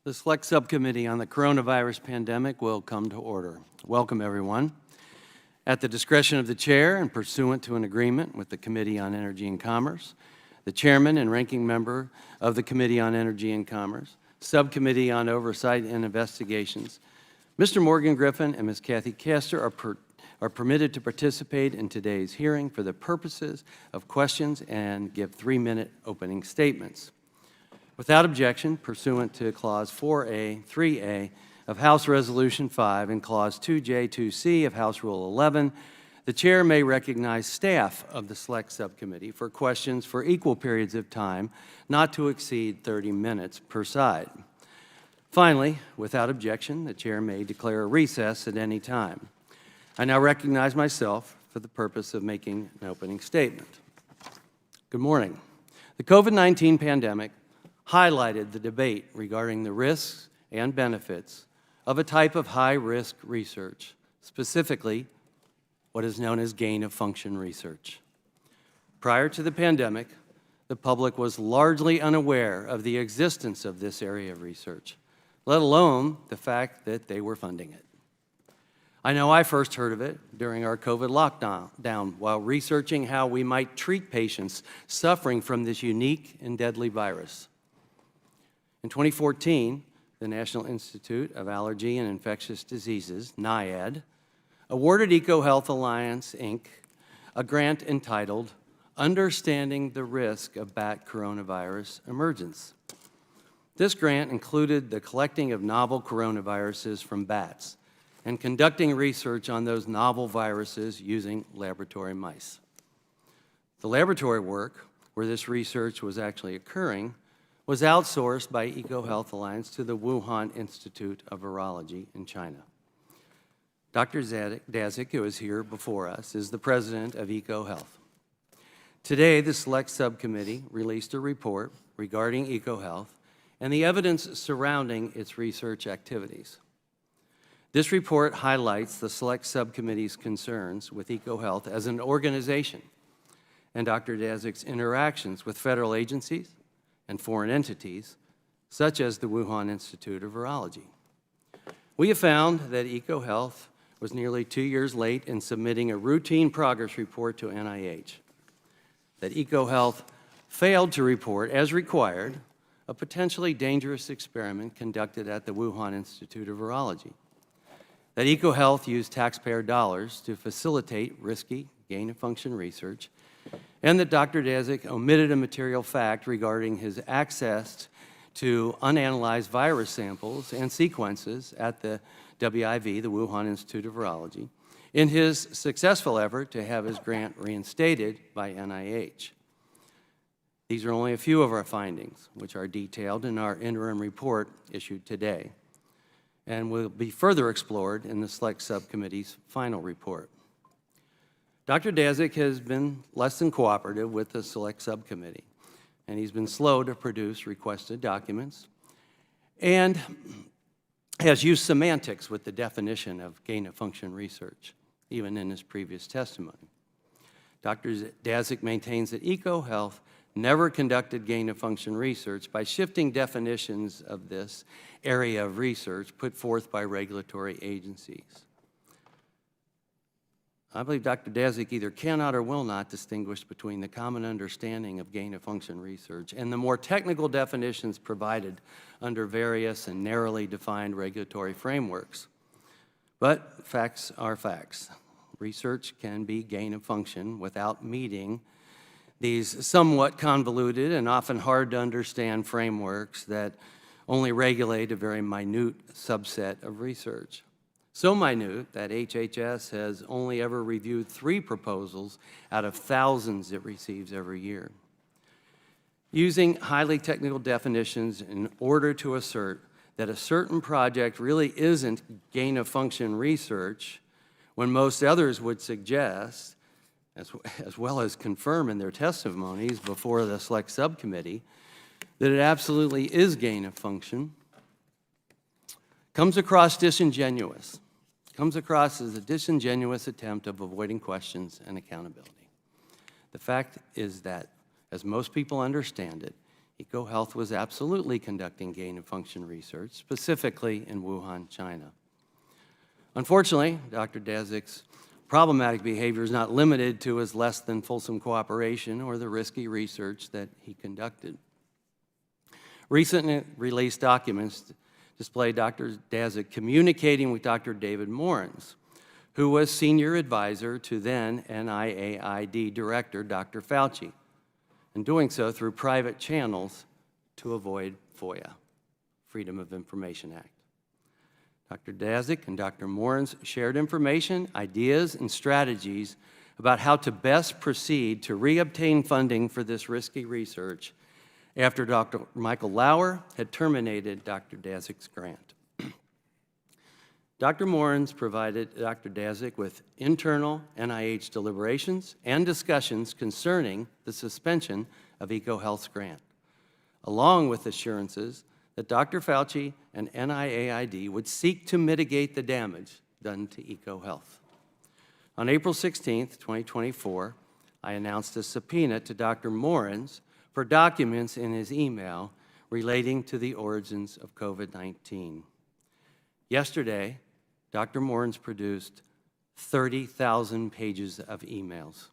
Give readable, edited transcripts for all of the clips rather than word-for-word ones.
The Select Subcommittee on the Coronavirus Pandemic will come to order. Welcome, everyone. At the discretion of the Chair and pursuant to an agreement with the Committee on Energy and Commerce, the Chairman and Ranking Member of the Committee on Energy and Commerce, Subcommittee on Oversight and Investigations, Mr. Morgan Griffin and Ms. Kathy Castor are permitted to participate in today's hearing for the purposes of questions and give 3-minute opening statements. Without objection, pursuant to Clause 4A, 3A of House Resolution 5 and Clause 2J, 2C of House Rule 11, the Chair may recognize staff of the Select Subcommittee for questions for equal periods of time, not to exceed 30 minutes per side. Finally, without objection, the Chair may declare a recess at any time. I now recognize myself for the purpose of making an opening statement. Good morning. The COVID-19 pandemic highlighted the debate regarding the risks and benefits of a type of high-risk research, specifically what is known as gain-of-function research. Prior to the pandemic, the public was largely unaware of the existence of this area of research, let alone the fact that they were funding it. I know I first heard of it during our COVID lockdown while researching how we might treat patients suffering from this unique and deadly virus. In 2014, the National Institute of Allergy and Infectious Diseases, NIAID, awarded EcoHealth Alliance, Inc., a grant entitled Understanding the Risk of Bat Coronavirus Emergence. This grant included the collecting of novel coronaviruses from bats and conducting research on those novel viruses using laboratory mice. The laboratory work, where this research was actually occurring, was outsourced by EcoHealth Alliance to the Wuhan Institute of Virology in China. Dr. Daszak, who is here before us, is the president of EcoHealth. Today, the Select Subcommittee released a report regarding EcoHealth and the evidence surrounding its research activities. This report highlights the Select Subcommittee's concerns with EcoHealth as an organization and Dr. Daszak's interactions with federal agencies and foreign entities, such as the Wuhan Institute of Virology. We have found that EcoHealth was nearly 2 years late in submitting a routine progress report to NIH, that EcoHealth failed to report, as required, a potentially dangerous experiment conducted at the Wuhan Institute of Virology, that EcoHealth used taxpayer dollars to facilitate risky gain-of-function research, and that Dr. Daszak omitted a material fact regarding his access to unanalyzed virus samples and sequences at the WIV, the Wuhan Institute of Virology, in his successful effort to have his grant reinstated by NIH. These are only a few of our findings, which are detailed in our interim report issued today, and will be further explored in the Select Subcommittee's final report. Dr. Daszak has been less than cooperative with the Select Subcommittee, and he's been slow to produce requested documents and has used semantics with the definition of gain-of-function research, even in his previous testimony. Dr. Daszak maintains that EcoHealth never conducted gain-of-function research by shifting definitions of this area of research put forth by regulatory agencies. I believe Dr. Daszak either cannot or will not distinguish between the common understanding of gain-of-function research and the more technical definitions provided under various and narrowly defined regulatory frameworks. But facts are facts. Research can be gain-of-function without meeting these somewhat convoluted and often hard to understand frameworks that only regulate a very minute subset of research. So minute that HHS has only ever reviewed 3 proposals out of thousands it receives every year. Using highly technical definitions in order to assert that a certain project really isn't gain-of-function research, when most others would suggest, as well as confirm in their testimonies before the Select Subcommittee, that it absolutely is gain-of-function, comes across disingenuous. Comes across as a disingenuous attempt of avoiding questions and accountability. The fact is that, as most people understand it, EcoHealth was absolutely conducting gain-of-function research, specifically in Wuhan, China. Unfortunately, Dr. Daszak's problematic behavior is not limited to his less than fulsome cooperation or the risky research that he conducted. Recently released documents display Dr. Daszak communicating with Dr. David Morens, who was senior advisor to then NIAID Director Dr. Fauci, and doing so through private channels to avoid FOIA, Freedom of Information Act. Dr. Daszak and Dr. Morens shared information, ideas, and strategies about how to best proceed to reobtain funding for this risky research after Dr. Michael Lauer had terminated Dr. Daszak's grant. Dr. Morens provided Dr. Daszak with internal NIH deliberations and discussions concerning the suspension of EcoHealth's grant, along with assurances that Dr. Fauci and NIAID would seek to mitigate the damage done to EcoHealth. On April 16, 2024, I announced a subpoena to Dr. Morens for documents in his email relating to the origins of COVID-19. Yesterday, Dr. Morens produced 30,000 pages of emails.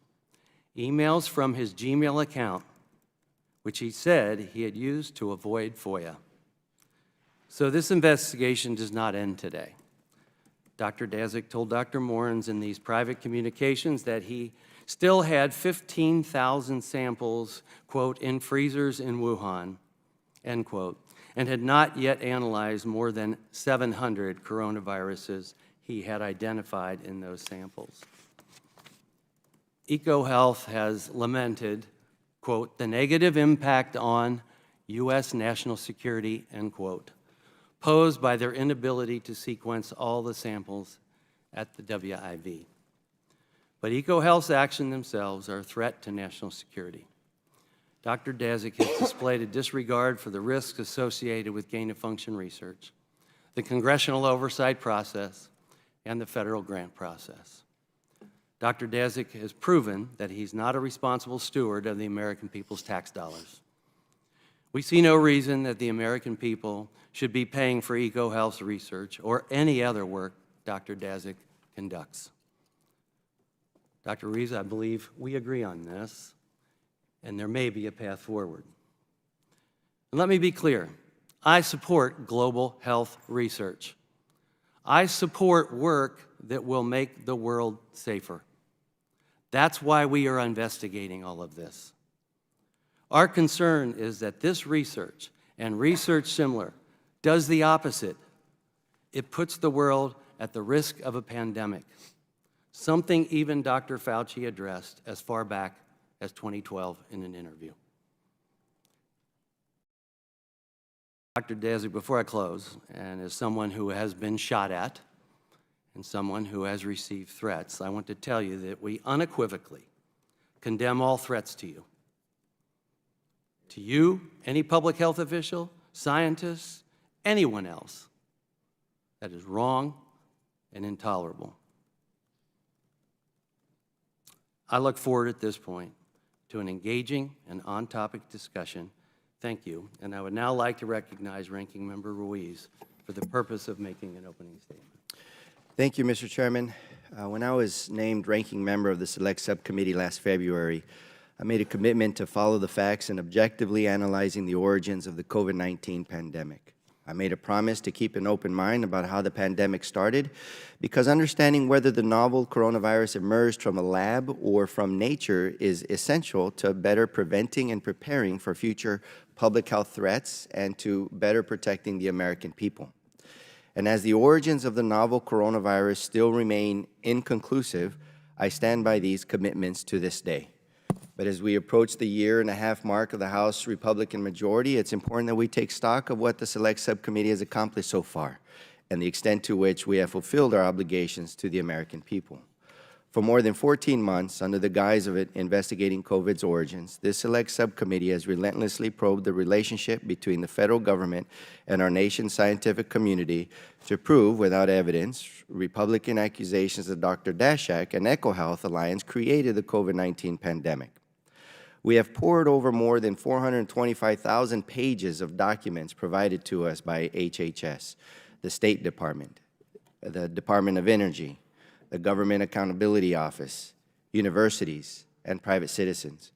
Emails from his Gmail account, which he said he had used to avoid FOIA. So this investigation does not end today. Dr. Daszak told Dr. Morens in these private communications that he still had 15,000 samples, quote, in freezers in Wuhan, end quote, and had not yet analyzed more than 700 coronaviruses he had identified in those samples. EcoHealth has lamented, quote, the negative impact on U.S. national security, end quote, posed by their inability to sequence all the samples at the WIV. But EcoHealth's actions themselves are a threat to national security. Dr. Daszak has displayed a disregard for the risks associated with gain-of-function research, the congressional oversight process, and the federal grant process. Dr. Daszak has proven that he's not a responsible steward of the American people's tax dollars. We see no reason that the American people should be paying for EcoHealth's research or any other work Dr. Daszak conducts. Dr. Rees, I believe we agree on this, and there may be a path forward. And let me be clear, I support global health research. I support work that will make the world safer. That's why we are investigating all of this. Our concern is that this research, and research similar, does the opposite. It puts the world at the risk of a pandemic, something even Dr. Fauci addressed as far back as 2012 in an interview. Dr. Daszak, before I close, and as someone who has been shot at and someone who has received threats, I want to tell you that we unequivocally condemn all threats to you. To you, any public health official, scientist, anyone else. That is wrong and intolerable. I look forward at this point to an engaging and on-topic discussion. Thank you. And I would now like to recognize Ranking Member Ruiz for the purpose of making an opening statement. Thank you, Mr. Chairman. When I was named Ranking Member of the Select Subcommittee last February, I made a commitment to follow the facts and objectively analyzing the origins of the COVID-19 pandemic. I made a promise to keep an open mind about how the pandemic started, because understanding whether the novel coronavirus emerged from a lab or from nature is essential to better preventing and preparing for future public health threats and to better protecting the American people. And as the origins of the novel coronavirus still remain inconclusive, I stand by these commitments to this day. But as we approach the year-and-a-half mark of the House Republican majority, it's important that we take stock of what the Select Subcommittee has accomplished so far and the extent to which we have fulfilled our obligations to the American people. For more than 14 months, under the guise of investigating COVID's origins, this Select Subcommittee has relentlessly probed the relationship between the federal government and our nation's scientific community to prove, without evidence, Republican accusations that Dr. Daszak and EcoHealth Alliance created the COVID-19 pandemic. We have poured over more than 425,000 pages of documents provided to us by HHS, the State Department, the Department of Energy, the Government Accountability Office, universities, and private citizens.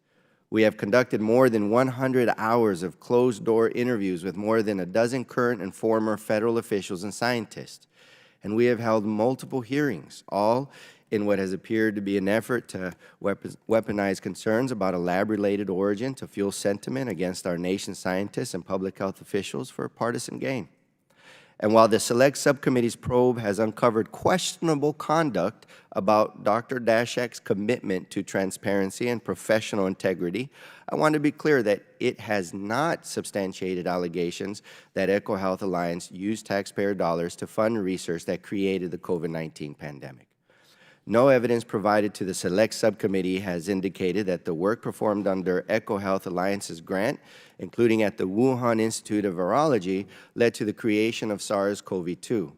We have conducted more than 100 hours of closed-door interviews with more than a dozen current and former federal officials and scientists. And we have held multiple hearings, all in what has appeared to be an effort to weaponize concerns about a lab-related origin to fuel sentiment against our nation's scientists and public health officials for partisan gain. And while the Select Subcommittee's probe has uncovered questionable conduct about Dr. Daszak's commitment to transparency and professional integrity, I want to be clear that it has not substantiated allegations that EcoHealth Alliance used taxpayer dollars to fund research that created the COVID-19 pandemic. No evidence provided to the Select Subcommittee has indicated that the work performed under EcoHealth Alliance's grant, including at the Wuhan Institute of Virology, led to the creation of SARS-CoV-2.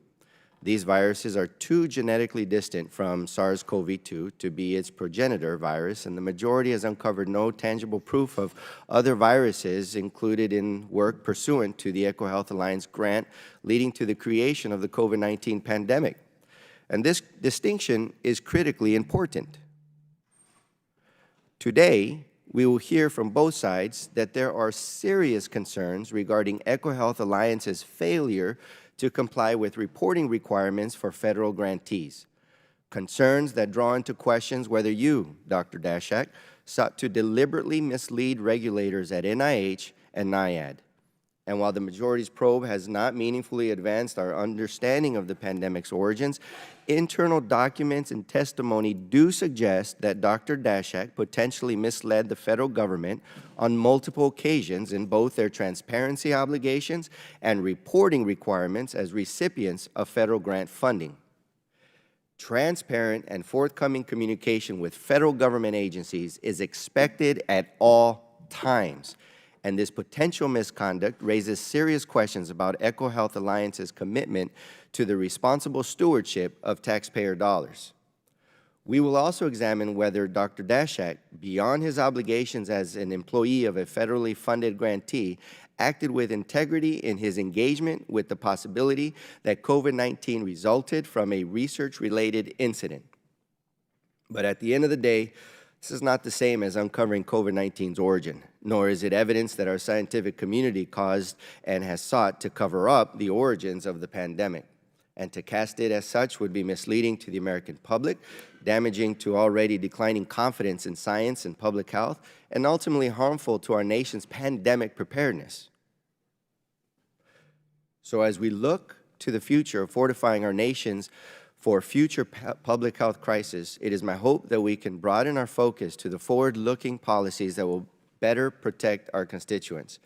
These viruses are too genetically distant from SARS-CoV-2 to be its progenitor virus, and the majority has uncovered no tangible proof of other viruses included in work pursuant to the EcoHealth Alliance grant, leading to the creation of the COVID-19 pandemic. And this distinction is critically important. Today, we will hear from both sides that there are serious concerns regarding EcoHealth Alliance's failure to comply with reporting requirements for federal grantees. Concerns that draw into questions whether you, Dr. Daszak, sought to deliberately mislead regulators at NIH and NIAID. And while the majority's probe has not meaningfully advanced our understanding of the pandemic's origins, internal documents and testimony do suggest that Dr. Daszak potentially misled the federal government on multiple occasions in both their transparency obligations and reporting requirements as recipients of federal grant funding. Transparent and forthcoming communication with federal government agencies is expected at all times. And this potential misconduct raises serious questions about EcoHealth Alliance's commitment to the responsible stewardship of taxpayer dollars. We will also examine whether Dr. Daszak, beyond his obligations as an employee of a federally funded grantee, acted with integrity in his engagement with the possibility that COVID-19 resulted from a research-related incident. But at the end of the day, this is not the same as uncovering COVID-19's origin, nor is it evidence that our scientific community caused and has sought to cover up the origins of the pandemic. And to cast it as such would be misleading to the American public, damaging to already declining confidence in science and public health, and ultimately harmful to our nation's pandemic preparedness. So as we look to the future of fortifying our nations for future public health crisis, it is my hope that we can broaden our focus to the forward-looking policies that will better protect our constituents.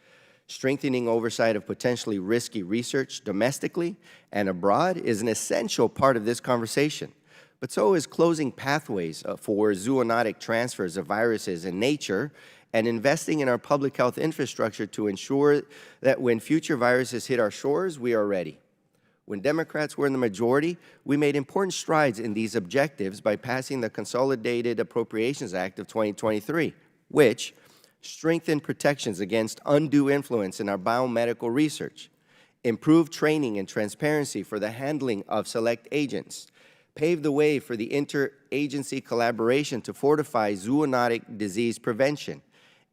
Strengthening oversight of potentially risky research domestically and abroad is an essential part of this conversation. But so is closing pathways for zoonotic transfers of viruses in nature and investing in our public health infrastructure to ensure that when future viruses hit our shores, we are ready. When Democrats were in the majority, we made important strides in these objectives by passing the Consolidated Appropriations Act of 2023, which strengthened protections against undue influence in our biomedical research, improved training and transparency for the handling of select agents, paved the way for the interagency collaboration to fortify zoonotic disease prevention,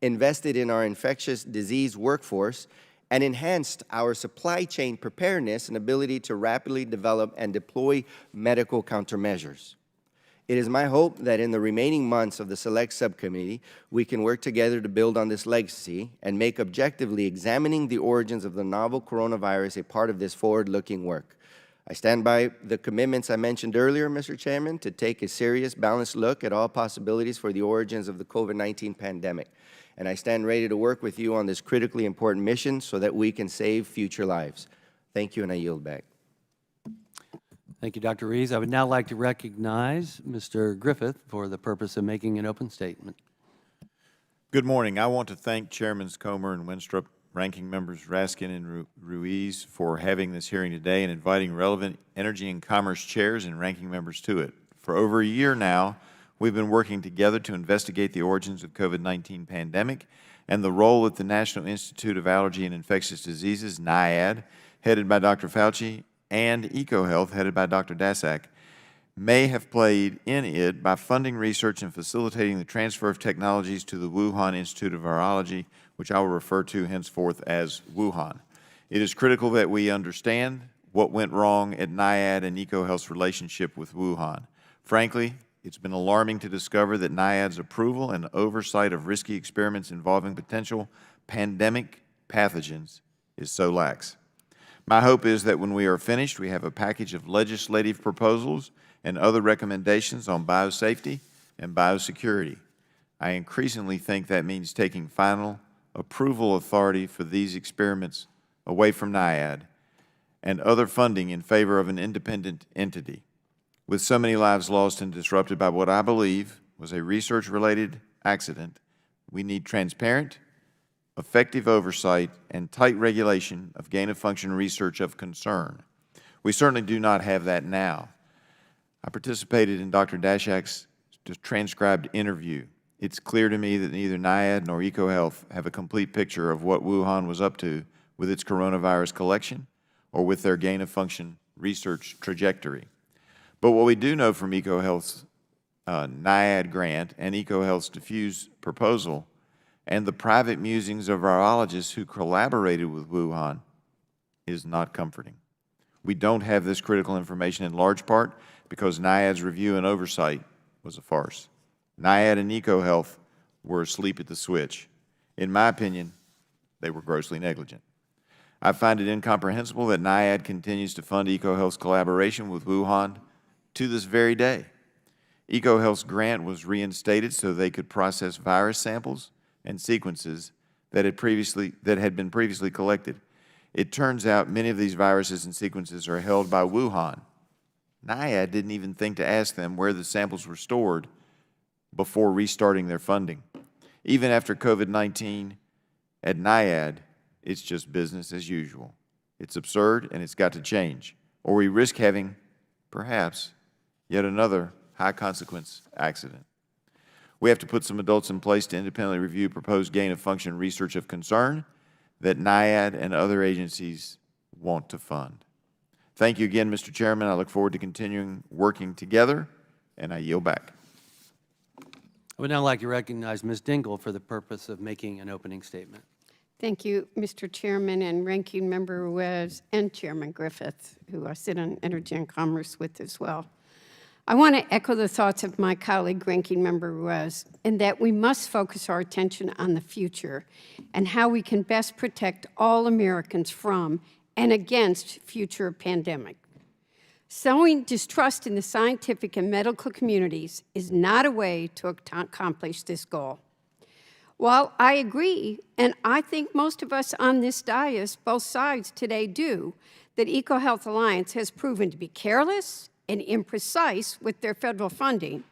invested in our infectious disease workforce, and enhanced our supply chain preparedness and ability to rapidly develop and deploy medical countermeasures. It is my hope that in the remaining months of the Select Subcommittee, we can work together to build on this legacy and make objectively examining the origins of the novel coronavirus a part of this forward-looking work. I stand by the commitments I mentioned earlier, Mr. Chairman, to take a serious, balanced look at all possibilities for the origins of the COVID-19 pandemic. And I stand ready to work with you on this critically important mission so that we can save future lives. Thank you, and I yield back. Thank you, Dr. Rees. I would now like to recognize Mr. Griffith for the purpose of making an open statement. Good morning. I want to thank Chairmans Comer and Winstrup, Ranking Members Raskin and Ruiz for having this hearing today and inviting relevant Energy and Commerce chairs and ranking members to it. For over a year now, We've been working together to investigate the origins of COVID-19 pandemic and the role that the National Institute of Allergy and Infectious Diseases, NIAID, headed by Dr. Fauci, and EcoHealth, headed by Dr. Daszak, may have played in it by funding research and facilitating the transfer of technologies to the Wuhan Institute of Virology, which I will refer to henceforth as Wuhan. It is critical that we understand what went wrong at NIAID and EcoHealth's relationship with Wuhan. Frankly, it's been alarming to discover that NIAID's approval and oversight of risky experiments involving potential pandemic pathogens is so lax. My hope is that when we are finished, we have a package of legislative proposals and other recommendations on biosafety and biosecurity. I increasingly think that means taking final approval authority for these experiments away from NIAID and other funding in favor of an independent entity. With so many lives lost and disrupted by what I believe was a research-related accident, we need transparent, effective oversight, and tight regulation of gain-of-function research of concern. We certainly do not have that now. I participated in Dr. Daszak's transcribed interview. It's clear to me that neither NIAID nor EcoHealth have a complete picture of what Wuhan was up to with its coronavirus collection or with their gain-of-function research trajectory. But what we do know from EcoHealth's NIAID grant and EcoHealth's DEFUSE proposal and the private musings of virologists who collaborated with Wuhan is not comforting. We don't have this critical information in large part because NIAID's review and oversight was a farce. NIAID and EcoHealth were asleep at the switch. In my opinion, they were grossly negligent. I find it incomprehensible that NIAID continues to fund EcoHealth's collaboration with Wuhan to this very day. EcoHealth's grant was reinstated so they could process virus samples and sequences that had been previously collected. It turns out many of these viruses and sequences are held by Wuhan. NIAID didn't even think to ask them where the samples were stored before restarting their funding. Even after COVID-19 at NIAID, it's just business as usual. It's absurd and it's got to change, or we risk having, perhaps, yet another high-consequence accident. We have to put some adults in place to independently review proposed gain-of-function research of concern that NIAID and other agencies want to fund. Thank you again, Mr. Chairman. I look forward to continuing working together, and I yield back. I would now like to recognize Ms. Dingell for the purpose of making an opening statement. Thank you, Mr. Chairman and Ranking Member Ruiz and Chairman Griffith, who I sit on Energy and Commerce with as well. I want to echo the thoughts of my colleague, Ranking Member Ruiz, in that we must focus our attention on the future and how we can best protect all Americans from and against future pandemic. Sowing distrust in the scientific and medical communities is not a way to accomplish this goal. While I agree, and I think most of us on this dais, both sides today do, that EcoHealth Alliance has proven to be careless and imprecise with their federal funding,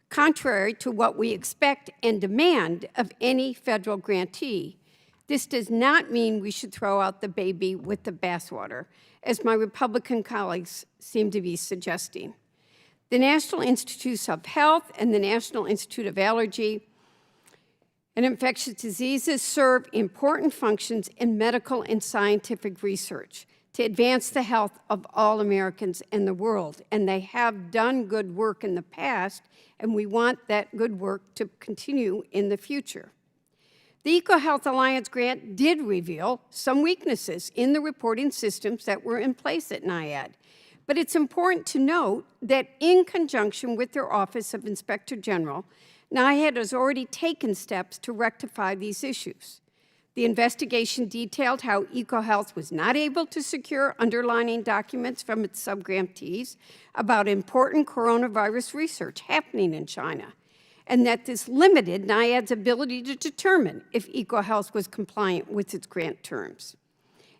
contrary to what we expect and demand of any federal grantee, this does not mean we should throw out the baby with the bathwater, as my Republican colleagues seem to be suggesting. The National Institutes of Health and the National Institute of Allergy and Infectious Diseases serve important functions in medical and scientific research to advance the health of all Americans in the world, and they have done good work in the past, and we want that good work to continue in the future. The EcoHealth Alliance grant did reveal some weaknesses in the reporting systems that were in place at NIAID, but it's important to note that in conjunction with their Office of Inspector General, NIAID has already taken steps to rectify these issues. The investigation detailed how EcoHealth was not able to secure underlying documents from its subgrantees about important coronavirus research happening in China, and that this limited NIAID's ability to determine if EcoHealth was compliant with its grant terms.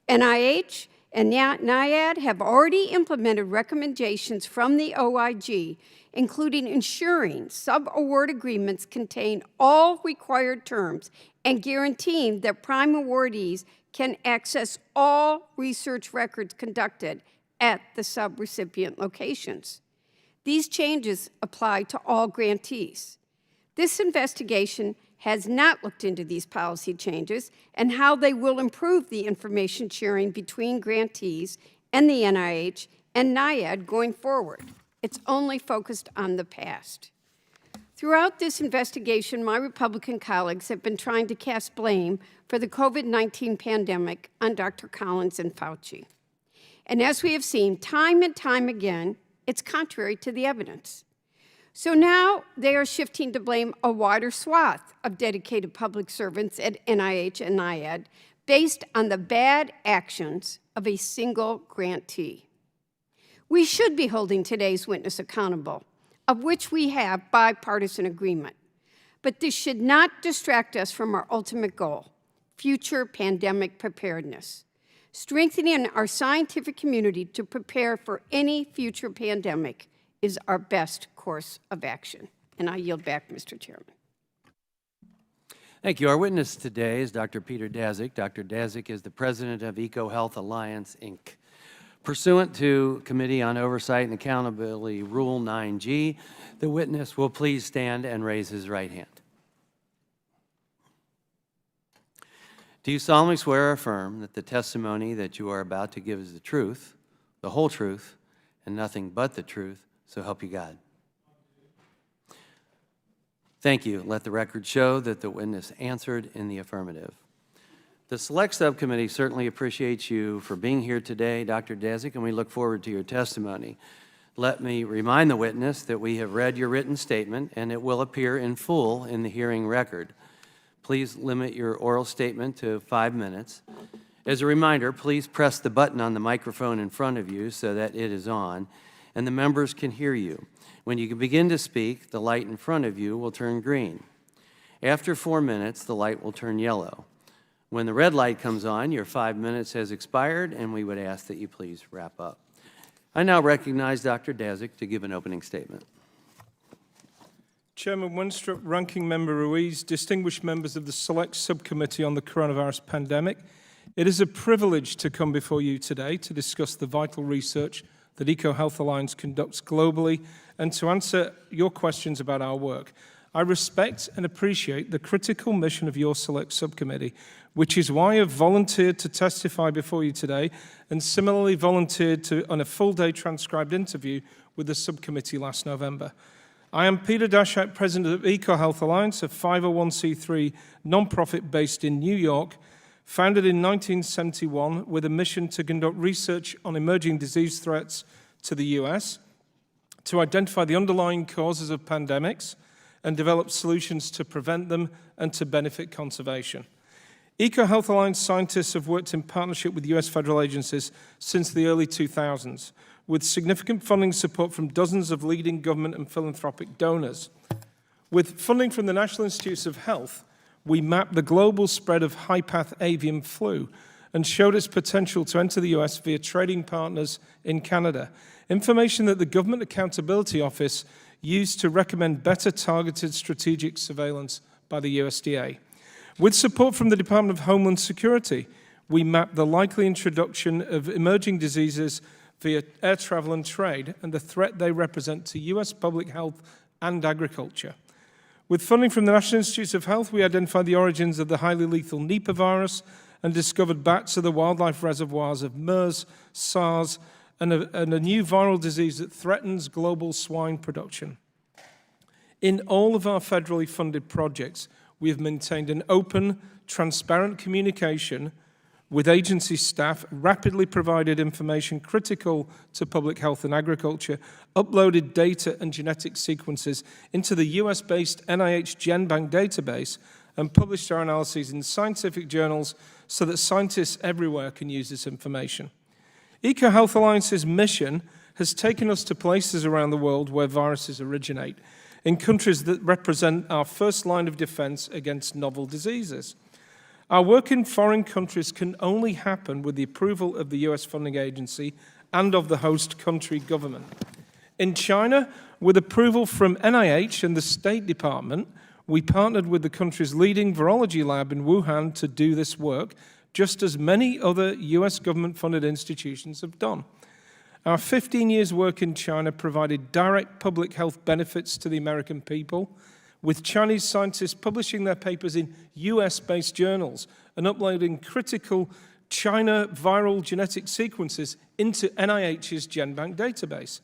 NIH and NIAID have already implemented recommendations from the OIG, including ensuring sub-award agreements contain all required terms and guaranteeing that prime awardees can access all research records conducted at the sub-recipient locations. These changes apply to all grantees. This investigation has not looked into these policy changes and how they will improve the information sharing between grantees and the NIH and NIAID going forward. It's only focused on the past. Throughout this investigation, my Republican colleagues have been trying to cast blame for the COVID-19 pandemic on Dr. Collins and Fauci. And as we have seen time and time again, it's contrary to the evidence. So now they are shifting to blame a wider swath of dedicated public servants at NIH and NIAID based on the bad actions of a single grantee. We should be holding today's witness accountable, of which we have bipartisan agreement. But this should not distract us from our ultimate goal, future pandemic preparedness. Strengthening our scientific community to prepare for any future pandemic is our best course of action. And I yield back, Mr. Chairman. Thank you. Our witness today is Dr. Peter Daszak. Dr. Daszak is the president of EcoHealth Alliance, Inc. Pursuant to Committee on Oversight and Accountability Rule 9G, the witness will please stand and raise his right hand. Do you solemnly swear or affirm that the testimony that you are about to give is the truth, the whole truth, and nothing but the truth, so help you God? Thank you. Let the record show that the witness answered in the affirmative. The Select Subcommittee certainly appreciates you for being here today, Dr. Daszak, and we look forward to your testimony. Let me remind the witness that we have read your written statement and it will appear in full in the hearing record. Please limit your oral statement to 5 minutes. As a reminder, please press the button on the microphone in front of you so that it is on and the members can hear you. When you begin to speak, the light in front of you will turn green. After 4 minutes, the light will turn yellow. When the red light comes on, your 5 minutes has expired, and we would ask that you please wrap up. I now recognize Dr. Daszak to give an opening statement. Chairman Winstrup, Ranking Member Ruiz, distinguished members of the Select Subcommittee on the Coronavirus Pandemic, it is a privilege to come before you today to discuss the vital research that EcoHealth Alliance conducts globally and to answer your questions about our work. I respect and appreciate the critical mission of your Select Subcommittee, which is why I have volunteered to testify before you today and similarly volunteered on a full-day transcribed interview with the subcommittee last November. I am Peter Daszak, President of EcoHealth Alliance, a 501c3 nonprofit based in New York, founded in 1971 with a mission to conduct research on emerging disease threats to the U.S., to identify the underlying causes of pandemics, and develop solutions to prevent them and to benefit conservation. EcoHealth Alliance scientists have worked in partnership with U.S. federal agencies since the early 2000s, with significant funding support from dozens of leading government and philanthropic donors. With funding from the National Institutes of Health, we mapped the global spread of high-path avian flu and showed its potential to enter the U.S. via trading partners in Canada, information that the Government Accountability Office used to recommend better targeted strategic surveillance by the USDA. With support from the Department of Homeland Security, we mapped the likely introduction of emerging diseases via air travel and trade and the threat they represent to U.S. public health and agriculture. With funding from the National Institutes of Health, we identified the origins of the highly lethal Nipah virus and discovered bats are the wildlife reservoirs of MERS, SARS, and a new viral disease that threatens global swine production. In all of our federally funded projects, we have maintained an open, transparent communication with agency staff, rapidly provided information critical to public health and agriculture, uploaded data and genetic sequences into the US-based NIH GenBank database, and published our analyses in scientific journals so that scientists everywhere can use this information. EcoHealth Alliance's mission has taken us to places around the world where viruses originate, in countries that represent our first line of defense against novel diseases. Our work in foreign countries can only happen with the approval of the US funding agency and of the host country government. In China, with approval from NIH and the State Department, we partnered with the country's leading virology lab in Wuhan to do this work, just as many other US government-funded institutions have done. Our 15 years' work in China provided direct public health benefits to the American people, with Chinese scientists publishing their papers in US-based journals and uploading critical China viral genetic sequences into NIH's GenBank database.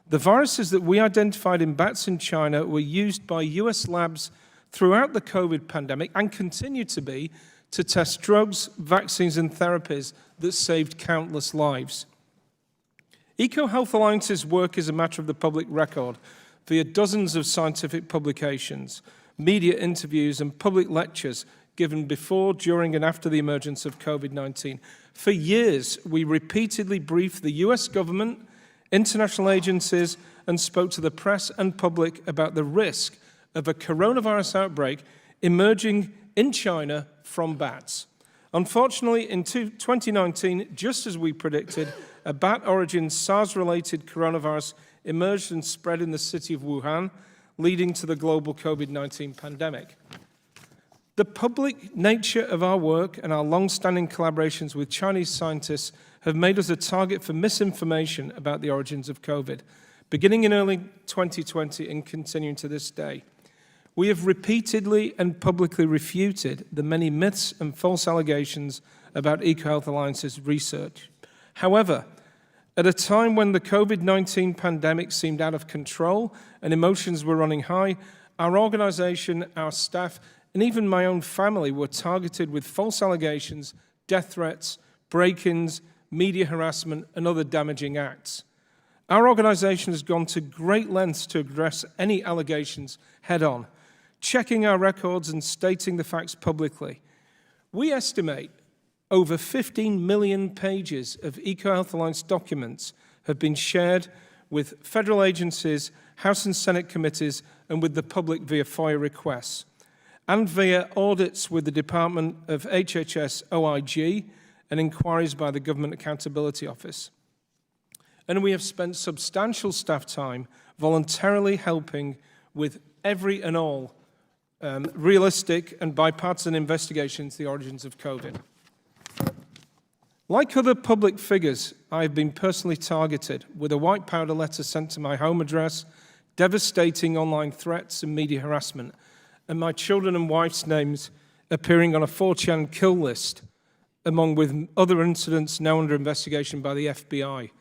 The viruses that we identified in bats in China were used by US labs throughout the COVID pandemic and continue to be to test drugs, vaccines, and therapies that saved countless lives. EcoHealth Alliance's work is a matter of the public record via dozens of scientific publications, media interviews, and public lectures given before, during, and after the emergence of COVID-19. For years, we repeatedly briefed the US government, international agencies, and spoke to the press and public about the risk of a coronavirus outbreak emerging in China from bats. Unfortunately, in 2019, just as we predicted, a bat-origin SARS-related coronavirus emerged and spread in the city of Wuhan, leading to the global COVID-19 pandemic. The public nature of our work and our long-standing collaborations with Chinese scientists have made us a target for misinformation about the origins of COVID, beginning in early 2020 and continuing to this day. We have repeatedly and publicly refuted the many myths and false allegations about EcoHealth Alliance's research. However, at a time when the COVID-19 pandemic seemed out of control and emotions were running high, our organization, our staff, and even my own family were targeted with false allegations, death threats, break-ins, media harassment, and other damaging acts. Our organization has gone to great lengths to address any allegations head-on, checking our records and stating the facts publicly. We estimate over 15 million pages of EcoHealth Alliance documents have been shared with federal agencies, House and Senate committees, and with the public via FOIA requests, and via audits with the Department of HHS OIG and inquiries by the Government Accountability Office. And we have spent substantial staff time voluntarily helping with every and all realistic and bipartisan investigations into the origins of COVID. Like other public figures, I have been personally targeted with a white powder letter sent to my home address, devastating online threats and media harassment, and my children and wife's names appearing on a 4chan kill list, among with other incidents now under investigation by the FBI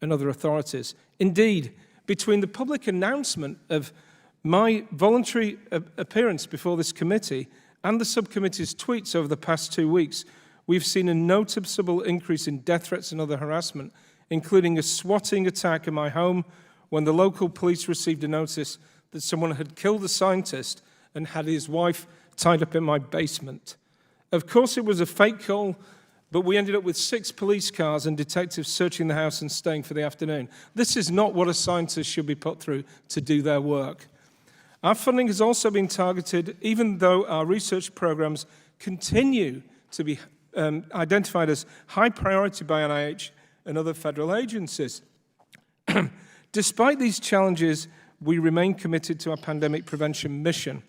and other authorities. Indeed, between the public announcement of my voluntary appearance before this committee and the subcommittee's tweets over the past 2 weeks, we've seen a noticeable increase in death threats and other harassment, including a swatting attack in my home when the local police received a notice that someone had killed a scientist and had his wife tied up in my basement. Of course, it was a fake call, but we ended up with 6 police cars and detectives searching the house and staying for the afternoon. This is not what a scientist should be put through to do their work. Our funding has also been targeted, even though our research programs continue to be identified as high priority by NIH and other federal agencies. Despite these challenges, we remain committed to our pandemic prevention mission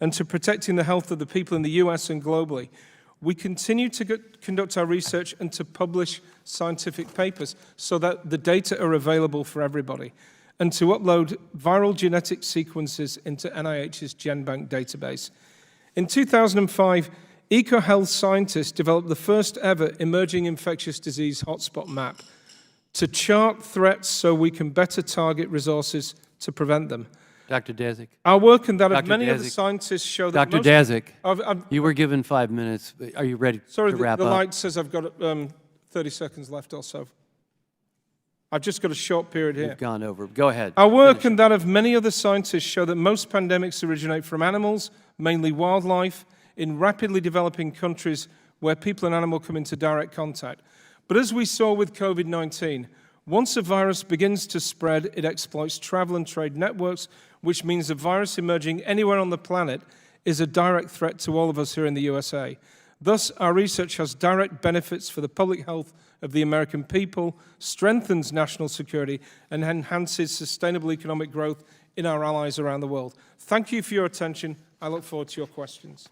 and to protecting the health of the people in the US and globally. We continue to conduct our research and to publish scientific papers so that the data are available for everybody, and to upload viral genetic sequences into NIH's GenBank database. In 2005, EcoHealth scientists developed the first ever emerging infectious disease hotspot map to chart threats so we can better target resources to prevent them. Dr. Daszak. Our work and that of Dr. many other Daszak. scientists show that Dr. Daszak, I've- you were given 5 minutes. Are you ready Sorry, to wrap the up? light says I've got 30 seconds left or so. I've just got a short period here. You've gone over. Go ahead. Our work Finish. and that of many other scientists show that most pandemics originate from animals, mainly wildlife, in rapidly developing countries where people and animal come into direct contact. But as we saw with COVID-19, once a virus begins to spread, it exploits travel and trade networks, which means a virus emerging anywhere on the planet is a direct threat to all of us here in the USA. Thus, our research has direct benefits for the public health of the American people, strengthens national security, and enhances sustainable economic growth in our allies around the world. Thank you for your attention. I look forward to your questions.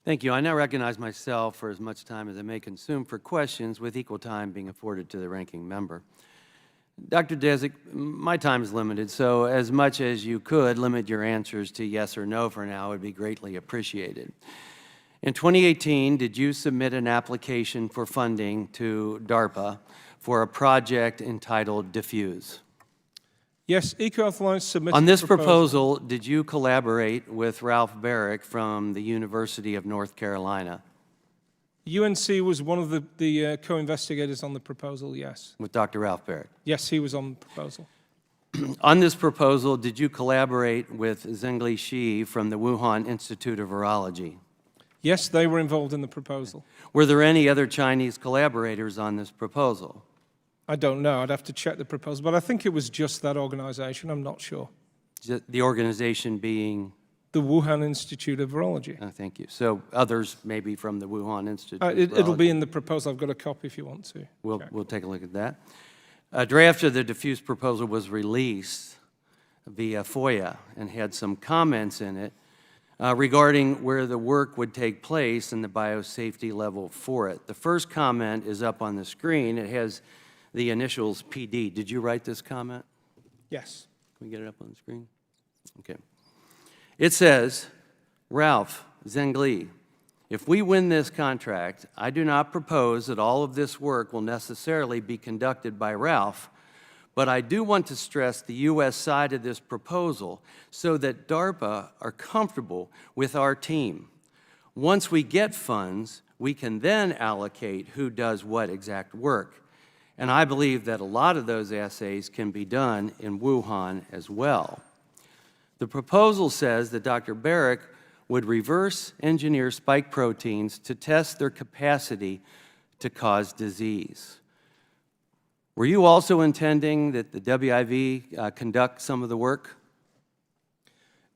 Thank you. I now recognize myself for as much time as I may consume for questions, with equal time being afforded to the ranking member. Dr. Daszak, my time is limited, so as much as you could limit your answers to yes or no for now would be greatly appreciated. In 2018, did you submit an application for funding to DARPA for a project entitled DEFUSE? Yes, EcoHealth Alliance submitted On this a proposal, did you collaborate with Ralph Barrick from the University of North Carolina? UNC was one of the co-investigators on the proposal, yes. With Dr. Ralph Barrick? Yes, he was on the proposal. On this proposal, did you collaborate with Zhengli Shi from the Wuhan Institute of Virology? Yes, they were involved in the proposal. Were there any other Chinese collaborators on this proposal? I don't know. I'd have to check the proposal, but I think it was just that organization. I'm not sure. The organization being? The Wuhan Institute of Virology. Thank you. So others maybe from the Wuhan Institute of Virology? It'll be in the proposal. I've got a copy if you want to. We'll take a look at that. A draft of the DEFUSE proposal was released via FOIA and had some comments in it regarding where the work would take place and the biosafety level for it. The first comment is up on the screen. It has the initials PD. Did you write this comment? Yes. Can we get it up on the screen? Okay. It says, Ralph Zhengli, if we win this contract, I do not propose that all of this work will necessarily be conducted by Ralph, but I do want to stress the U.S. side of this proposal so that DARPA are comfortable with our team. Once we get funds, we can then allocate who does what exact work. And I believe that a lot of those assays can be done in Wuhan as well. The proposal says that Dr. Barrick would reverse engineer spike proteins to test their capacity to cause disease. Were you also intending that the WIV conduct some of the work?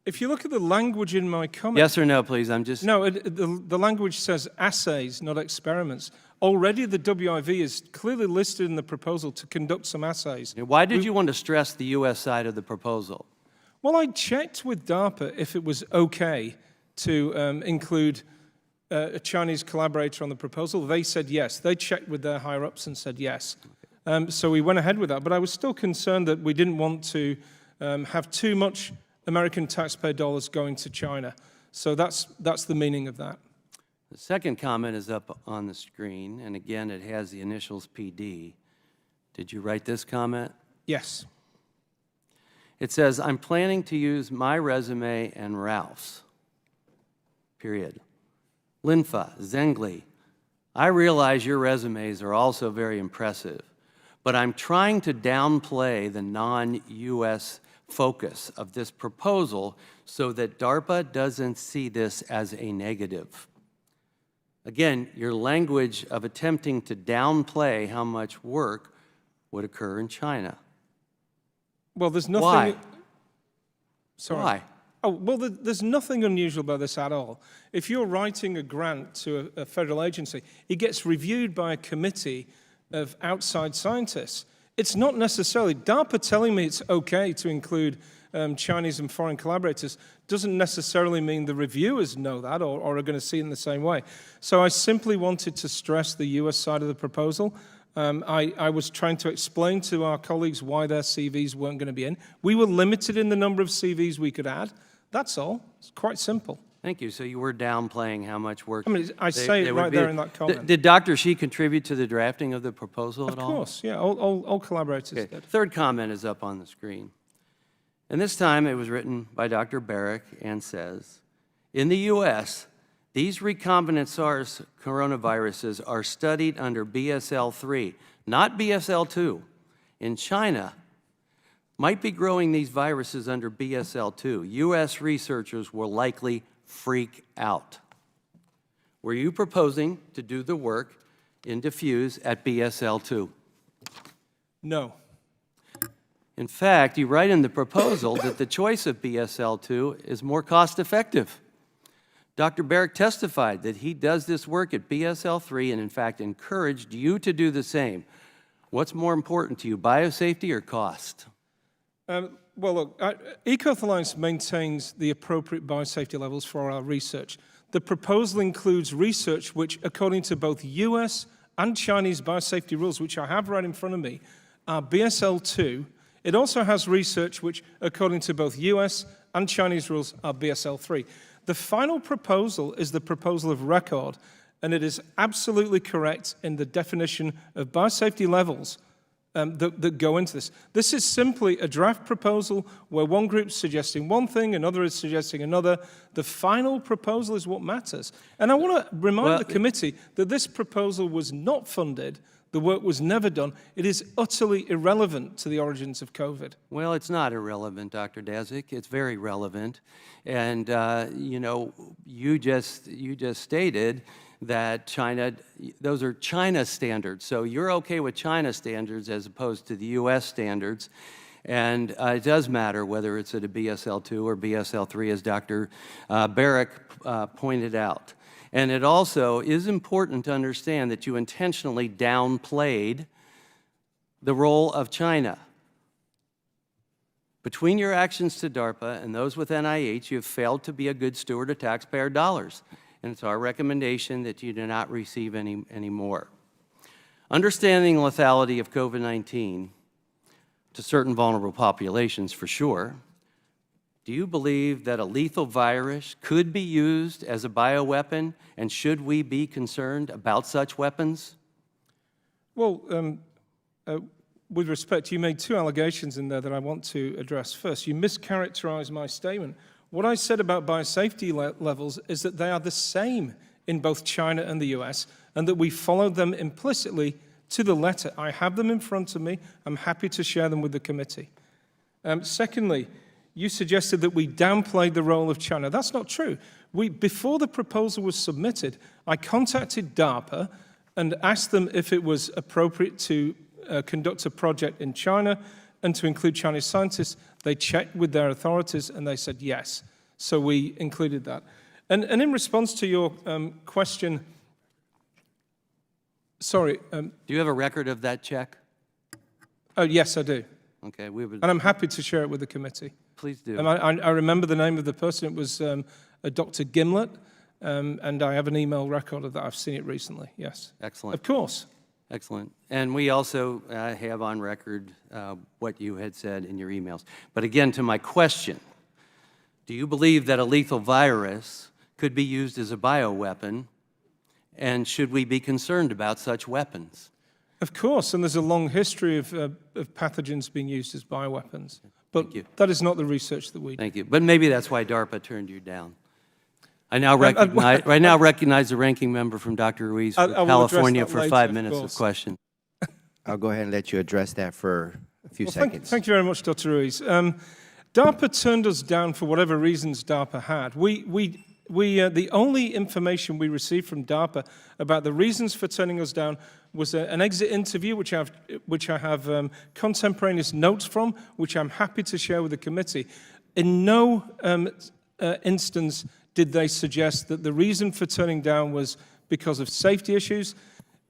If you look at the language in my comment... Yes or no, please? I'm just... No, the language says assays, not experiments. Already the WIV is clearly listed in the proposal to conduct some assays. Why did you want to stress the U.S. side of the proposal? Well, I checked with DARPA if it was okay to include a Chinese collaborator on the proposal. They said yes. They checked with their higher-ups and said yes. So we went ahead with that. But I was still concerned that we didn't want to have too much American taxpayer dollars going to China. So that's the meaning of that. The second comment is up on the screen, and again, it has the initials PD. Did you write this comment? Yes. It says, I'm planning to use my resume and Ralph's, period. Linfa, Zhengli, I realize your resumes are also very impressive, but I'm trying to downplay the non-U.S. focus of this proposal so that DARPA doesn't see this as a negative. Again, your language of attempting to downplay how much work would occur in China. Well, there's nothing... Why? Sorry. Why? Oh, well, there's nothing unusual about this at all. If you're writing a grant to a federal agency, it gets reviewed by a committee of outside scientists. It's not necessarily... DARPA telling me it's okay to include Chinese and foreign collaborators doesn't necessarily mean the reviewers know that or are going to see it in the same way. So I simply wanted to stress the U.S. side of the proposal. I was trying to explain to our colleagues why their CVs weren't going to be in. We were limited in the number of CVs we could add. That's all. It's quite simple. Thank you. So you were downplaying how much work... I mean, I say it right there in that comment. Did Dr. Shi contribute to the drafting of the proposal at all? Of course, yeah. All collaborators Okay. did. Third comment is up on the screen. And this time it was written by Dr. Barrick and says, in the U.S., these recombinant SARS coronaviruses are studied under BSL-3, not BSL-2. In China, might be growing these viruses under BSL-2. U.S. researchers will likely freak out. Were you proposing to do the work in DEFUSE at BSL-2? No. In fact, you write in the proposal that the choice of BSL-2 is more cost-effective. Dr. Barrick testified that he does this work at BSL-3 and, in fact, encouraged you to do the same. What's more important to you, biosafety or cost? Well, look, EcoHealth Alliance maintains the appropriate biosafety levels for our research. The proposal includes research which, according to both US and Chinese biosafety rules, which I have right in front of me, are BSL-2. It also has research which, according to both US and Chinese rules, are BSL-3. The final proposal is the proposal of record, and it is absolutely correct in the definition of biosafety levels that go into this. This is simply a draft proposal where one group's suggesting one thing, another is suggesting another. The final proposal is what matters. And I want to remind the committee that this proposal was not funded. The work was never done. It is utterly irrelevant to the origins of COVID. Well, it's not irrelevant, Dr. Daszak. It's very relevant. And, you know, you just stated that China, those are China standards. So you're okay with China standards as opposed to the US standards. And it does matter whether it's at a BSL-2 or BSL-3, as Dr. Barrick pointed out. And it also is important to understand that you intentionally downplayed the role of China. Between your actions to DARPA and those with NIH, you have failed to be a good steward of taxpayer dollars. And it's our recommendation that you do not receive any more. Understanding the lethality of COVID-19 to certain vulnerable populations, for sure, do you believe that a lethal virus could be used as a bioweapon, and should we be concerned about such weapons? Well, with respect, you made two allegations in there that I want to address. First, you mischaracterized my statement. What I said about biosafety levels is that they are the same in both China and the US, and that we followed them implicitly to the letter. I have them in front of me. I'm happy to share them with the committee. Secondly, you suggested that we downplayed the role of China. That's not true. Before the proposal was submitted, I contacted DARPA and asked them if it was appropriate to conduct a project in China and to include Chinese scientists. They checked with their authorities and they said yes. So we included that. And in response to your question, sorry. Do you have a record of that check? Oh, yes, I do. Okay, we would. And I'm happy to share it with the committee. Please do. And I remember the name of the person. It was a Dr. Gimlet, and I have an email record of that. I've seen it recently, yes. Excellent. Of course. Excellent. And we also have on record what you had said in your emails. But again, to my question, do you believe that a lethal virus could be used as a bioweapon, and should we be concerned about such weapons? Of course, and there's a long history of pathogens being used as bioweapons. But that is not the research that we do. Thank you. But maybe that's why DARPA turned you down. I now recognize the ranking member from Dr. Ruiz from California for 5 minutes of question. I'll go ahead and let you address that for a few seconds. Thank you very much, Dr. Ruiz. DARPA turned us down for whatever reasons DARPA had. The only information we received from DARPA about the reasons for turning us down was an exit interview, which I have contemporaneous notes from, which I'm happy to share with the committee. In no instance did they suggest that the reason for turning down was because of safety issues.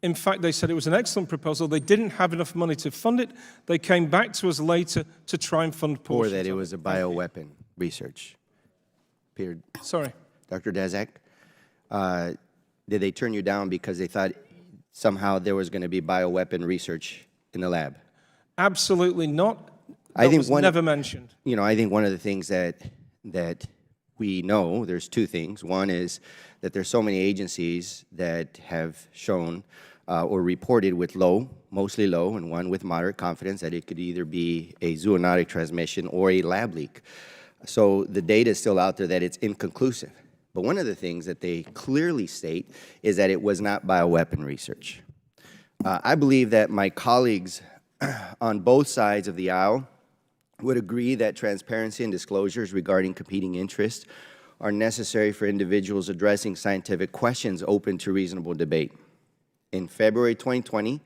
In fact, they said it was an excellent proposal. They didn't have enough money to fund it. They came back to us later to try and fund portions. Or that it was a bioweapon research. Period. Sorry. Dr. Daszak, did they turn you down because they thought somehow there was going to be bioweapon research in the lab? Absolutely not. I think was never mentioned. You know, I think one of the things that we know, there's two things. One is that there's so many agencies that have shown or reported with low, mostly low, and one with moderate confidence that it could either be a zoonotic transmission or a lab leak. So the data is still out there that it's inconclusive. But one of the things that they clearly state is that it was not bioweapon research. I believe that my colleagues on both sides of the aisle would agree that transparency and disclosures regarding competing interests are necessary for individuals addressing scientific questions open to reasonable debate. In February 2020,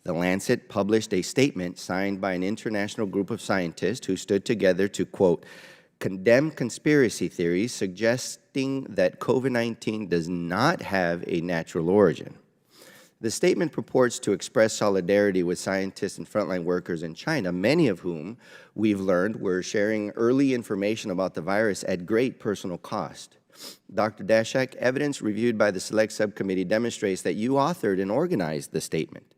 The Lancet published a statement signed by an international group of scientists who stood together to, quote, condemn conspiracy theories suggesting that COVID-19 does not have a natural origin. The statement purports to express solidarity with scientists and frontline workers in China, many of whom we've learned were sharing early information about the virus at great personal cost. Dr. Daszak, evidence reviewed by the Select Subcommittee demonstrates that you authored and organized the statement.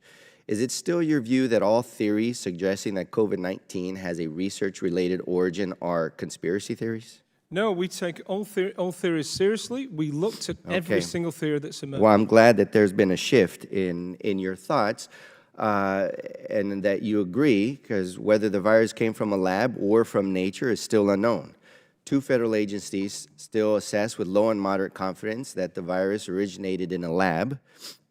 Is it still your view that all theories suggesting that COVID-19 has a research-related origin are conspiracy theories? No, we take all theories seriously. We looked at every single theory that's emerged. Well, I'm glad that there's been a shift in your thoughts and that you agree, because whether the virus came from a lab or from nature is still unknown. 2 federal agencies still assess with low and moderate confidence that the virus originated in a lab,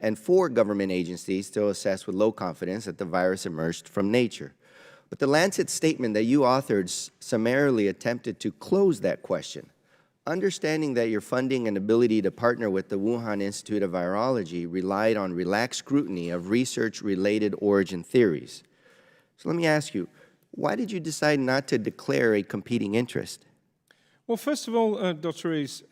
and 4 government agencies still assess with low confidence that the virus emerged from nature. But the Lancet statement that you authored summarily attempted to close that question, understanding that your funding and ability to partner with the Wuhan Institute of Virology relied on relaxed scrutiny of research-related origin theories. So let me ask you, why did you decide not to declare a competing interest? Well, first of all, Dr. Rees,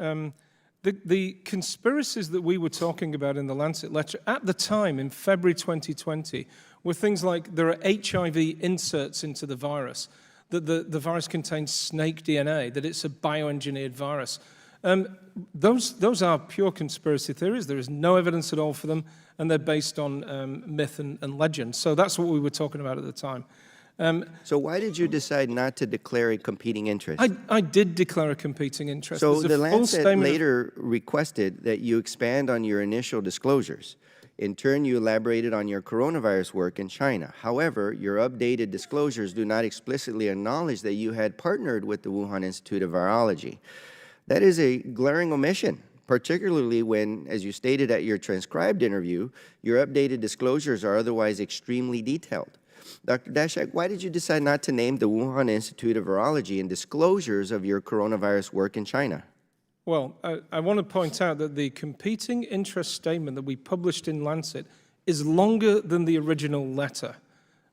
the conspiracies that we were talking about in the Lancet lecture at the time, in February 2020, were things like there are HIV inserts into the virus, that the virus contains snake DNA, that it's a bioengineered virus. Those are pure conspiracy theories. There is no evidence at all for them, and they're based on myth and legend. So that's what we were talking about at the time. So why did you decide not to declare a competing interest? I did declare a competing interest. So There's a the full Lancet statement later requested that you expand on your initial disclosures. In turn, you elaborated on your coronavirus work in China. However, your updated disclosures do not explicitly acknowledge that you had partnered with the Wuhan Institute of Virology. That is a glaring omission, particularly when, as you stated at your transcribed interview, your updated disclosures are otherwise extremely detailed. Dr. Daszak, why did you decide not to name the Wuhan Institute of Virology in disclosures of your coronavirus work in China? Well, I want to point out that the competing interest statement that we published in Lancet is longer than the original letter.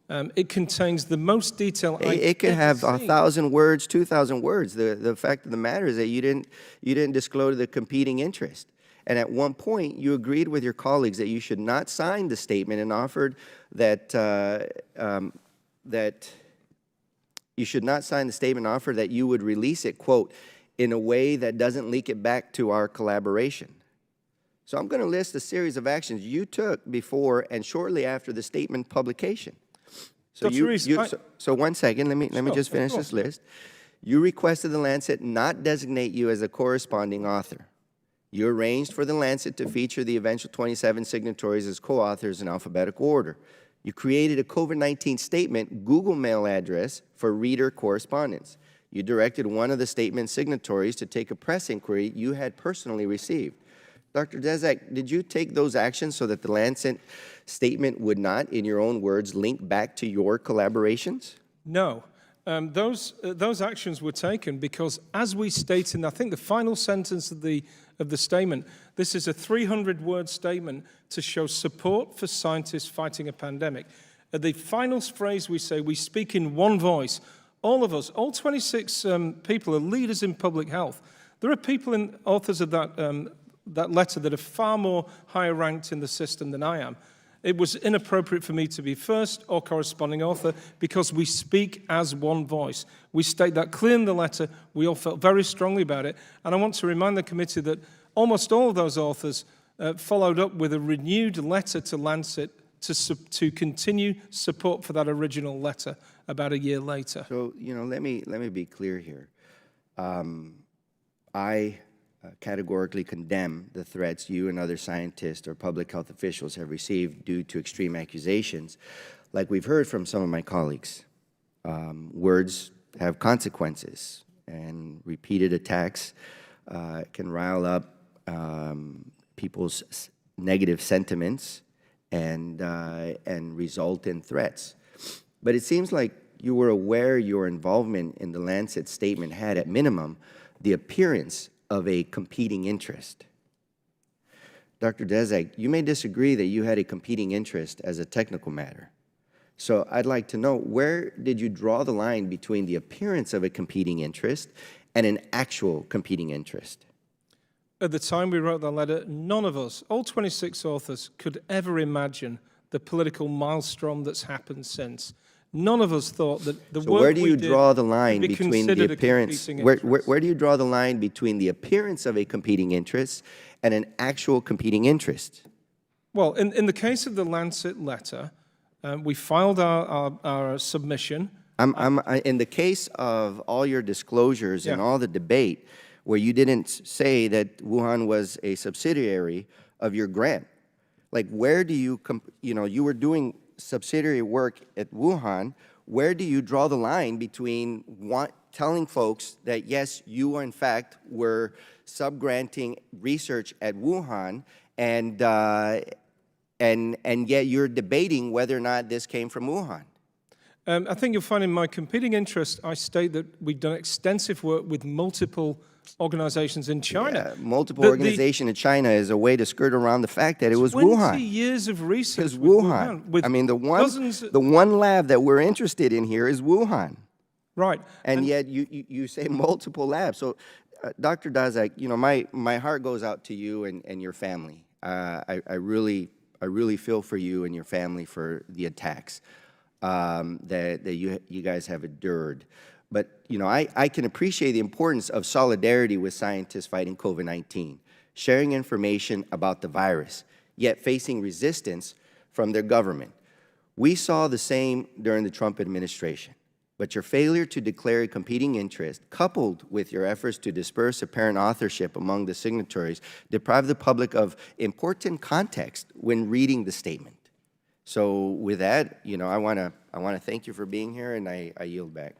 It contains the most detail. It could have 1,000 words, 2,000 words. The fact of the matter is that you didn't disclose the competing interest. And at one point, you agreed with your colleagues that you should not sign the statement and offered that you should not sign the statement and offer that you would release it, quote, in a way that doesn't leak it back to our collaboration. So I'm going to list a series of actions you took before and shortly after the statement publication. So so one second, let me just finish this list. You requested the Lancet not designate you as a corresponding author. You arranged for the Lancet to feature the eventual 27 signatories as co-authors in alphabetical order. You created a COVID-19 statement Google Mail address for reader correspondence. You directed one of the statement signatories to take a press inquiry you had personally received. Dr. Daszak, did you take those actions so that the Lancet statement would not, in your own words, link back to your collaborations? No. Those actions were taken because, as we state in, I think, the final sentence of the statement, this is a 300-word statement to show support for scientists fighting a pandemic. At the final phrase, we say, we speak in one voice. All of us, all 26 people are leaders in public health. There are people authors of that letter that are far more higher ranked in the system than I am. It was inappropriate for me to be first or corresponding author because we speak as one voice. We state that clear in the letter. We all felt very strongly about it. And I want to remind the committee that almost all of those authors followed up with a renewed letter to Lancet to continue support for that original letter about a year later. So, let me be clear here. I categorically condemn the threats you and other scientists or public health officials have received due to extreme accusations, like we've heard from some of my colleagues. Words have consequences, and repeated attacks can rile up people's negative sentiments and result in threats. But it seems like you were aware your involvement in the Lancet statement had, at minimum, the appearance of a competing interest. Dr. Daszak, you may disagree that you had a competing interest as a technical matter. So I'd like to know, where did you draw the line between the appearance of a competing interest and an actual competing interest? At the time we wrote that letter, none of us, all 26 authors, could ever imagine the political maelstrom that's happened since. None of us thought that the So work where do we you did draw the would line be between the considered a appearance? competing Where interest. do you draw the line between the appearance of a competing interest and an actual competing interest? Well, in the case of the Lancet letter, we filed our submission. In the case of all your disclosures and Yeah. all the debate, where you didn't say that Wuhan was a subsidiary of your grant, like where do you, you were doing subsidiary work at Wuhan, where do you draw the line between telling folks that yes, you in fact were subgranting research at Wuhan, and yet you're debating whether or not this came from Wuhan? I think you'll find in my competing interest, I state that we've done extensive work with multiple organizations in China. Yeah, multiple The- organization in China is a way to skirt around the fact that it was 20 Wuhan. years of research It's with Wuhan. with I mean, the dozens one lab that we're interested in here is Wuhan, right. and yet you say multiple labs. So, Dr. Daszak, my heart goes out to you and your family. I really feel for you and your family for the attacks that you guys have endured. But, I can appreciate the importance of solidarity with scientists fighting COVID-19, sharing information about the virus, yet facing resistance from their government. We saw the same during the Trump administration, but your failure to declare a competing interest, coupled with your efforts to disperse apparent authorship among the signatories, deprived the public of important context when reading the statement. So with that, I want to thank you for being here, and I yield back.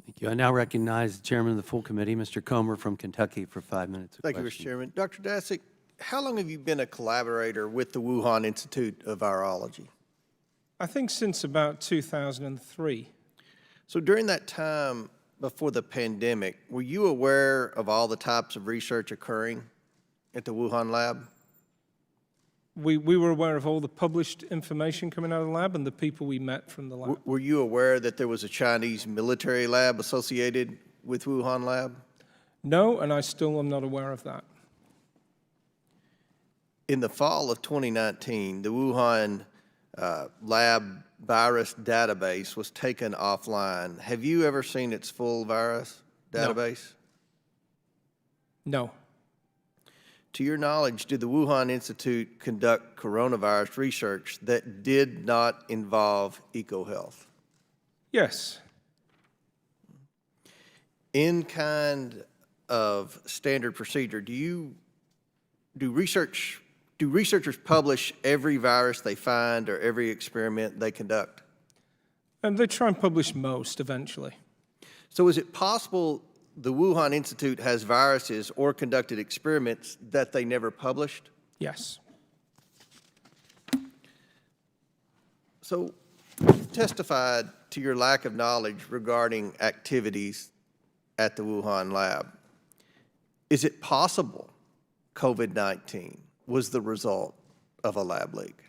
Thank you. I now recognize the chairman of the full committee, Mr. Comer from Kentucky, for 5 minutes of Thank you, Mr. questions. Chairman. Dr. Daszak, how long have you been a collaborator with the Wuhan Institute of Virology? I think since about 2003. So during that time before the pandemic, were you aware of all the types of research occurring at the Wuhan lab? We were aware of all the published information coming out of the lab and the people we met from the lab. Were you aware that there was a Chinese military lab associated with Wuhan lab? No, and I still am not aware of that. In the fall of 2019, the Wuhan lab virus database was taken offline. Have you ever seen its full virus database? No. To your knowledge, did the Wuhan Institute conduct coronavirus research that did not involve EcoHealth? Yes. In kind of standard procedure, do researchers publish every virus they find or every experiment they conduct? And they try and publish most eventually. So is it possible the Wuhan Institute has viruses or conducted experiments that they never published? Yes. So you've testified to your lack of knowledge regarding activities at the Wuhan lab. Is it possible COVID-19 was the result of a lab leak?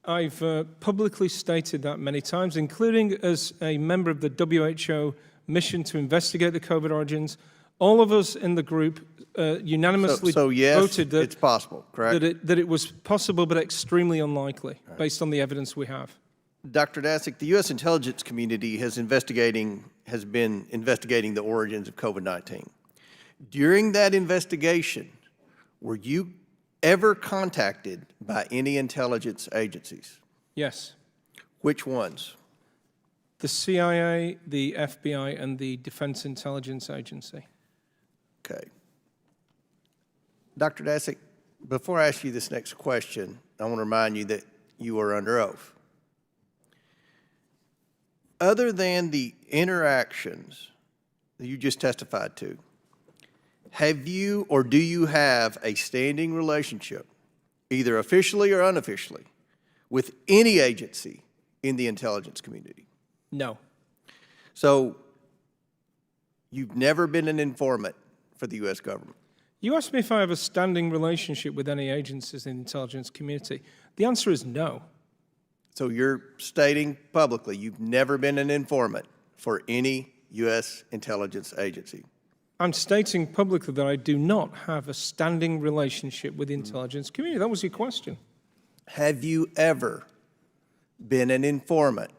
I've publicly stated that many times, including as a member of the WHO mission to investigate the COVID origins. All of us in the group unanimously So yes, voted that it's possible, correct? that it was possible but extremely unlikely, based on the evidence we have. Dr. Daszak, the U.S. intelligence community has been investigating the origins of COVID-19. During that investigation, were you ever contacted by any intelligence agencies? Yes. Which ones? The CIA, the FBI, and the Defense Intelligence Agency. Okay. Dr. Daszak, before I ask you this next question, I want to remind you that you are under oath. Other than the interactions that you just testified to, have you or do you have a standing relationship, either officially or unofficially, with any agency in the intelligence community? No. So you've never been an informant for the U.S. government? You asked me if I have a standing relationship with any agencies in the intelligence community. The answer is no. So you're stating publicly you've never been an informant for any U.S. intelligence agency? I'm stating publicly that I do not have a standing relationship with the intelligence community. That was your question. Have you ever been an informant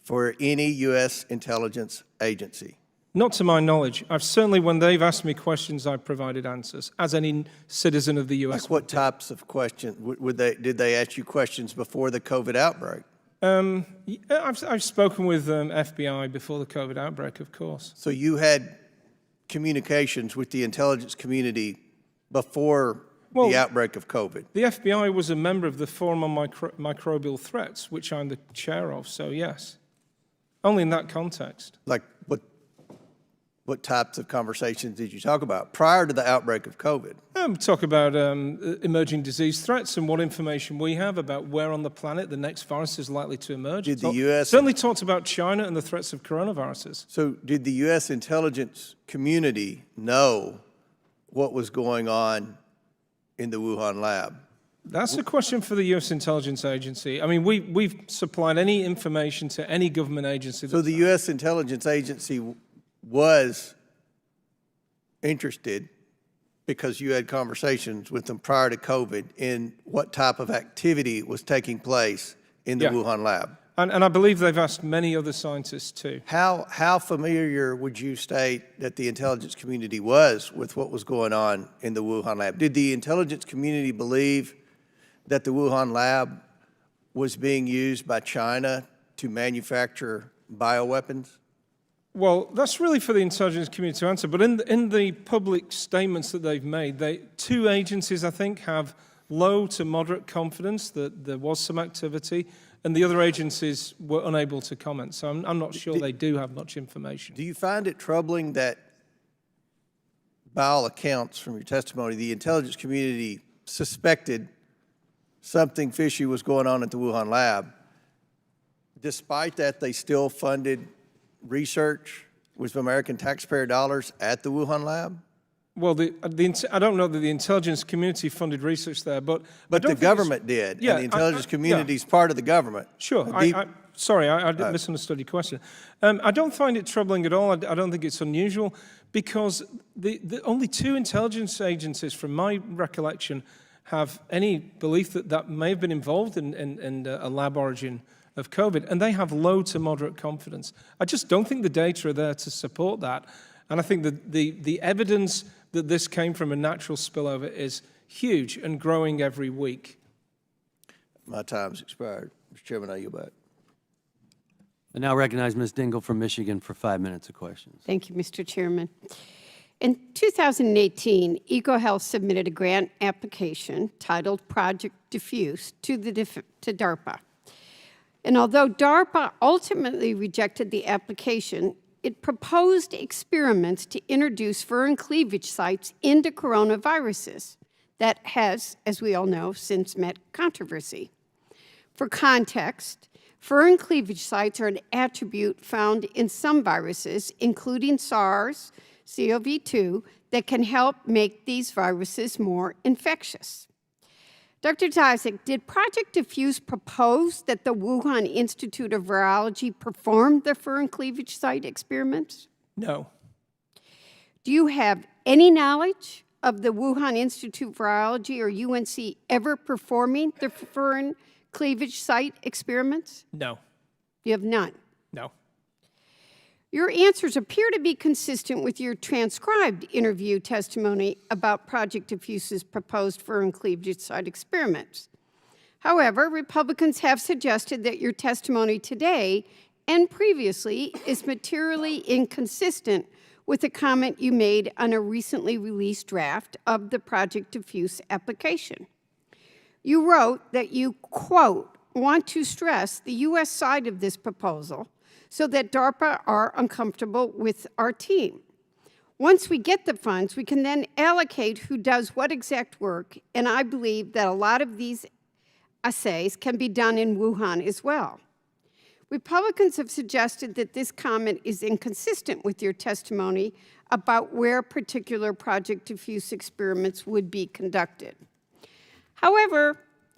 for any U.S. intelligence agency? Not to my knowledge. I've certainly, when they've asked me questions, I've provided answers, as any citizen of the U.S. Like what types of questions? Did they ask you questions before the COVID outbreak? I've spoken with FBI before the COVID outbreak, of course. So you had communications with the intelligence community before the outbreak of COVID? The FBI was a member of the Forum on Microbial Threats, which I'm the chair of, so yes. Only in that context. Like what types of conversations did you talk about prior to the outbreak of COVID? Talk about emerging disease threats and what information we have about where on the planet the next virus is likely to emerge. Did the U.S. Certainly talked about China and the threats of coronaviruses. So did the U.S. intelligence community know what was going on in the Wuhan lab? That's a question for the U.S. intelligence agency. I mean, we've supplied any information to any government agency. So the U.S. intelligence agency was interested, because you had conversations with them prior to COVID, in what type of activity was taking place in the Wuhan lab. And I believe they've asked many other scientists too. How familiar would you state that the intelligence community was with what was going on in the Wuhan lab? Did the intelligence community believe that the Wuhan lab was being used by China to manufacture bioweapons? Well, that's really for the intelligence community to answer. But in the public statements that they've made, two agencies, I think, have low to moderate confidence that there was some activity, and the other agencies were unable to comment. So I'm not sure they do have much information. Do you find it troubling that, by all accounts from your testimony, the intelligence community suspected something fishy was going on at the Wuhan lab? Despite that, they still funded research with American taxpayer dollars at the Wuhan lab? Well, I don't know that the intelligence community funded research there, but the government did, and the intelligence community is part of the government. Sure. Sorry, I misunderstood your question. I don't find it troubling at all. I don't think it's unusual, because the only two intelligence agencies, from my recollection, have any belief that that may have been involved in a lab origin of COVID, and they have low to moderate confidence. I just don't think the data are there to support that, and I think that the evidence that this came from a natural spillover is huge and growing every week. My time's expired. Mr. Chairman, I yield back. I now recognize Ms. Dingell from Michigan for 5 minutes of questions. Thank you, Mr. Chairman. In 2018, EcoHealth submitted a grant application titled Project DEFUSE to DARPA. And although DARPA ultimately rejected the application, it proposed experiments to introduce furin cleavage sites into coronaviruses that has, as we all know, since met controversy. For context, furin cleavage sites are an attribute found in some viruses, including SARS, CoV-2, that can help make these viruses more infectious. Dr. Daszak, did Project DEFUSE propose that the Wuhan Institute of Virology perform the furin cleavage site experiments? No. Do you have any knowledge of the Wuhan Institute of Virology or UNC ever performing the furin cleavage site experiments? No. You have none? No. Your answers appear to be consistent with your transcribed interview testimony about Project DEFUSE's proposed furin cleavage site experiments. However, Republicans have suggested that your testimony today and previously is materially inconsistent with a comment you made on a recently released draft of the Project DEFUSE application. You wrote that you, quote, want to stress the U.S. side of this proposal so that DARPA are uncomfortable with our team. Once we get the funds, we can then allocate who does what exact work, and I believe that a lot of these assays can be done in Wuhan as well. Republicans have suggested that this comment is inconsistent with your testimony about where particular Project DEFUSE experiments would be conducted. However,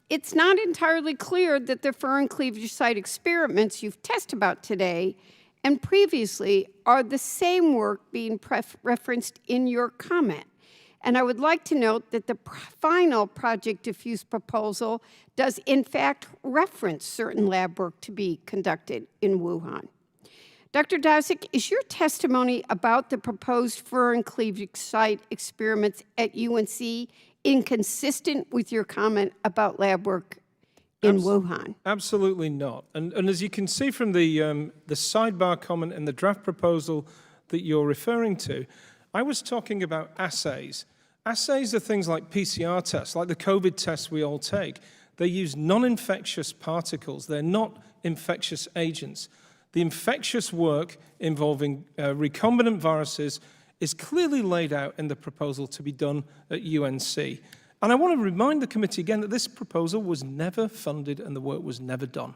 it's not entirely clear that the furin cleavage site experiments you've tested about today and previously are the same work being referenced in your comment. And I would like to note that the final Project DEFUSE proposal does in fact reference certain lab work to be conducted in Wuhan. Dr. Daszak, is your testimony about the proposed furin cleavage site experiments at UNC inconsistent with your comment about lab work in Wuhan? Absolutely not. And as you can see from the sidebar comment and the draft proposal that you're referring to, I was talking about assays. Assays are things like PCR tests, like the COVID tests we all take. They use non-infectious particles. They're not infectious agents. The infectious work involving recombinant viruses is clearly laid out in the proposal to be done at UNC. And I want to remind the committee again that this proposal was never funded and the work was never done.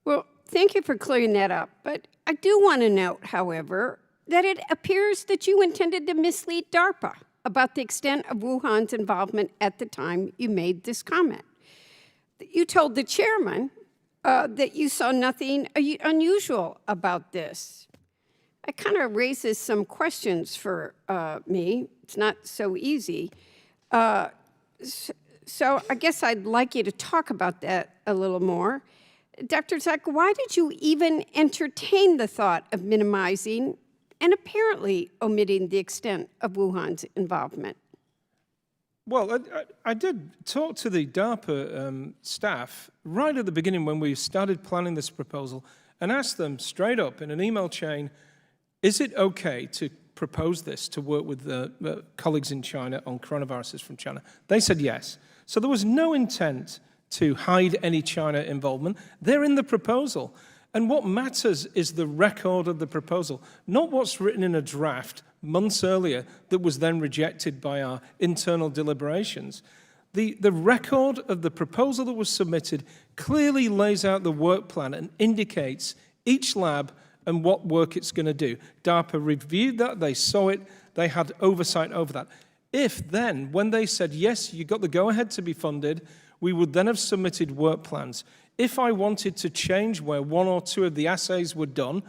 Well, thank you for clearing that up. But I do want to note, however, that it appears that you intended to mislead DARPA about the extent of Wuhan's involvement at the time you made this comment. You told the chairman that you saw nothing unusual about this. It kind of raises some questions for me. It's not so easy. So I guess I'd like you to talk about that a little more. Dr. Daszak, why did you even entertain the thought of minimizing and apparently omitting the extent of Wuhan's involvement? Well, I did talk to the DARPA staff right at the beginning when we started planning this proposal and asked them straight up in an email chain, is it okay to propose this to work with the colleagues in China on coronaviruses from China? They said yes. So there was no intent to hide any China involvement. They're in the proposal. And what matters is the record of the proposal, not what's written in a draft months earlier that was then rejected by our internal deliberations. The record of the proposal that was submitted clearly lays out the work plan and indicates each lab and what work it's going to do. DARPA reviewed that, they saw it, they had oversight over that. If then, when they said, yes, you got the go-ahead to be funded, we would then have submitted work plans. If I wanted to change where one or two of the assays were done,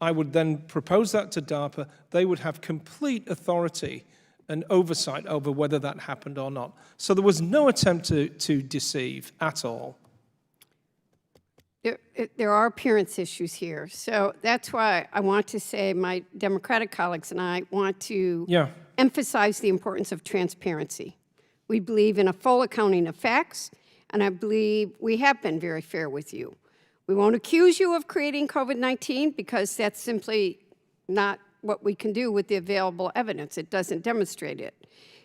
I would then propose that to DARPA. They would have complete authority and oversight over whether that happened or not. So there was no attempt to deceive at all. There are appearance issues here. So that's why I want to say my Democratic colleagues and I want to emphasize the importance of transparency. We believe in a full accounting of facts, and I believe we have been very fair with you. We won't accuse you of creating COVID-19 because that's simply not what we can do with the available evidence. It doesn't demonstrate it.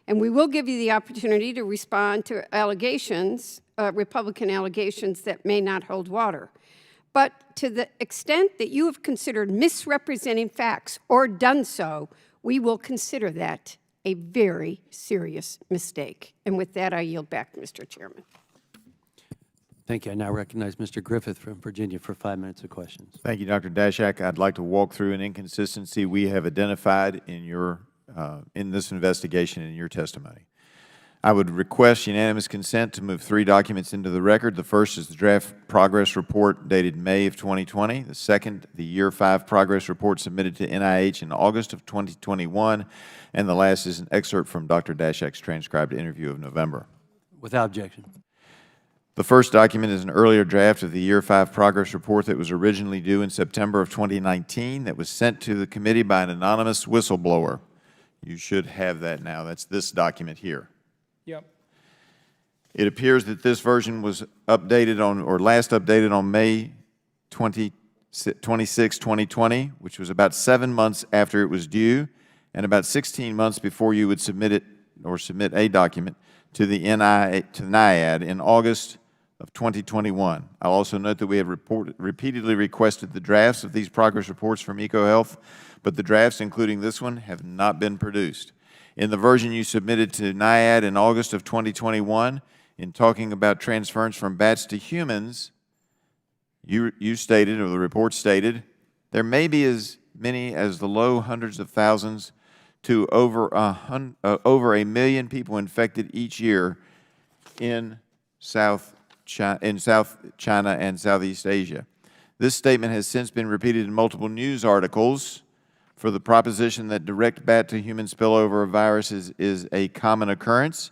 And we will give you the opportunity to respond to allegations, Republican allegations that may not hold water. But to the extent that you have considered misrepresenting facts or done so, we will consider that a very serious mistake. And with that, I yield back, Mr. Chairman. Thank you. I now recognize Mr. Griffith from Virginia for 5 minutes of questions. Thank you, Dr. Daszak. I'd like to walk through an inconsistency we have identified in your in this investigation in your testimony. I would request unanimous consent to move 3 documents into the record. The first is the draft progress report dated May of 2020. The second, the Year 5 progress report submitted to NIH in August of 2021. And the last is an excerpt from Dr. Daszak's transcribed interview of November. Without objection. The first document is an earlier draft of the Year 5 progress report that was originally due in September of 2019 that was sent to the committee by an anonymous whistleblower. You should have that now. That's this document here. Yep. It appears that this version was updated on, or last updated on May 26, 2020, which was about 7 months after it was due, and about 16 months before you would submit it, or submit a document, to the NIAID in August of 2021. I'll also note that we have repeatedly requested the drafts of these progress reports from EcoHealth, but the drafts, including this one, have not been produced. In the version you submitted to NIAID in August of 2021, in talking about transference from bats to humans, you stated, or the report stated, there may be as many as the low hundreds of thousands to over a million people infected each year in South China and Southeast Asia. This statement has since been repeated in multiple news articles for the proposition that direct bat-to-human spillover of viruses is a common occurrence.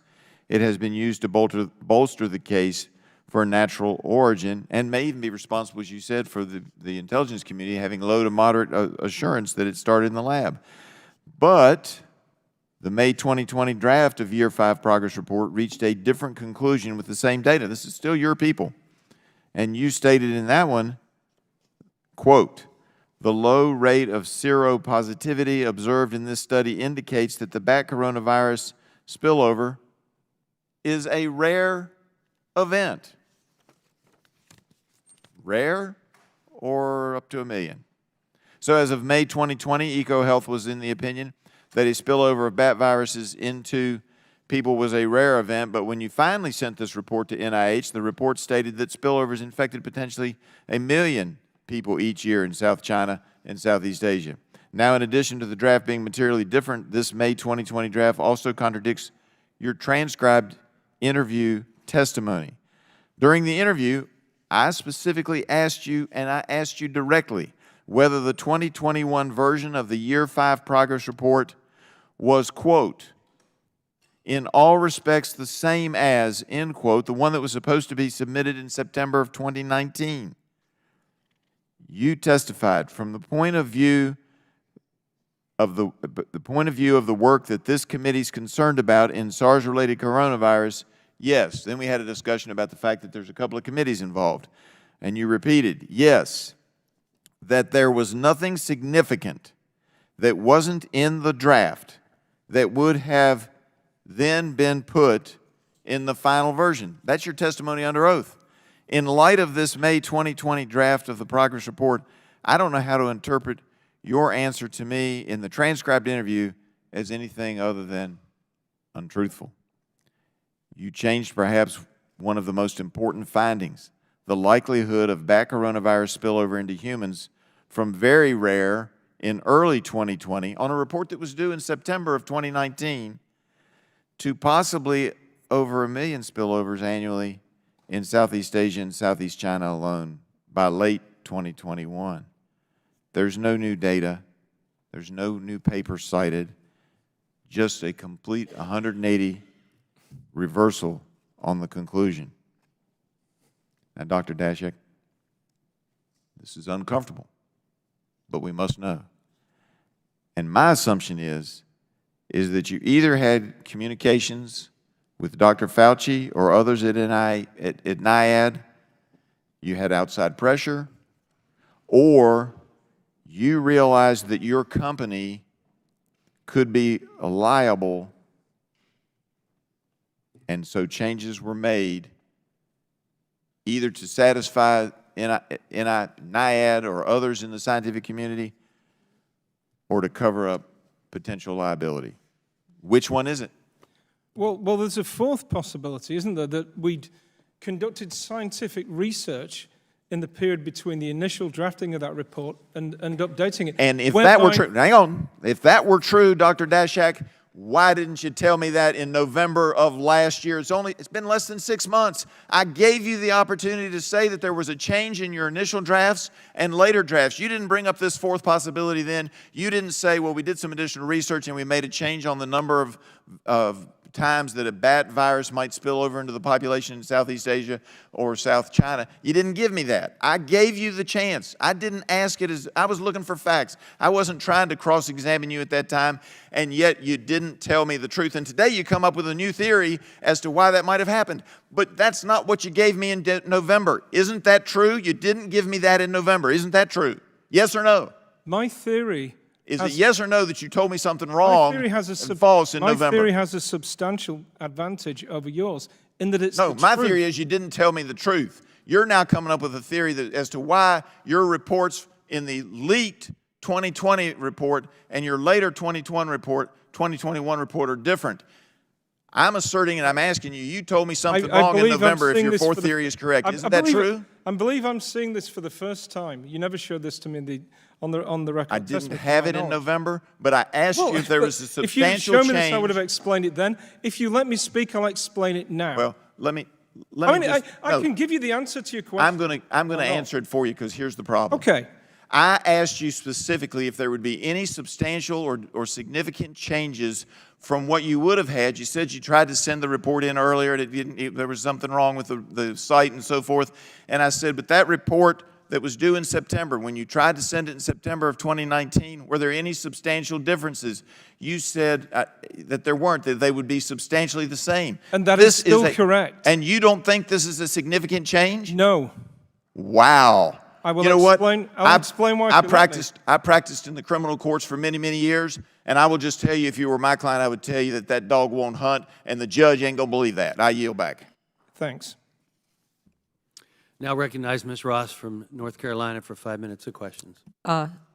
It has been used to bolster the case for natural origin and may even be responsible, as you said, for the intelligence community having low to moderate assurance that it started in the lab. But the May 2020 draft of Year 5 Progress Report reached a different conclusion with the same data. This is still your people. And you stated in that one, quote, "The low rate of seropositivity observed in this study indicates that the bat coronavirus spillover is a rare event." Rare or up to 1 million? So as of May 2020, EcoHealth was in the opinion that a spillover of bat viruses into people was a rare event, but when you finally sent this report to NIH, the report stated that spillovers infected potentially 1 million people each year in South China and Southeast Asia. Now, in addition to the draft being materially different, this May 2020 draft also contradicts your transcribed interview testimony. During the interview, I specifically asked you, and I asked you directly, whether the 2021 version of the Year 5 Progress Report was, quote, "in all respects the same as," end quote, the one that was supposed to be submitted in September of 2019. You testified from the point of view of the work that this committee is concerned about in SARS-related coronavirus. Yes. Then we had a discussion about the fact that there's a couple of committees involved. And you repeated, yes, that there was nothing significant that wasn't in the draft that would have then been put in the final version. That's your testimony under oath. In light of this May 2020 draft of the progress report, I don't know how to interpret your answer to me in the transcribed interview as anything other than untruthful. You changed perhaps one of the most important findings, the likelihood of bat coronavirus spillover into humans from very rare in early 2020 on a report that was due in September of 2019 to possibly over 1 million spillovers annually in Southeast Asia and Southeast China alone by late 2021. There's no new data. There's no new paper cited. Just a complete 180 reversal on the conclusion. Now, Dr. Daszak, this is uncomfortable, but we must know. And my assumption is that you either had communications with Dr. Fauci or others at NIAID, you had outside pressure, or you realized that your company could be liable, and so changes were made either to satisfy NIAID or others in the scientific community or to cover up potential liability. Which one is it? Well, there's a fourth possibility, isn't there, that we'd conducted scientific research in the period between the initial drafting of that report and updating it. And if that were true, hang on, if that were true, Dr. Daszak, why didn't you tell me that in November of last year? It's been less than 6 months. I gave you the opportunity to say that there was a change in your initial drafts and later drafts. You didn't bring up this fourth possibility then. You didn't say, well, we did some additional research and we made a change on the number of times that a bat virus might spill over into the population in Southeast Asia or South China. You didn't give me that. I gave you the chance. I didn't ask it as, I was looking for facts. I wasn't trying to cross-examine you at that time, and yet you didn't tell me the truth. And today you come up with a new theory as to why that might have happened. But that's not what you gave me in November. Isn't that true? You didn't give me that in November. Isn't that true? Yes or no? My theory... Is it yes or no that you told me something wrong and false in November? My theory has a substantial advantage over yours in that it's No, my theory is you didn't tell me the truth. You're now coming up with a theory that, as to why your reports in the leaked 2020 report and your later 2021 report are different. I'm asserting and I'm asking you, you told me something wrong in November if your fourth theory is correct. Isn't that true? I believe I'm seeing this for the first time. You never showed this to me on the record. I didn't have it in November, but I asked you if there was a substantial change. If you show me this, I would have explained it then. If you let me speak, I'll explain it now. Well, let I mean, I can give you the answer to your question. I'm gonna answer it for you because here's the problem. Okay. I asked you specifically if there would be any substantial or significant changes from what you would have had. You said you tried to send the report in earlier, there was something wrong with the site and so forth. And I said, but that report that was due in September, when you tried to send it in September of 2019, were there any substantial differences? You said that there weren't, that they would be substantially the same. And that is still correct. And you don't think this is a significant change? No. Wow. I will you know explain, what? I'll explain why. I practiced in the criminal courts for many, many years, and I will just tell you, if you were my client, I would tell you that that dog won't hunt, and the judge ain't gonna believe that. I yield back. Thanks. Now recognize Ms. Ross from North Carolina for 5 minutes of questions.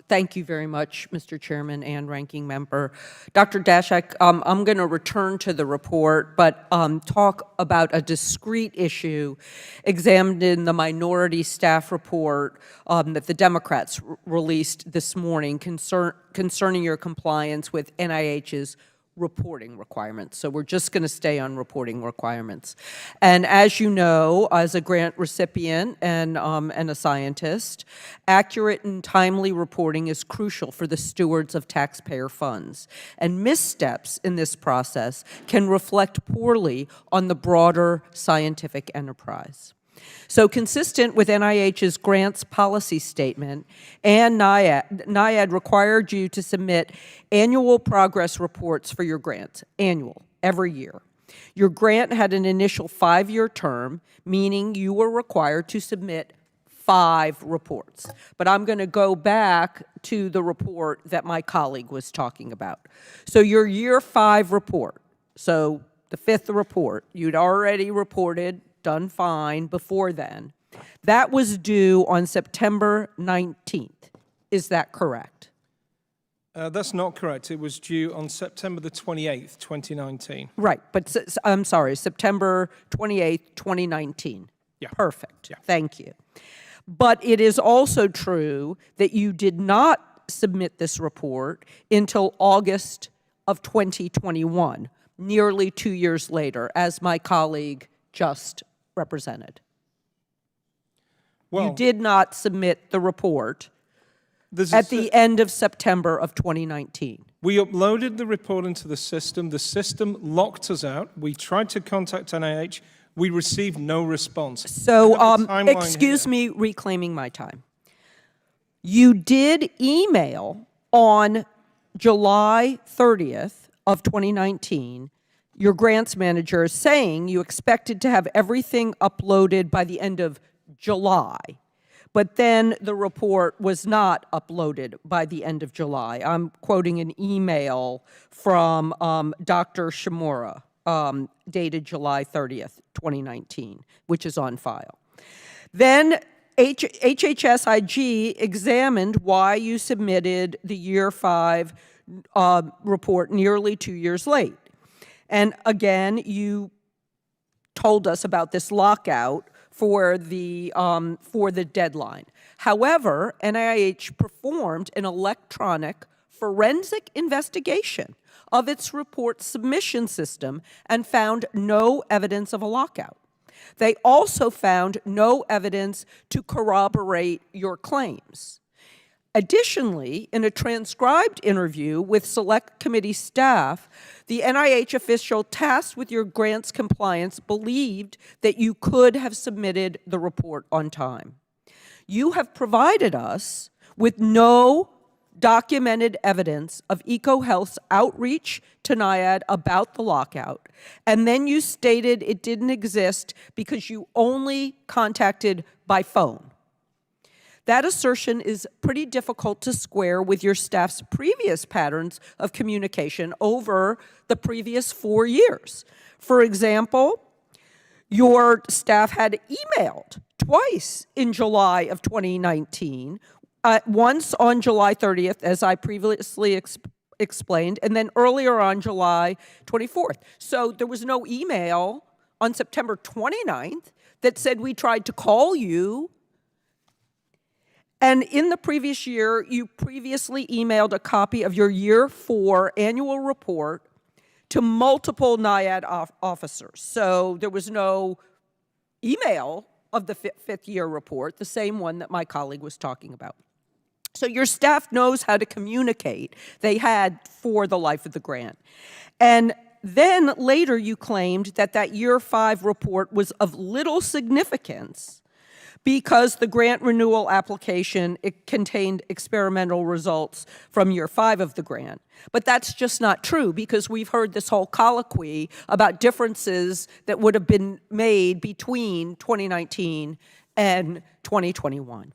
Thank you very much, Mr. Chairman and Ranking Member. Dr. Daszak, I'm going to return to the report, but talk about a discrete issue examined in the minority staff report that the Democrats released this morning concerning your compliance with NIH's reporting requirements. So we're just going to stay on reporting requirements. And as you know, as a grant recipient and a scientist, accurate and timely reporting is crucial for the stewards of taxpayer funds. And missteps in this process can reflect poorly on the broader scientific enterprise. So consistent with NIH's grants policy statement, and NIAID required you to submit annual progress reports for your grants, annual, every year. Your grant had an initial 5-year term, meaning you were required to submit 5 reports. But I'm going to go back to the report that my colleague was talking about. So your year 5 report, so the 5th report, you'd already reported, done fine before then. That was due on September 19th. Is that correct? That's not correct. It was due on September the 28th, 2019. Right, but I'm sorry, September 28th, 2019. Yeah. Perfect. Yeah. Thank you. But it is also true that you did not submit this report until August of 2021, nearly 2 years later, as my colleague just represented. Well, you did not submit the report at the end of September of 2019. We uploaded the report into the system. The system locked us out. We tried to contact NIH. We received no response. So, excuse me reclaiming my time. You did email on July 30th of 2019 your grants manager saying you expected to have everything uploaded by the end of July, but then the report was not uploaded by the end of July. I'm quoting an email from Dr. Shimura, dated July 30th, 2019, which is on file. Then HHSIG examined why you submitted the year 5 report nearly 2 years late. And again, you told us about this lockout for the deadline. However, NIH performed an electronic forensic investigation of its report submission system and found no evidence of a lockout. They also found no evidence to corroborate your claims. Additionally, in a transcribed interview with Select Committee staff, the NIH official tasked with your grants compliance believed that you could have submitted the report on time. You have provided us with no documented evidence of EcoHealth's outreach to NIAID about the lockout, and then you stated it didn't exist because you only contacted by phone. That assertion is pretty difficult to square with your staff's previous patterns of communication over the previous 4 years. For example, your staff had emailed twice in July of 2019, once on July 30th, as I previously explained, and then earlier on July 24th. So there was no email on September 29th that said we tried to call you. And in the previous year, you previously emailed a copy of your year 4 annual report to multiple NIAID officers. So there was no email of the fifth year report, the same one that my colleague was talking about. So your staff knows how to communicate. They had for the life of the grant. And then later you claimed that that year 5 report was of little significance because the grant renewal application, it contained experimental results from year 5 of the grant. But that's just not true, because we've heard this whole colloquy about differences that would have been made between 2019 and 2021.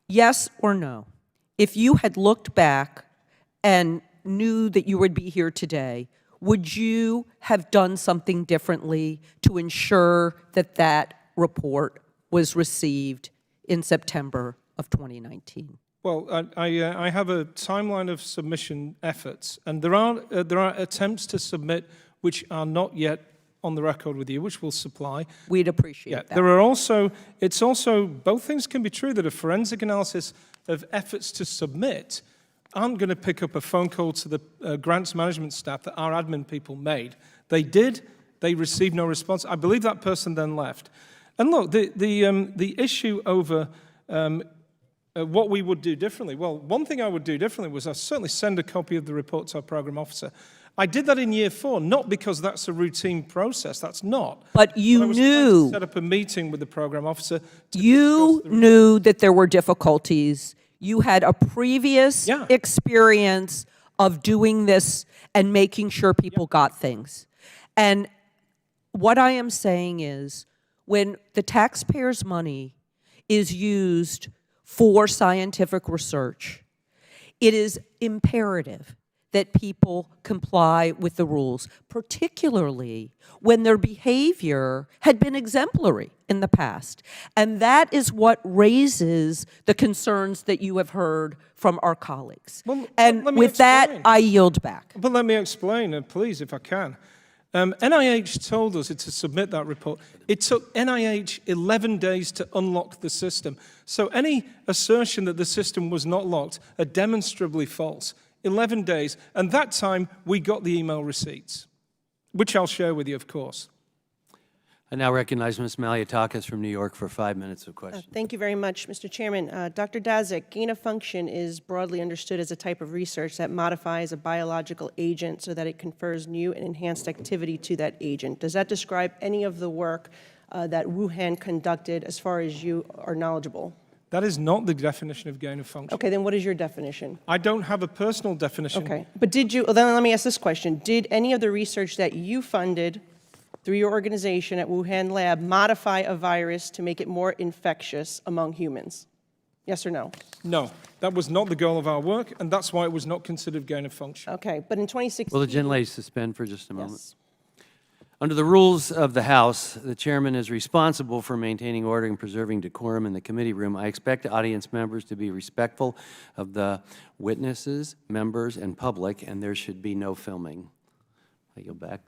Yes or no? If you had looked back and knew that you would be here today, would you have done something differently to ensure that that report was received in September of 2019? Well, I have a timeline of submission efforts, and there are attempts to submit which are not yet on the record with you, which we'll supply. We'd appreciate that. There are also, it's also, both things can be true, that a forensic analysis of efforts to submit aren't going to pick up a phone call to the grants management staff that our admin people made. They did, they received no response. I believe that person then left. And look, the issue over what we would do differently, well, one thing I would do differently was I'd certainly send a copy of the report to our program officer. I did that in year 4, not because that's a routine process, that's not. But you I was knew. trying to set up a meeting with the program officer. You knew that there were difficulties. You had a previous experience of doing this and making sure people got things. And what I am saying is, when the taxpayers' money is used for scientific research, it is imperative that people comply with the rules, particularly when their behavior had been exemplary in the past. And that is what raises the concerns that you have heard from our colleagues. Well, and let me with that, explain. I yield back. But let me explain, please, if I can. NIH told us to submit that report. It took NIH 11 days to unlock the system. So any assertion that the system was not locked are demonstrably false. 11 days. And that time, we got the email receipts, which I'll share with you, of course. I now recognize Ms. Maliatakis from New York for 5 minutes of questions. Thank you very much, Mr. Chairman. Dr. Daszak, gain of function is broadly understood as a type of research that modifies a biological agent so that it confers new and enhanced activity to that agent. Does that describe any of the work that Wuhan conducted as far as you are knowledgeable? That is not the definition of gain of function. Okay, then what is your definition? I don't have a personal definition. Okay, but did you, well, then let me ask this question. Did any of the research that you funded through your organization at Wuhan Lab modify a virus to make it more infectious among humans? Yes or no? No, that was not the goal of our work, and that's why it was not considered gain of function. Okay, but in 2016... Will the gentlelady suspend for just a moment? Yes. Under the rules of the House, the chairman is responsible for maintaining order and preserving decorum in the committee room. I expect audience members to be respectful of the witnesses, members, and public, and there should be no filming. I go back.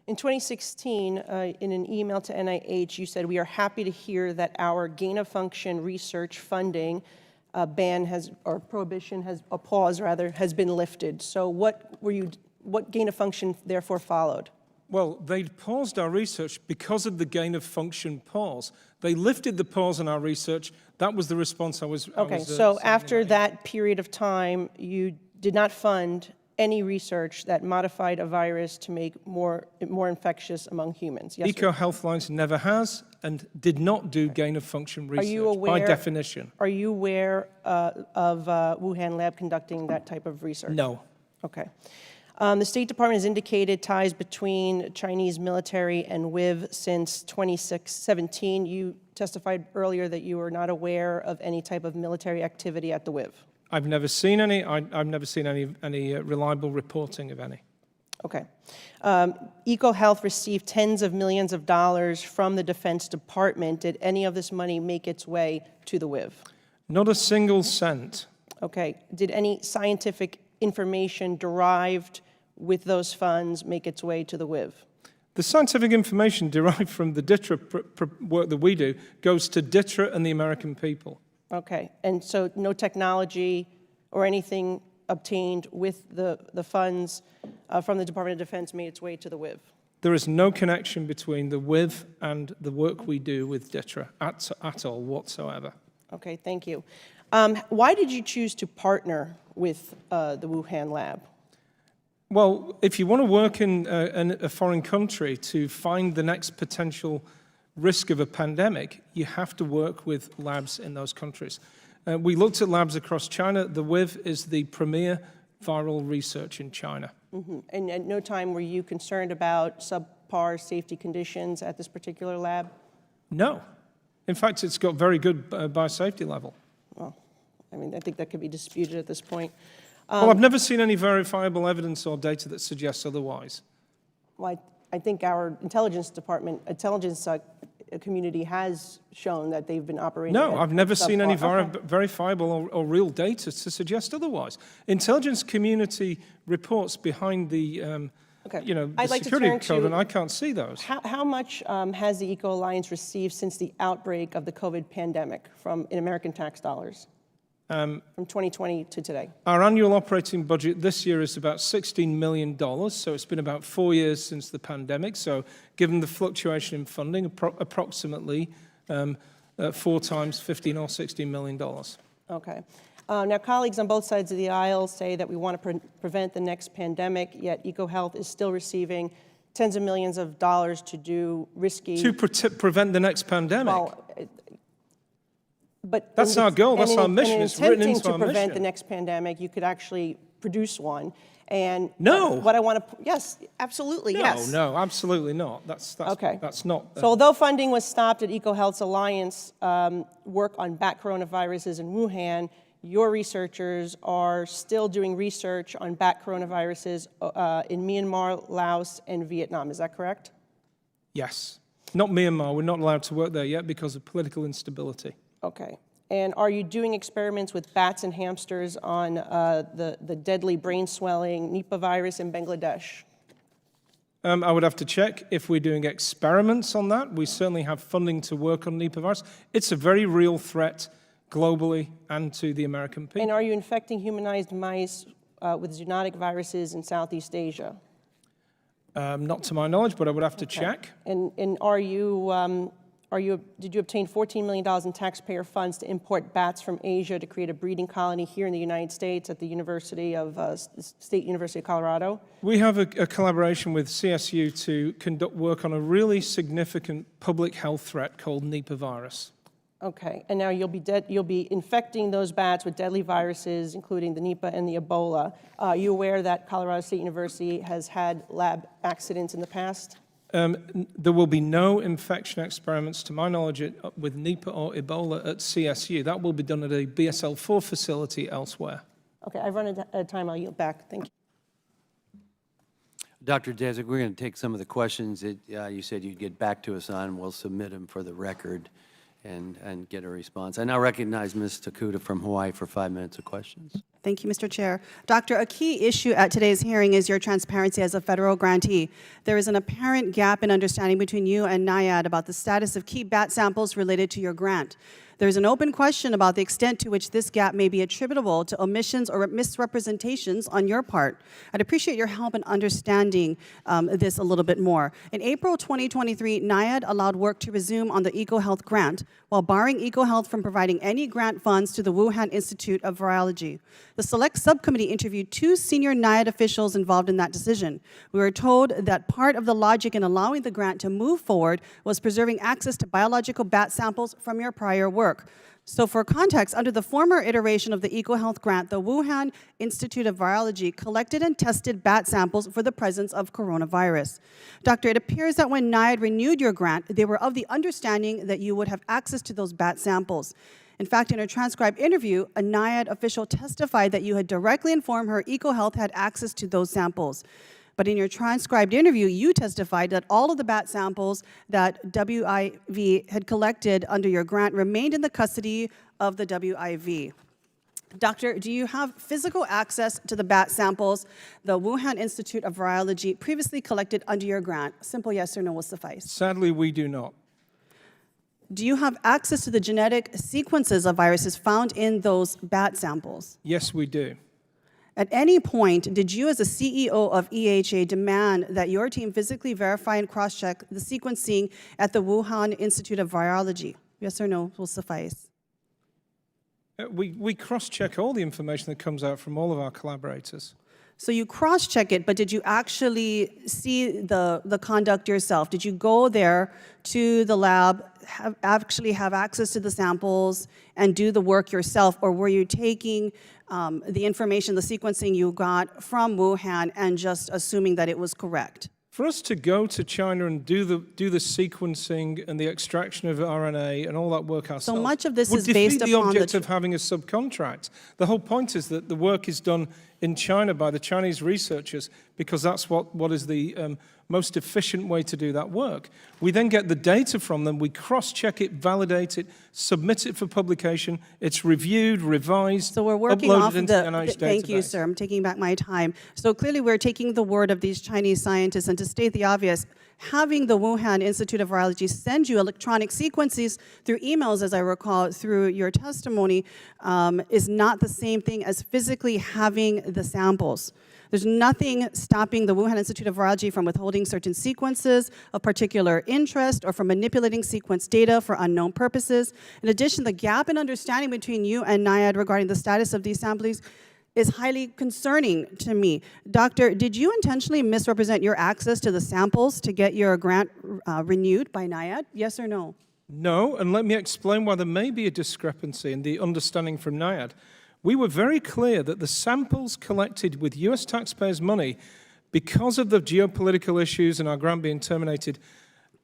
In 2016, in an email to NIH, you said, "We are happy to hear that our gain-of-function research funding ban has, or prohibition has, a pause rather, has been lifted." So what gain-of-function therefore followed? Well, they paused our research because of the gain-of-function pause. They lifted the pause on our research. That was the response I was Okay, so after that period of time, you did not fund any research that modified a virus to make more infectious among humans? Yes. EcoHealth Lines never has and did not do gain-of-function research by definition. Are you aware of Wuhan Lab conducting that type of research? No. Okay. The State Department has indicated ties between Chinese military and WIV since 2017. You testified earlier that you were not aware of any type of military activity at the WIV. I've never seen any. I've never seen any reliable reporting of any. Okay. EcoHealth received tens of millions of dollars from the Defense Department. Did any of this money make its way to the WIV? Not a single cent. Okay. Did any scientific information derived with those funds make its way to the WIV? The scientific information derived from the DTRA work that we do goes to DTRA and the American people. Okay, and so no technology or anything obtained with the funds from the Department of Defense made its way to the WIV? There is no connection between the WIV and the work we do with DITRA at all whatsoever. Okay, thank you. Why did you choose to partner with the Wuhan lab? Well, if you want to work in a foreign country to find the next potential risk of a pandemic, you have to work with labs in those countries. We looked at labs across China. The WIV is the premier viral research in China. Mm-hmm. And at no time were you concerned about subpar safety conditions at this particular lab? No. In fact, it's got very good biosafety level. Well, I mean, I think that could be disputed at this point. Well, I've never seen any verifiable evidence or data that suggests otherwise. Well, I think our intelligence community has shown that they've been operating. No, I've never seen any Okay. verifiable or real data to suggest otherwise. Intelligence community reports behind the, Okay. the I'd like to security turn code, to- and I can't see those. How much has the Eco Alliance received since the outbreak of the COVID pandemic in American tax dollars? From 2020 to today? Our annual operating budget this year is about $16 million, so it's been about 4 years since the pandemic. So given the fluctuation in funding, approximately 4 times $15 or $16 million. Okay. Now, colleagues on both sides of the aisle say that we want to prevent the next pandemic, yet EcoHealth is still receiving tens of millions of dollars to do risky... To prevent the next pandemic. Well, but That's our goal, that's our mission, it's written into our attempting to prevent mission. the next pandemic, you could actually produce one. And No. what I want to, yes, absolutely, yes. No, absolutely not. Okay. That's not. So although funding was stopped at EcoHealth's Alliance work on bat coronaviruses in Wuhan, your researchers are still doing research on bat coronaviruses in Myanmar, Laos, and Vietnam. Is that correct? Yes. Not Myanmar. We're not allowed to work there yet because of political instability. Okay. And are you doing experiments with bats and hamsters on the deadly brain swelling Nipah virus in Bangladesh? I would have to check if we're doing experiments on that. We certainly have funding to work on Nipah virus. It's a very real threat globally and to the American people. And are you infecting humanized mice with zoonotic viruses in Southeast Asia? Not to my knowledge, but I would have to check. And did you obtain $14 million in taxpayer funds to import bats from Asia to create a breeding colony here in the United States at the State University of Colorado? We have a collaboration with CSU to conduct work on a really significant public health threat called Nipah virus. Okay, and now you'll be infecting those bats with deadly viruses, including the Nipah and the Ebola. Are you aware that Colorado State University has had lab accidents in the past? There will be no infection experiments, to my knowledge, with Nipah or Ebola at CSU. That will be done at a BSL-4 facility elsewhere. Okay, I've run out of time. I'll yield back. Thank you. Dr. Daszak, we're going to take some of the questions that you said you'd get back to us on. We'll submit them for the record and get a response. I now recognize Ms. Takuda from Hawaii for 5 minutes of questions. Thank you, Mr. Chair. Doctor, a key issue at today's hearing is your transparency as a federal grantee. There is an apparent gap in understanding between you and NIAID about the status of key bat samples related to your grant. There is an open question about the extent to which this gap may be attributable to omissions or misrepresentations on your part. I'd appreciate your help in understanding this a little bit more. In April 2023, NIAID allowed work to resume on the EcoHealth grant, while barring EcoHealth from providing any grant funds to the Wuhan Institute of Virology. The Select Subcommittee interviewed 2 senior NIAID officials involved in that decision. We were told that part of the logic in allowing the grant to move forward was preserving access to biological bat samples from your prior work. So for context, under the former iteration of the EcoHealth grant, the Wuhan Institute of Virology collected and tested bat samples for the presence of coronavirus. Doctor, it appears that when NIAID renewed your grant, they were of the understanding that you would have access to those bat samples. In fact, in a transcribed interview, a NIAID official testified that you had directly informed her EcoHealth had access to those samples. But in your transcribed interview, you testified that all of the bat samples that WIV had collected under your grant remained in the custody of the WIV. Doctor, do you have physical access to the bat samples the Wuhan Institute of Virology previously collected under your grant? Simple yes or no will suffice. Sadly, we do not. Do you have access to the genetic sequences of viruses found in those bat samples? Yes, we do. At any point, did you as a CEO of EHA demand that your team physically verify and cross-check the sequencing at the Wuhan Institute of Virology? Yes or no will suffice. We cross-check all the information that comes out from all of our collaborators. So you cross-check it, but did you actually see the conduct yourself? Did you go there to the lab, actually have access to the samples, and do the work yourself? Or were you taking the information, the sequencing you got from Wuhan and just assuming that it was correct? For us to go to China and do the sequencing and the extraction of RNA and all that work ourselves, So much of this would is based defeat upon the object of having a subcontract. The whole point is that the work is done in China by the Chinese researchers because that's what is the most efficient way to do that work. We then get the data from them, we cross-check it, validate it, submit it for publication, it's reviewed, revised, So we're working uploaded off into the NIH database. thank you, sir. I'm taking back my time. So clearly we're taking the word of these Chinese scientists, and to state the obvious, having the Wuhan Institute of Virology send you electronic sequences through emails, as I recall, through your testimony, is not the same thing as physically having the samples. There's nothing stopping the Wuhan Institute of Virology from withholding certain sequences of particular interest or from manipulating sequence data for unknown purposes. In addition, the gap in understanding between you and NIAID regarding the status of these samples is highly concerning to me. Doctor, did you intentionally misrepresent your access to the samples to get your grant renewed by NIAID? Yes or no? No, and let me explain why there may be a discrepancy in the understanding from NIAID. We were very clear that the samples collected with US taxpayers' money, because of the geopolitical issues and our grant being terminated,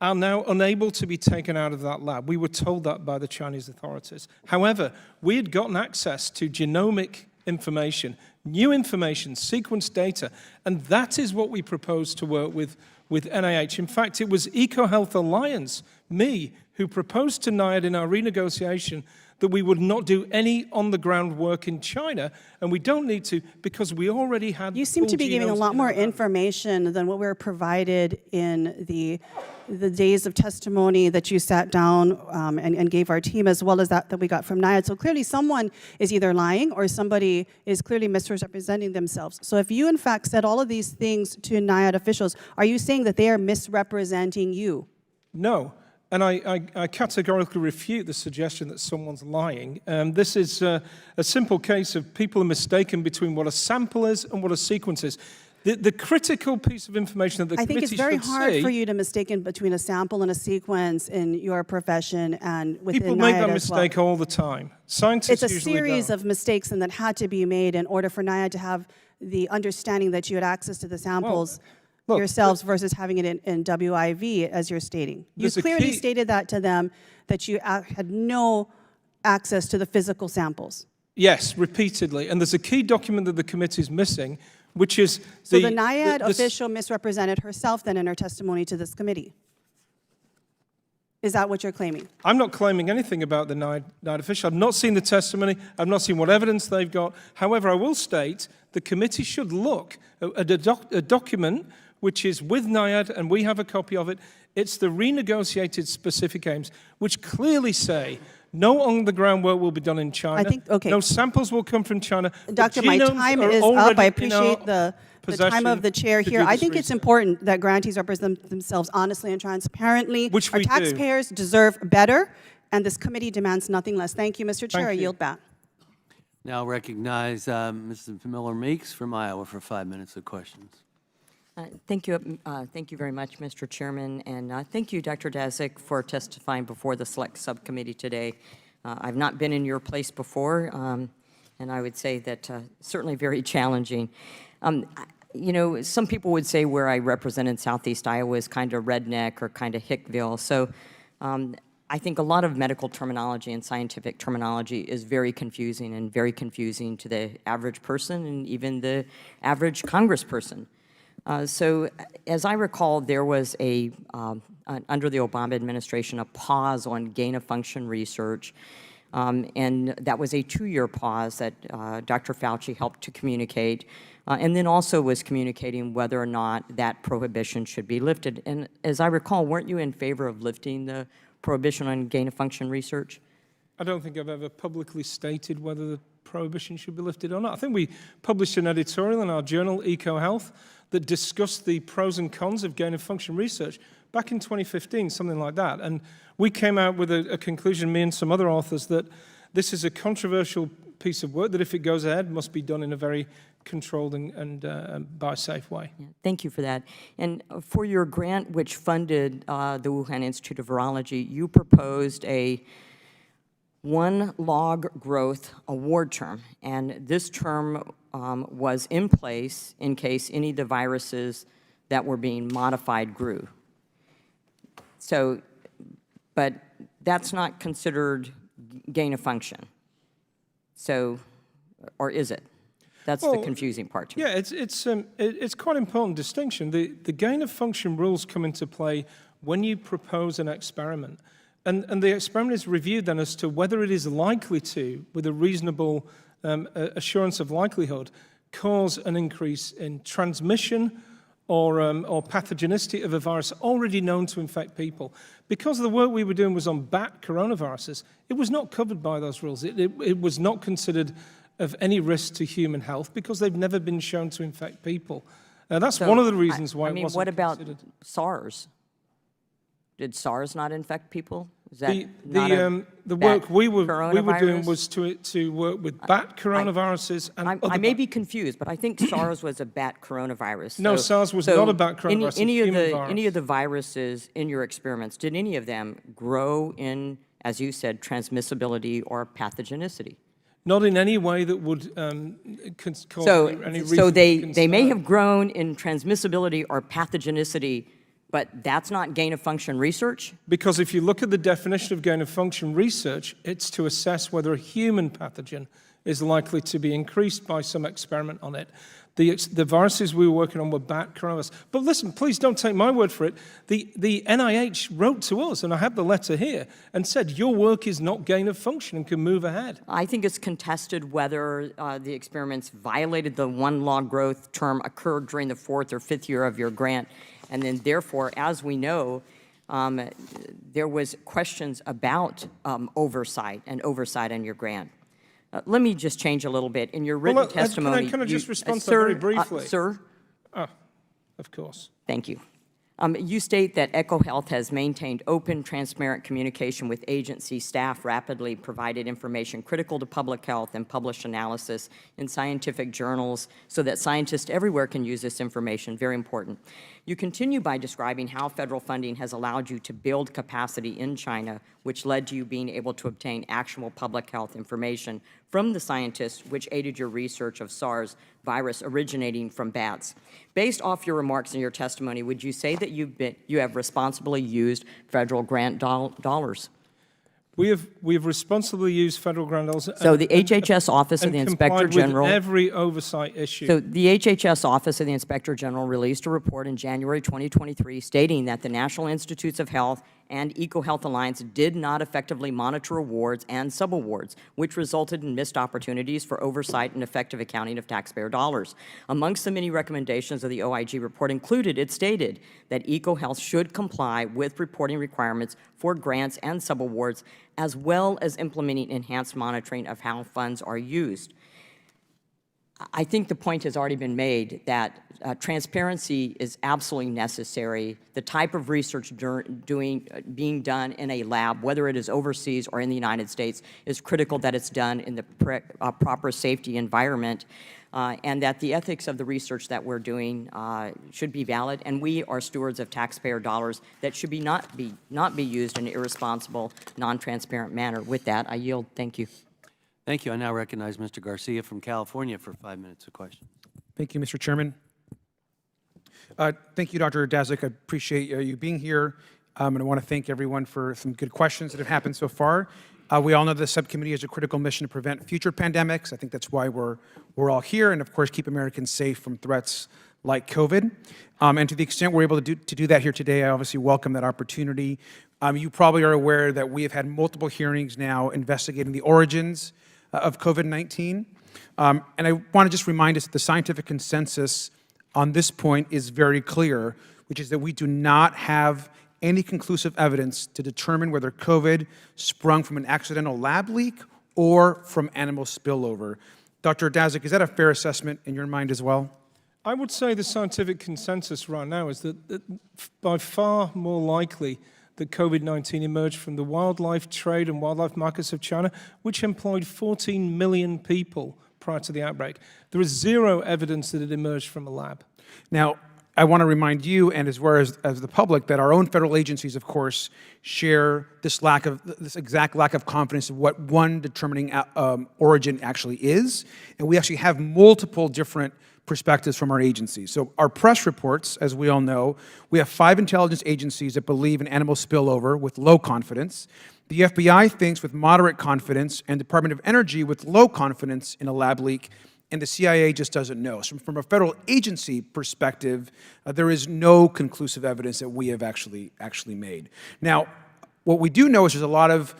are now unable to be taken out of that lab. We were told that by the Chinese authorities. However, we had gotten access to genomic information, new information, sequence data, and that is what we proposed to work with NIH. In fact, it was EcoHealth Alliance, me, who proposed to NIAID in our renegotiation that we would not do any on-the-ground work in China, and we don't need to because we already had. You seem to be giving a lot more information information than what we were provided in the days of testimony that you sat down and gave our team, as well as that we got from NIAID. So clearly someone is either lying or somebody is clearly misrepresenting themselves. So if you in fact said all of these things to NIAID officials, are you saying that they are misrepresenting you? No. And I categorically refute the suggestion that someone's lying. This is a simple case of people are mistaken between what a sample is and what a sequence is. The critical piece of information that the I think committee it's very should hard see, for you to mistake between a sample and a sequence in your profession and within people NIAID make that as well. mistake all the time. Scientists It's a usually series don't. of mistakes and that had to be made in order for NIAID to have the understanding that you had access to the samples look, yourselves versus having it in WIV, as you're stating. You There's a clearly key- stated that to them, that you had no access to the physical samples. Yes, repeatedly. And there's a key document that the committee is missing, which is So the NIAID official misrepresented herself then in her testimony to this committee. Is that what you're claiming? I'm not claiming anything about the NIAID official. I've not seen the testimony. I've not seen what evidence they've got. However, I will state the committee should look at a document which is with NIAID, and we have a copy of it. It's the renegotiated specific aims, which clearly say no on-the-ground work will be done in China. I think, okay. No samples will come from China. The Doctor, my genomes time are is up. already I in appreciate our the possession time of the chair to here. do I this think it's research. important that grantees represent themselves honestly and transparently. Which Our we do. taxpayers deserve better, and this committee demands nothing less. Thank you, Mr. Chair. I you. yield back. Now recognize Mrs. Miller-Meeks from Iowa for 5 minutes of questions. Thank you very much, Mr. Chairman, and thank you, Dr. Daszak, for testifying before the Select Subcommittee today. I've not been in your place before, and I would say that certainly very challenging. You know, some people would say where I represent in Southeast Iowa is kind of redneck or kind of Hickville. So I think a lot of medical terminology and scientific terminology is very confusing and very confusing to the average person and even the average congressperson. So as I recall, there was under the Obama administration, a pause on gain-of-function research, and that was a 2-year pause that Dr. Fauci helped to communicate, and then also was communicating whether or not that prohibition should be lifted. And as I recall, weren't you in favor of lifting the prohibition on gain-of-function research? I don't think I've ever publicly stated whether the prohibition should be lifted or not. I think we published an editorial in our journal, EcoHealth, that discussed the pros and cons of gain-of-function research back in 2015, something like that. And we came out with a conclusion, me and some other authors, that this is a controversial piece of work that if it goes ahead must be done in a very controlled and by a safe way. Yeah, thank you for that. And for your grant, which funded the Wuhan Institute of Virology, you proposed a 1 log growth award term, and this term was in place in case any of the viruses that were being modified grew. So, but that's not considered gain of function. So, or is it? That's the confusing part to me. Yeah, it's quite an important distinction. The gain of function rules come into play when you propose an experiment. And the experiment is reviewed then as to whether it is likely to, with a reasonable assurance of likelihood, cause an increase in transmission or pathogenicity of a virus already known to infect people. Because the work we were doing was on bat coronaviruses, it was not covered by those rules. It was not considered of any risk to human health because they've never been shown to infect people. That's one of the reasons why it wasn't what about considered. SARS? Did SARS not infect people? Is that The work we were doing coronavirus? was to work with bat coronaviruses and I may be confused, but I think SARS was a bat coronavirus. No, SARS was not a bat coronavirus, Any it's of human the virus. any of the viruses in your experiments, did any of them grow in, as you said, transmissibility or pathogenicity? Not in any way that would cause any reason So for they may concern. have grown in transmissibility or pathogenicity, but that's not gain of function research? Because if you look at the definition of gain of function research, it's to assess whether a human pathogen is likely to be increased by some experiment on it. The viruses we were working on were bat coronavirus. But listen, please don't take my word for it. The NIH wrote to us, and I have the letter here, and said your work is not gain of function and can move ahead. I think it's contested whether the experiments violated the 1 log growth term occurred during the 4th or 5th year of your grant. And then therefore, as we know, there was questions about oversight in your grant. Let me just change a little bit. In your written testimony, can I just respond to that sir, very briefly? Sir? Of course. Thank you. You state that EcoHealth has maintained open, transparent communication with agency staff, rapidly provided information critical to public health, and published analysis in scientific journals so that scientists everywhere can use this information. Very important. You continue by describing how federal funding has allowed you to build capacity in China, which led to you being able to obtain actual public health information from the scientists, which aided your research of SARS virus originating from bats. Based off your remarks in your testimony, would you say that you have responsibly used federal grant dollars? We have responsibly used federal grant dollars. So the HHS Office of the Inspector General. With every oversight issue. So the HHS Office of the Inspector General released a report in January 2023 stating that the National Institutes of Health and EcoHealth Alliance did not effectively monitor awards and subawards, which resulted in missed opportunities for oversight and effective accounting of taxpayer dollars. Amongst the many recommendations of the OIG report included, it stated that EcoHealth should comply with reporting requirements for grants and subawards, as well as implementing enhanced monitoring of how funds are used. I think the point has already been made that transparency is absolutely necessary. The type of research being done in a lab, whether it is overseas or in the United States, is critical that it's done in the proper safety environment, and that the ethics of the research that we're doing should be valid, and we are stewards of taxpayer dollars that should not be used in an irresponsible, non-transparent manner. With that, I yield. Thank you. Thank you. I now recognize Mr. Garcia from California for 5 minutes of questions. Thank you, Mr. Chairman. Thank you, Dr. Daszak. I appreciate you being here, and I want to thank everyone for some good questions that have happened so far. We all know the subcommittee has a critical mission to prevent future pandemics. I think that's why we're all here, and of course, keep Americans safe from threats like COVID. And to the extent we're able to do that here today, I obviously welcome that opportunity. You probably are aware that we have had multiple hearings now investigating the origins of COVID-19. And I want to just remind us that the scientific consensus on this point is very clear, which is that we do not have any conclusive evidence to determine whether COVID sprung from an accidental lab leak or from animal spillover. Dr. Daszak, is that a fair assessment in your mind as well? I would say the scientific consensus right now is that by far more likely that COVID-19 emerged from the wildlife trade and wildlife markets of China, which employed 14 million people prior to the outbreak. There is zero evidence that it emerged from a lab. Now, I want to remind you, and as well as the public, that our own federal agencies, of course, share this exact lack of confidence of what one determining origin actually is, and we actually have multiple different perspectives from our agencies. So our press reports, as we all know, we have 5 intelligence agencies that believe in animal spillover with low confidence. The FBI thinks with moderate confidence, and Department of Energy with low confidence in a lab leak, and the CIA just doesn't know. So from a federal agency perspective, there is no conclusive evidence that we have actually made. Now, what we do know is there's a lot of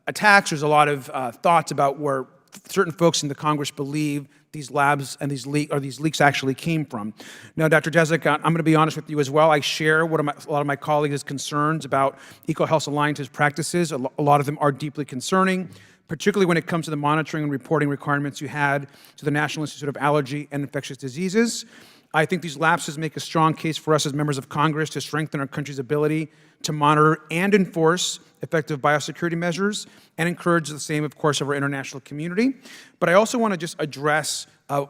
attacks, there's a lot of thoughts about where certain folks in the Congress believe these labs and these leaks actually came from. Now, Dr. Daszak, I'm going to be honest with you as well. I share a lot of my colleagues' concerns about EcoHealth Alliance's practices. A lot of them are deeply concerning, particularly when it comes to the monitoring and reporting requirements you had to the National Institute of Allergy and Infectious Diseases. I think these lapses make a strong case for us as members of Congress to strengthen our country's ability to monitor and enforce effective biosecurity measures and encourage the same, of course, of our international community. But I also want to just address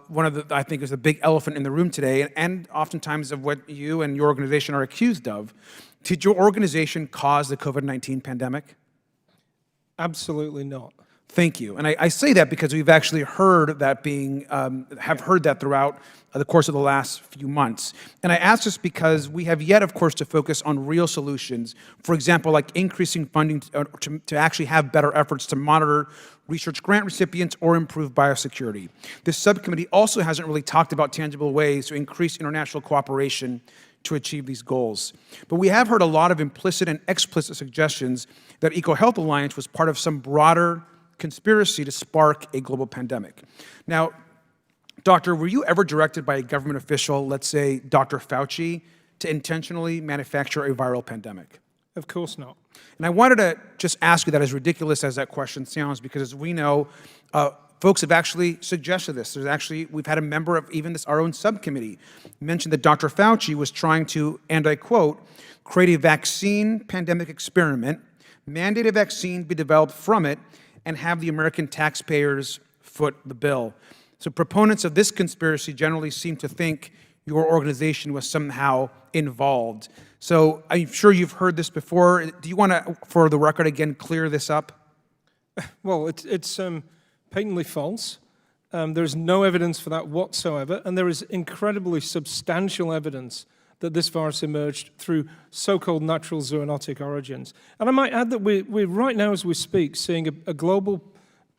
one of the, I think, is the big elephant in the room today, and oftentimes of what you and your organization are accused of. Did your organization cause the COVID-19 pandemic? Absolutely not. Thank you. And I say that because we've actually heard that have heard that throughout the course of the last few months. And I ask this because we have yet, of course, to focus on real solutions. For example, like increasing funding to actually have better efforts to monitor research grant recipients or improve biosecurity. This subcommittee also hasn't really talked about tangible ways to increase international cooperation to achieve these goals. But we have heard a lot of implicit and explicit suggestions that EcoHealth Alliance was part of some broader conspiracy to spark a global pandemic. Now, Doctor, were you ever directed by a government official, let's say Dr. Fauci, to intentionally manufacture a viral pandemic? Of course not. And I wanted to just ask you that, as ridiculous as that question sounds, because as we know, folks have actually suggested this. We've had a member of even our own subcommittee mention that Dr. Fauci was trying to, and I quote, create a vaccine pandemic experiment, mandate a vaccine be developed from it, and have the American taxpayers foot the bill. So proponents of this conspiracy generally seem to think your organization was somehow involved. So I'm sure you've heard this before. Do you want to, for the record, again, clear this up? Well, it's patently false. There's no evidence for that whatsoever, and there is incredibly substantial evidence that this virus emerged through so-called natural zoonotic origins. And I might add that we're right now, as we speak, seeing a global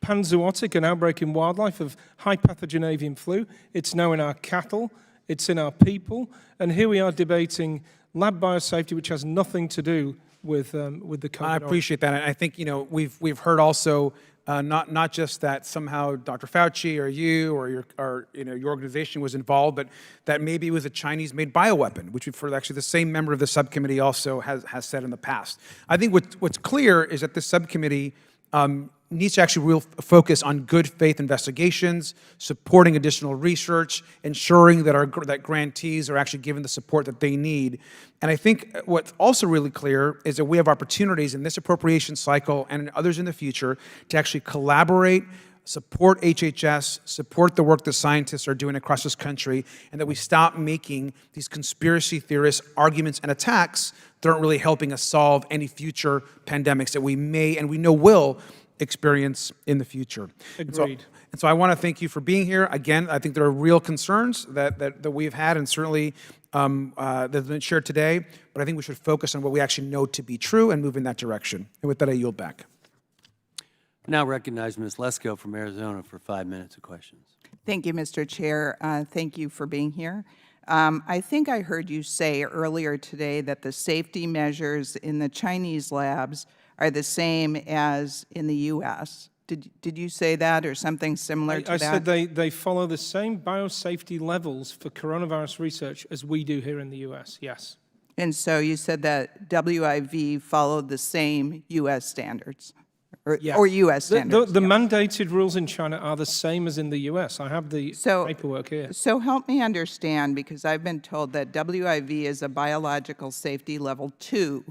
panzootic, an outbreak in wildlife of high pathogen avian flu. It's now in our cattle, it's in our people, and here we are debating lab biosafety, which has nothing to do with the COVID. I appreciate that. And I think, we've heard also not just that somehow Dr. Fauci or you or your organization was involved, but that maybe it was a Chinese-made bioweapon, which we've heard actually the same member of the subcommittee also has said in the past. I think what's clear is that this subcommittee needs to actually focus on good faith investigations, supporting additional research, ensuring that grantees are actually given the support that they need. And I think what's also really clear is that we have opportunities in this appropriation cycle and in others in the future to actually collaborate, support HHS, support the work that scientists are doing across this country, and that we stop making these conspiracy theorist arguments and attacks that aren't really helping us solve any future pandemics that we may and we know will experience in the future. Agreed. And so I want to thank you for being here. Again, I think there are real concerns that we've had and certainly that have been shared today, but I think we should focus on what we actually know to be true and move in that direction. And with that, I yield back. Now recognize Ms. Lesko from Arizona for 5 minutes of questions. Thank you, Mr. Chair. Thank you for being here. I think I heard you say earlier today that the safety measures in the Chinese labs are the same as in the U.S. Did you say that or something similar to that? I said they follow the same biosafety levels for coronavirus research as we do here in the U.S., yes. And so you said that WIV followed the same U.S. standards, Yes. or U.S. standards? The mandated rules in China are the same as in the U.S. I have the paperwork here. So help me understand, because I've been told that WIV is a biological safety level 2,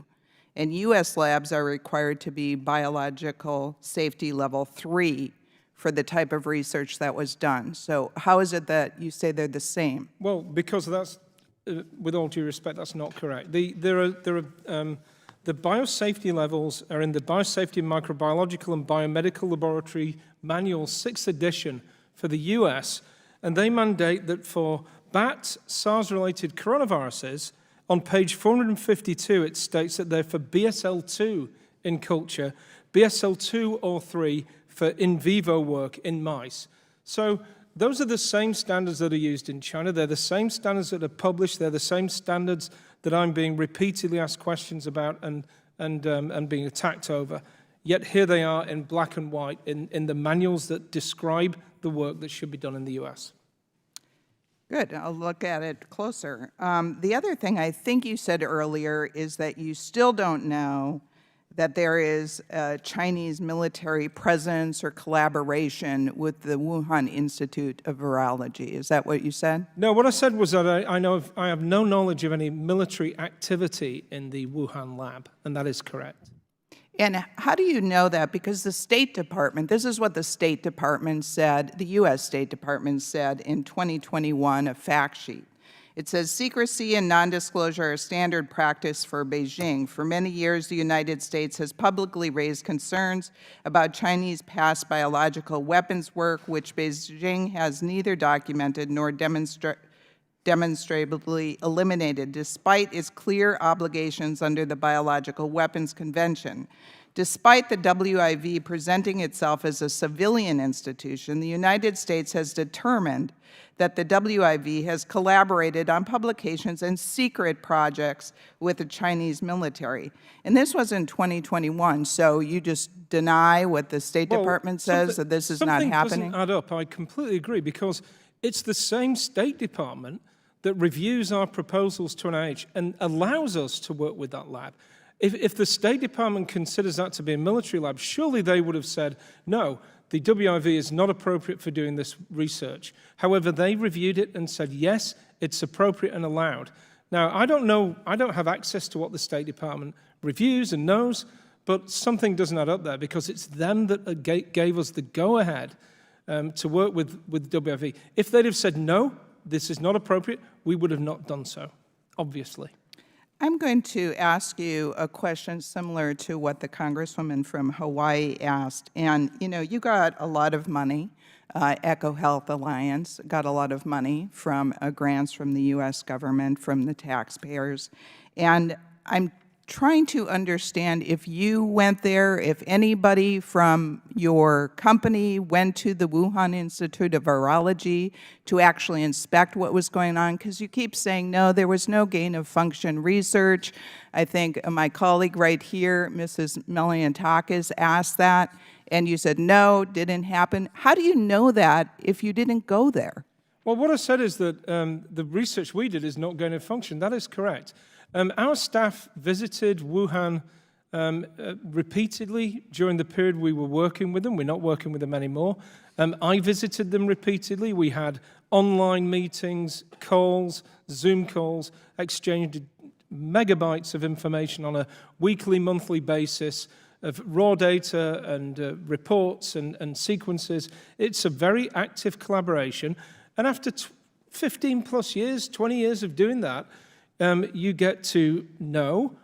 and U.S. labs are required to be biological safety level 3 for the type of research that was done. So how is it that you say they're the same? Well, because that's, with all due respect, that's not correct. The biosafety levels are in the Biosafety Microbiological and Biomedical Laboratory Manual 6th edition for the US, and they mandate that for bat SARS-related coronaviruses, on page 452 it states that they're for BSL-2 in culture, BSL-2 or 3 for in vivo work in mice. So those are the same standards that are used in China. They're the same standards that are published. They're the same standards that I'm being repeatedly asked questions about and being attacked over. Yet here they are in black and white in the manuals that describe the work that should be done in the US. Good, I'll look at it closer. The other thing I think you said earlier is that you still don't know that there is a Chinese military presence or collaboration with the Wuhan Institute of Virology. Is that what you said? No, what I said was that I have no knowledge of any military activity in the Wuhan lab, and that is correct. And how do you know that? Because the State Department, this is what the State Department said, the U.S. State Department said in 2021, a fact sheet. It says, secrecy and non-disclosure are standard practice for Beijing. For many years, the United States has publicly raised concerns about Chinese past biological weapons work, which Beijing has neither documented nor demonstrably eliminated, despite its clear obligations under the Biological Weapons Convention. Despite the WIV presenting itself as a civilian institution, the United States has determined that the WIV has collaborated on publications and secret projects with the Chinese military. And this was in 2021, so you just deny what the State Department says, that this is not happening? Something doesn't add up. I completely agree, because it's the same State Department that reviews our proposals to NIH and allows us to work with that lab. If the State Department considers that to be a military lab, surely they would have said, no, the WIV is not appropriate for doing this research. However, they reviewed it and said, yes, it's appropriate and allowed. Now, I don't know, I don't have access to what the State Department reviews and knows, but something doesn't add up there, because it's them that gave us the go-ahead to work with WIV. If they'd have said, no, this is not appropriate, we would have not done so, obviously. I'm going to ask you a question similar to what the Congresswoman from Hawaii asked. And, you know, you got a lot of money. EcoHealth Alliance got a lot of money from grants from the U.S. government, from the taxpayers. And I'm trying to understand if you went there, if anybody from your company went to the Wuhan Institute of Virology to actually inspect what was going on, because you keep saying, no, there was no gain-of-function research. I think my colleague right here, Mrs. Meliantakis, asked that, and you said, no, didn't happen. How do you know that if you didn't go there? Well, what I said is that the research we did is not gain-of-function. That is correct. Our staff visited Wuhan repeatedly during the period we were working with them. We're not working with them anymore. I visited them repeatedly. We had online meetings, calls, Zoom calls, exchanged megabytes of information on a weekly, monthly basis of raw data and reports and sequences. It's a very active collaboration. And after 15 plus years, 20 years of doing that, you get to know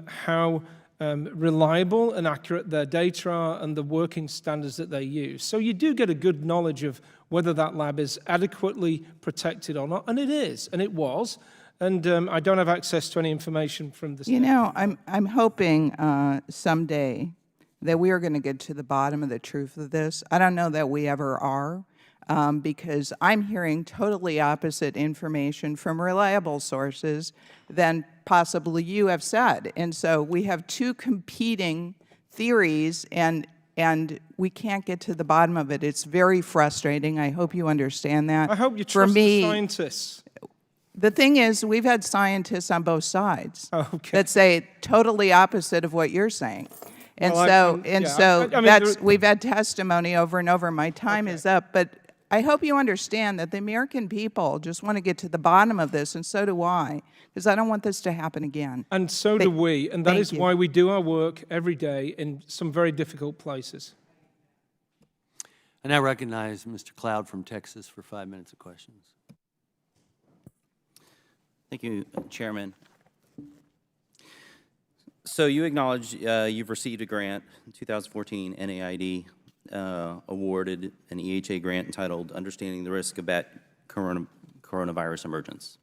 how reliable and accurate their data are and the working standards that they use. So you do get a good knowledge of whether that lab is adequately protected or not, and it is, and it was. And I don't have access to any information from the state. You know, I'm hoping someday that we are going to get to the bottom of the truth of this. I don't know that we ever are. Because I'm hearing totally opposite information from reliable sources than possibly you have said. And so we have two competing theories, and we can't get to the bottom of it. It's very frustrating. I hope you understand that. I hope you trust the scientists. The thing is, we've had scientists on both sides that say totally opposite of what you're saying. And Well, we've had testimony over and over. My time is up, but I hope you understand that the American people just want to get to the bottom of this, and so do I, because I don't want this to happen again. And so do we, and that thank is you. why we do our work every day in some very difficult places. I now recognize Mr. Cloud from Texas for 5 minutes of questions. Thank you, Chairman. So you acknowledge you've received a grant in 2014, NAID awarded an EHA grant entitled Understanding the Risk of Bat Coronavirus Emergence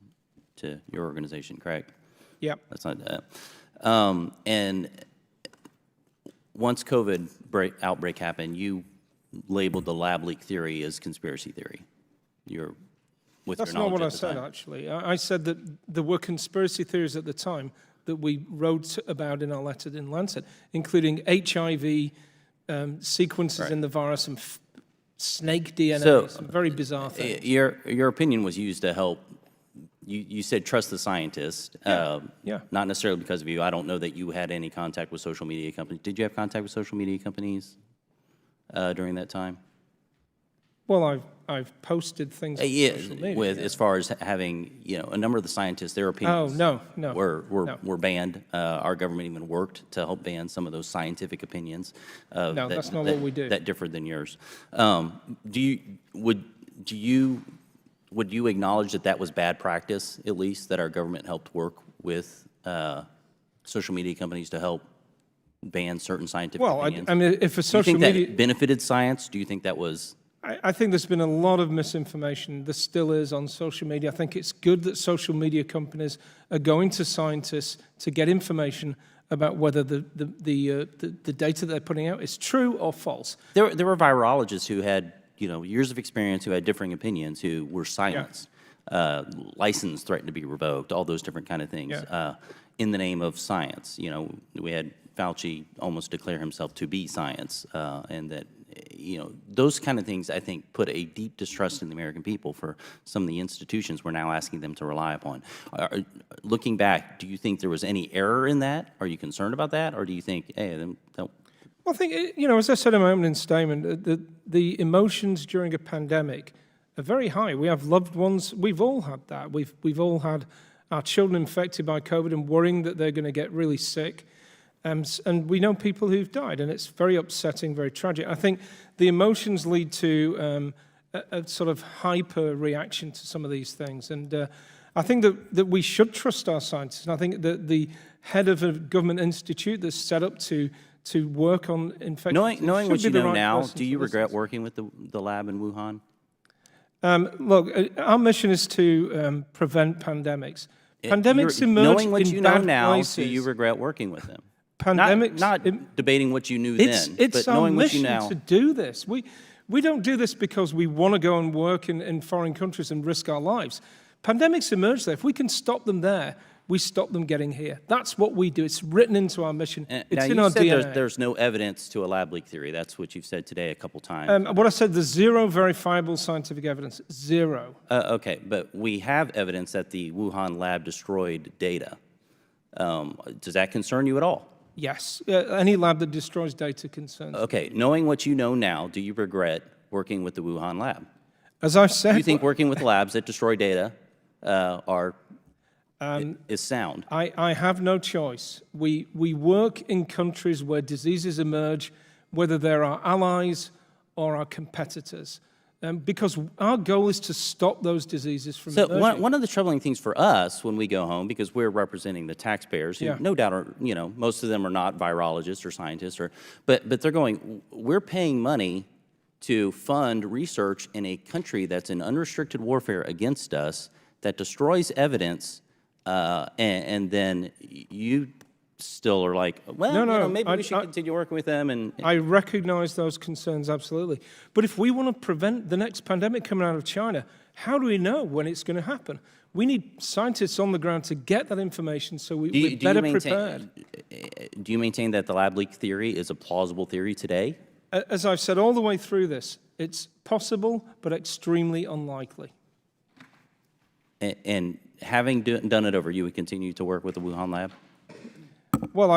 to your organization, correct? Yep. That's not and once COVID outbreak happened, you labeled the lab leak theory as conspiracy theory. That's not what I said, actually. I said that there were conspiracy theories at the time that we wrote about in our letter in Lancet, including HIV sequences in the virus and snake DNA, some very bizarre things. Your opinion was used to help. You said trust the scientist, not necessarily because of you. I don't know that you had any contact with social media companies. Did you have contact with social media companies during that time? Well, I've posted things on social media. As far as having, a number of the scientists, their opinions were banned. Our government even worked to help ban some of those scientific opinions. No, that's not what we do. That differed than yours. Would you acknowledge that was bad practice, at least, that our government helped work with social media companies to help ban certain scientific opinions? I mean, if a social media... Do you think media... that benefited science? Do you think that was... I think there's been a lot of misinformation. There still is on social media. I think it's good that social media companies are going to scientists to get information about whether the data they're putting out is true or false. There were virologists who had years of experience, who had differing opinions, who were silenced. License threatened to be revoked, all those different kind of things in the name of science. We had Fauci almost declare himself to be science, and that those kind of things, I think, put a deep distrust in the American people for some of the institutions we're now asking them to rely upon. Looking back, do you think there was any error in that? Are you concerned about that? Or do you think, hey, don't... Well, I think, as I said in my opening statement, the emotions during a pandemic are very high. We have loved ones. We've all had that. We've all had our children infected by COVID and worrying that they're going to get really sick. And we know people who've died, and it's very upsetting, very tragic. I think the emotions lead to a sort of hyper reaction to some of these things. And I think that we should trust our scientists. And I think that the head of a government institute that's set up to work on infections... Knowing what you know now, do you regret working with the lab in Wuhan? Look, our mission is to prevent pandemics. Pandemics emerge knowing what you know now, places. do you regret working with them? Pandemics, not debating what you knew then, it's but knowing our what you mission now. to do this. We don't do this because we want to go and work in foreign countries and risk our lives. Pandemics emerge there. If we can stop them there, we stop them getting here. That's what we do. It's written into our mission. It's in our DNA. There's no evidence to a lab leak theory. That's what you've said today a couple times. What I said, there's zero verifiable scientific evidence. Zero. Okay, but we have evidence that the Wuhan lab destroyed data. Does that concern you at all? Yes. Any lab that destroys data concerns. Okay, knowing what you know now, do you regret working with the Wuhan lab? As I've said... Do you think working with labs that destroy data is sound? I have no choice. We work in countries where diseases emerge, whether they're our allies or our competitors, because our goal is to stop those diseases from emerging. So one of the troubling things for us when we go home, because we're representing the taxpayers, who no doubt are, most of them are not virologists or scientists, but they're going, we're paying money to fund research in a country that's in unrestricted warfare against us, that destroys evidence, and then you still are like, well, maybe we should continue working with them. And I recognize those concerns, absolutely. But if we want to prevent the next pandemic coming out of China, how do we know when it's going to happen? We need scientists on the ground to get that information so we're better prepared. Do you maintain that the lab leak theory is a plausible theory today? As I've said all the way through this, it's possible, but extremely unlikely. And having done it over, you would continue to work with the Wuhan lab? Well,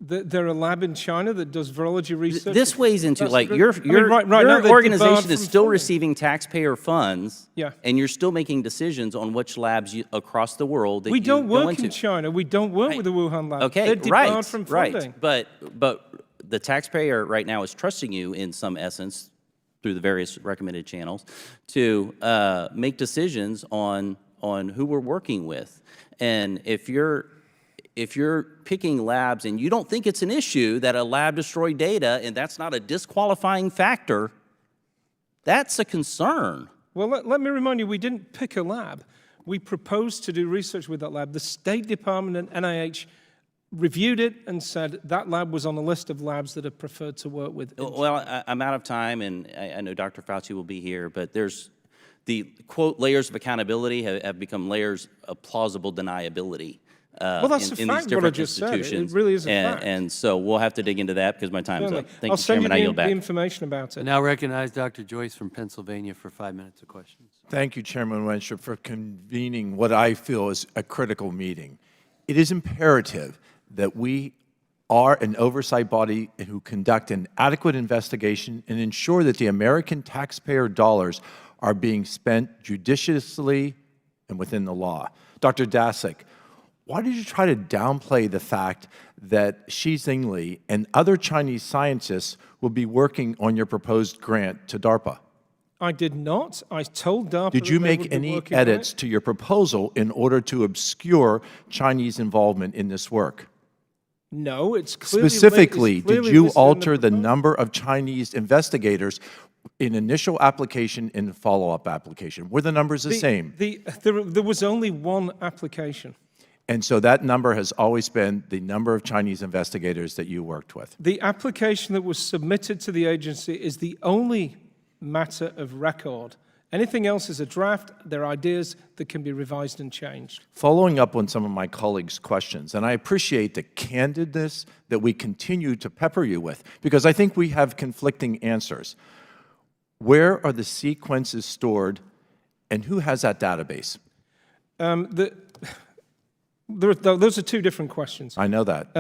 There are a lab in China that does virology research. This weighs into, That's like, good. your I mean, right now your they're organization debarred is from still funding. receiving taxpayer funds, Yeah. and you're still making decisions on which labs across the world that We you don't go work into. in China. We don't work with the Wuhan lab. Okay, They're debarred right, from funding. right. But the taxpayer right now is trusting you in some essence through the various recommended channels to make decisions on who we're working with. And if you're picking labs and you don't think it's an issue that a lab destroyed data and that's not a disqualifying factor, that's a concern. Well, let me remind you, we didn't pick a lab. We proposed to do research with that lab. The State Department and NIH reviewed it and said that lab was on a list of labs that are preferred to work with. Well, I'm out of time, and I know Dr. Fauci will be here, but there's the, quote, layers of accountability have become layers of plausible deniability. Well, that's in a these fact, what I different just said. institutions. It really is a fact. And so we'll have to dig into that because my time's up. Thank I'll you, send Chairman. I you yield the back. information about I it. now recognize Dr. Joyce from Pennsylvania for 5 minutes of questions. Thank you, Chairman Wenstrup, for convening what I feel is a critical meeting. It is imperative that we are an oversight body who conduct an adequate investigation and ensure that the American taxpayer dollars are being spent judiciously and within the law. Dr. Daszak, why did you try to downplay the fact that Xi Jinping and other Chinese scientists will be working on your proposed grant to DARPA? I did not. I told DARPA Did that you they make would be any working on it. edits to your proposal in order to obscure Chinese involvement in this work? No, it's clearly Specifically, did you listed in alter the proposal. number of Chinese investigators in initial application and follow-up application? Were the numbers the same? There was only one application. And so that number has always been the number of Chinese investigators that you worked with. The application that was submitted to the agency is the only matter of record. Anything else is a draft. They're ideas that can be revised and changed. Following up on some of my colleagues' questions, and I appreciate the candidness that we continue to pepper you with, because I think we have conflicting answers. Where are the sequences stored, and who has that database? Those are two different questions. I know that.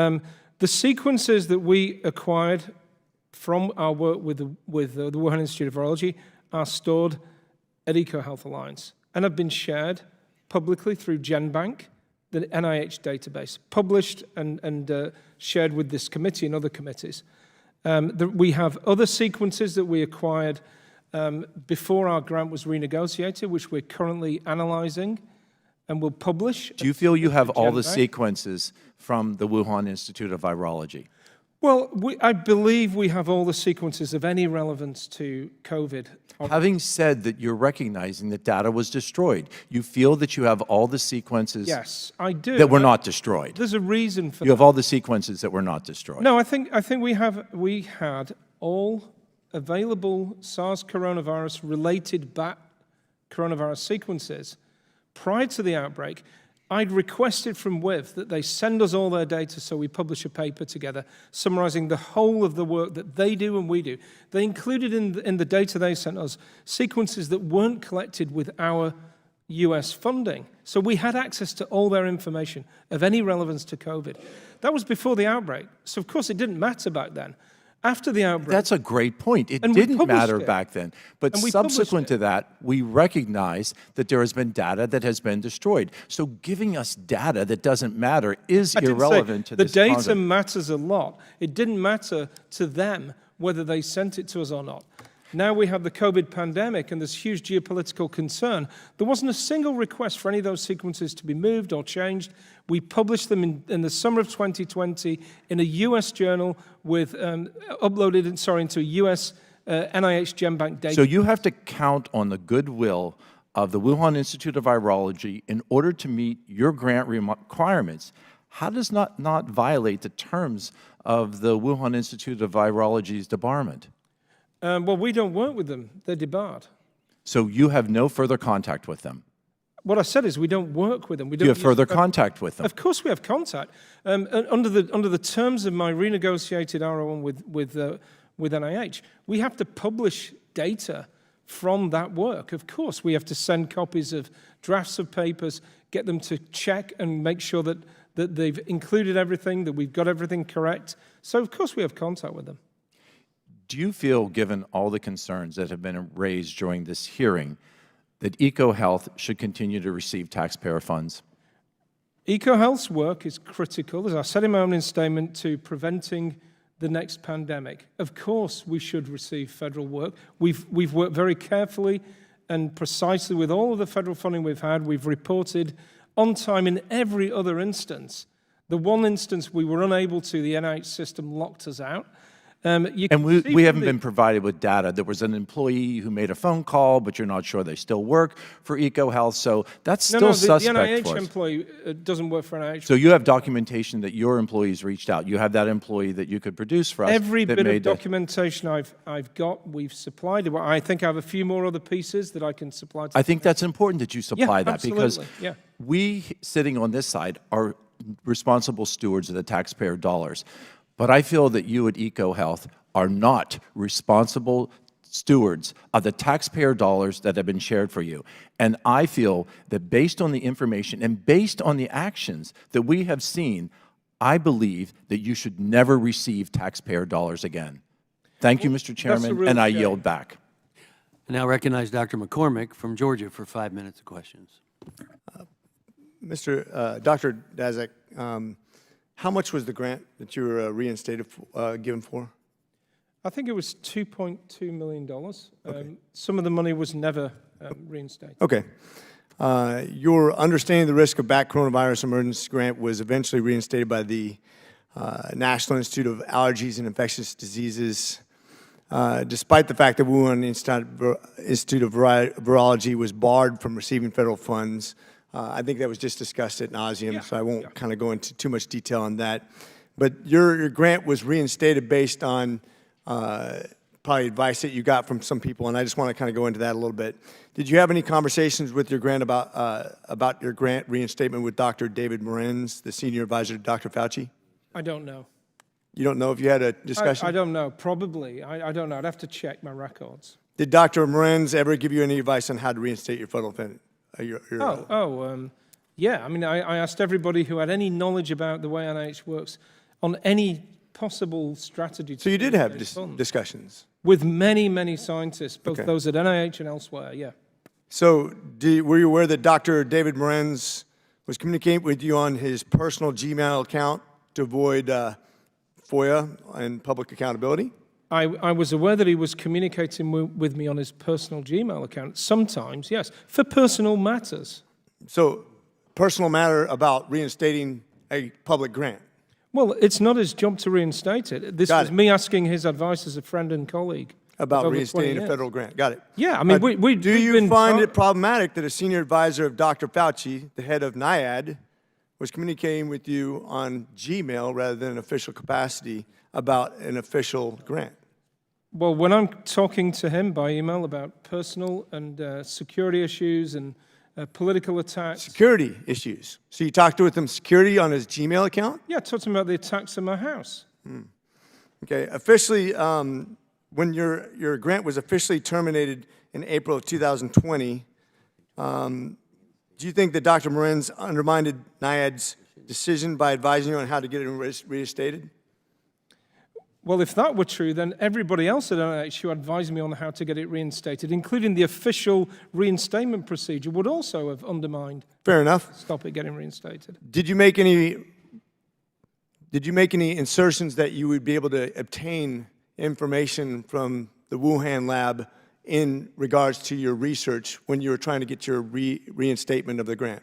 The sequences that we acquired from our work with the Wuhan Institute of Virology are stored at EcoHealth Alliance and have been shared publicly through GenBank, the NIH database, published and shared with this committee and other committees. We have other sequences that we acquired before our grant was renegotiated, which we're currently analyzing and will publish. Do you feel you have all the GenBank. sequences from the Wuhan Institute of Virology? Well, I believe we have all the sequences of any relevance to COVID. Having said that you're recognizing that data was destroyed, you feel that you have all the sequences Yes, I do. that were not destroyed? There's a reason for You have that. all the sequences that were not destroyed? No, I think we had all available SARS coronavirus related bat coronavirus sequences prior to the outbreak. I'd requested from WIV that they send us all their data so we publish a paper together summarizing the whole of the work that they do and we do. They included in the data they sent us sequences that weren't collected with our US funding. So we had access to all their information of any relevance to COVID. That was before the outbreak. So of course it didn't matter back then. After the outbreak. That's a great point. It And we didn't published matter it. back then. But And we published subsequent to it. that, we recognize that there has been data that has been destroyed. So giving us data that doesn't matter is I didn't say irrelevant to this the data concept. matters a lot. It didn't matter to them whether they sent it to us or not. Now we have the COVID pandemic and this huge geopolitical concern. There wasn't a single request for any of those sequences to be moved or changed. We published them in the summer of 2020 in a US journal with uploaded into a US NIH GenBank data. So you have to count on the goodwill of the Wuhan Institute of Virology in order to meet your grant requirements. How does not violate the terms of the Wuhan Institute of Virology's debarment? Well, we don't work with them. They're debarred. So you have no further contact with them? What I said is we don't work with them. We Do don't you have use- further contact with them? Of course we have contact. Under the terms of my renegotiated RO1 with NIH, we have to publish data from that work. Of course, we have to send copies of drafts of papers, get them to check and make sure that that they've included everything, that we've got everything correct. So, of course, we have contact with them. Do you feel, given all the concerns that have been raised during this hearing, that EcoHealth should continue to receive taxpayer funds? EcoHealth's work is critical, as I said in my opening statement, to preventing the next pandemic. Of course, we should receive federal work. We've worked very carefully and precisely with all of the federal funding we've had. We've reported on time in every other instance. The one instance we were unable to, the NIH system locked us out. And we haven't been provided with data. There was an employee who made a phone call, but you're not sure they still work for EcoHealth, so that's still suspect the NIH for us. employee doesn't work for NIH. So you have documentation that your employees reached out. You have that employee that you could produce for us. Every that bit of made the- documentation I've got, we've supplied. I think I have a few more other pieces that I can supply to I think that's important that you supply that, because yeah. we, sitting on this side, are responsible stewards of the taxpayer dollars. But I feel that you at EcoHealth are not responsible stewards of the taxpayer dollars that have been shared for you. And I feel that based on the information and based on the actions that we have seen, I believe that you should never receive taxpayer dollars again. Thank you, Mr. Chairman, and I yield back. I now recognize Dr. McCormick from Georgia for 5 minutes of questions. Dr. Daszak, how much was the grant that you were reinstated, given for? I think it was $2.2 million. Some of the money was never reinstated. Okay. Your understanding the risk of back coronavirus emergency grant was eventually reinstated by the National Institute of Allergies and Infectious Diseases, despite the fact that Wuhan Institute of Virology was barred from receiving federal funds. I think that was just discussed ad nauseum, so I won't kind of go into too much detail on that. But your grant was reinstated based on probably advice that you got from some people, and I just want to kind of go into that a little bit. Did you have any conversations with your grant about your grant reinstatement with Dr. David Morenz, the senior advisor to Dr. Fauci? I don't know. You don't know if you had a discussion? I don't know. Probably. I don't know. I'd have to check my records. Did Dr. Morenz ever give you any advice on how to reinstate your federal funding? Yeah. I mean, I asked everybody who had any knowledge about the way NIH works on any possible strategy. So you did have discussions? With many, many scientists, both Okay. those at NIH and elsewhere, yeah. So were you aware that Dr. David Morenz was communicating with you on his personal Gmail account to avoid FOIA and public accountability? I was aware that he was communicating with me on his personal Gmail account, sometimes, yes, for personal matters. So, personal matter about reinstating a public grant? Well, it's not his job to reinstate it. This was me asking his advice as a friend and colleague. About reinstating a federal grant. Got it. Yeah, I mean, do you find it problematic that a senior advisor of Dr. Fauci, the head of NIAID, was communicating with you on Gmail rather than an official capacity about an official grant? Well, when I'm talking to him by email about personal and security issues and political attacks. Security issues. So you talked with him security on his Gmail account? Yeah, I talked to him about the attacks in my house. Okay, officially, when your grant was officially terminated in April of 2020, do you think that Dr. Morenz undermined NIAID's decision by advising you on how to get it reinstated? Well, if that were true, then everybody else at NIH who advised me on how to get it reinstated, including the official reinstatement procedure, would also have undermined. Fair enough. Stop it getting reinstated. Did you make any insertions that you would be able to obtain information from the Wuhan lab in regards to your research when you were trying to get your reinstatement of the grant?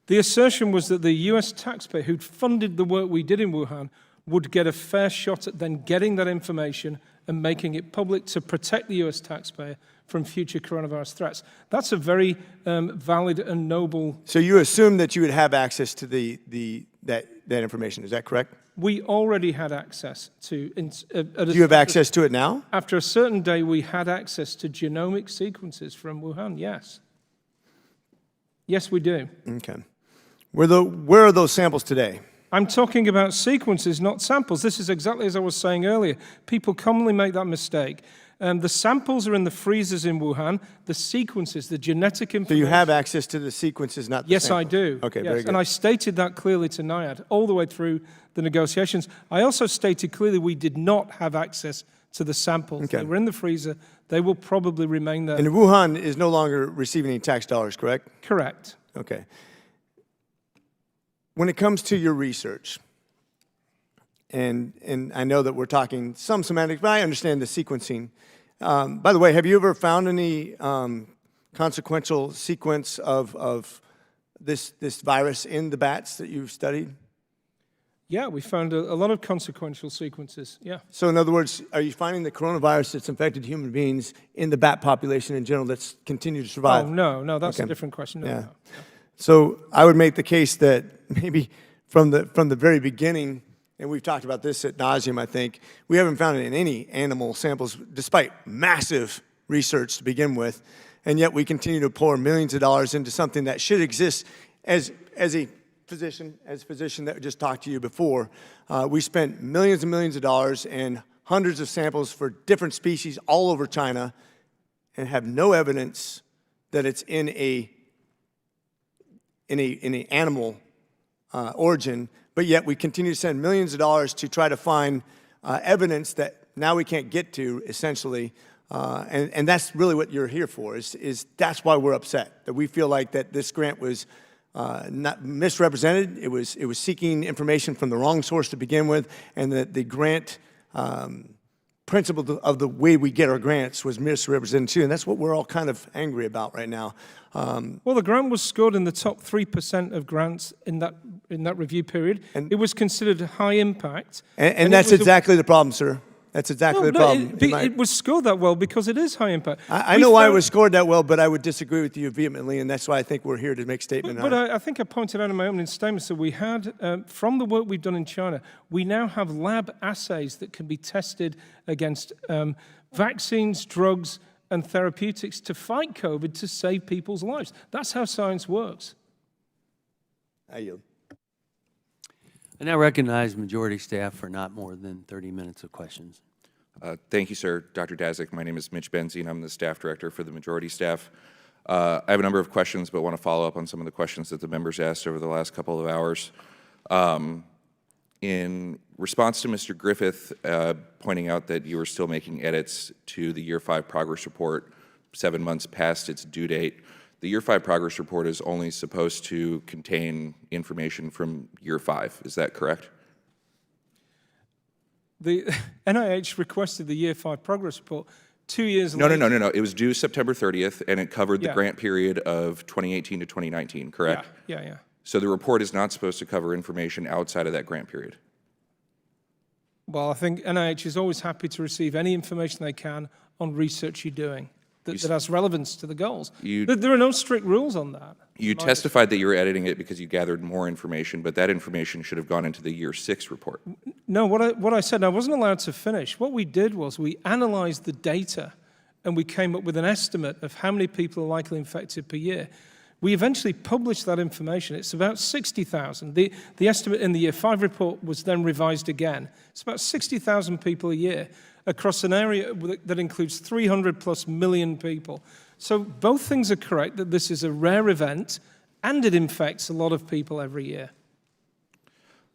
The assertion was that the U.S. taxpayer who'd funded the work we did in Wuhan would get a fair shot at then getting that information and making it public to protect the U.S. taxpayer from future coronavirus threats. That's a very valid and noble... So you assumed that you would have access to that information, is that correct? We already had access to... Do you have access to it now? After a certain day, we had access to genomic sequences from Wuhan, yes. Yes, we do. Okay. Where are those samples today? I'm talking about sequences, not samples. This is exactly as I was saying earlier. People commonly make that mistake. The samples are in the freezers in Wuhan. The sequences, the genetic So information. you have access to the sequences, not the Yes, I samples? do. Okay, yes. very good. And I stated that clearly to NIAID all the way through the negotiations. I also stated clearly we did not have access to the samples. Okay. They were in the freezer. They will probably remain there. And Wuhan is no longer receiving any tax dollars, correct? Correct. Okay. When it comes to your research, and I know that we're talking some semantics, but I understand the sequencing. By the way, have you ever found any consequential sequence of this virus in the bats that you've studied? Yeah, we found a lot of consequential sequences, yeah. So in other words, are you finding the coronavirus that's infected human beings in the bat population in general that's continued to survive? Oh, no, that's Okay. a different question. No, Yeah. no. So I would make the case that maybe from the very beginning, and we've talked about this ad nauseum, I think, we haven't found it in any animal samples, despite massive research to begin with, and yet we continue to pour millions of dollars into something that should exist. As a physician that just talked to you before, we spent millions and millions of dollars and hundreds of samples for different species all over China and have no evidence that it's in a animal origin, but yet we continue to send millions of dollars to try to find evidence that now we can't get to, essentially, and that's really what you're here for, is that's why we're upset, that we feel like that this grant was not misrepresented, it was seeking information from the wrong source to begin with, and that the grant principle of the way we get our grants was misrepresented too, and that's what we're all kind of angry about right now. Well, the grant was scored in the top 3% of grants in that review period. And it was considered high impact. And that's exactly the problem, sir. That's exactly the problem. It was scored that well because it is high impact. I know why it was scored that well, but I would disagree with you vehemently, and that's why I think we're here to make a statement. But I think I pointed out in my opening statement that we had, from the work we've done in China, we now have lab assays that can be tested against vaccines, drugs, and therapeutics to fight COVID to save people's lives. That's how science works. I yield. I now recognize majority staff for not more than 30 minutes of questions. Thank you, sir. Dr. Daszak, my name is Mitch Benzine. I'm the staff director for the majority staff. I have a number of questions, but want to follow up on some of the questions that the members asked over the last couple of hours. In response to Mr. Griffith pointing out that you were still making edits to the Year 5 progress report 7 months past its due date, the Year 5 progress report is only supposed to contain information from Year 5. Is that correct? The NIH requested the Year 5 progress report 2 years later. No. It was due September 30th, and it covered the grant period of 2018 to 2019, correct? Yeah. So the report is not supposed to cover information outside of that grant period? Well, I think NIH is always happy to receive any information they can on research you're doing that has relevance to the goals. There are no strict rules on that. You testified that you were editing it because you gathered more information, but that information should have gone into the Year 6 report. No, what I said, I wasn't allowed to finish. What we did was we analyzed the data and we came up with an estimate of how many people are likely infected per year. We eventually published that information. It's about 60,000. The estimate in the Year 5 report was then revised again. It's about 60,000 people a year across an area that includes 300 plus million people. So both things are correct, that this is a rare event and it infects a lot of people every year.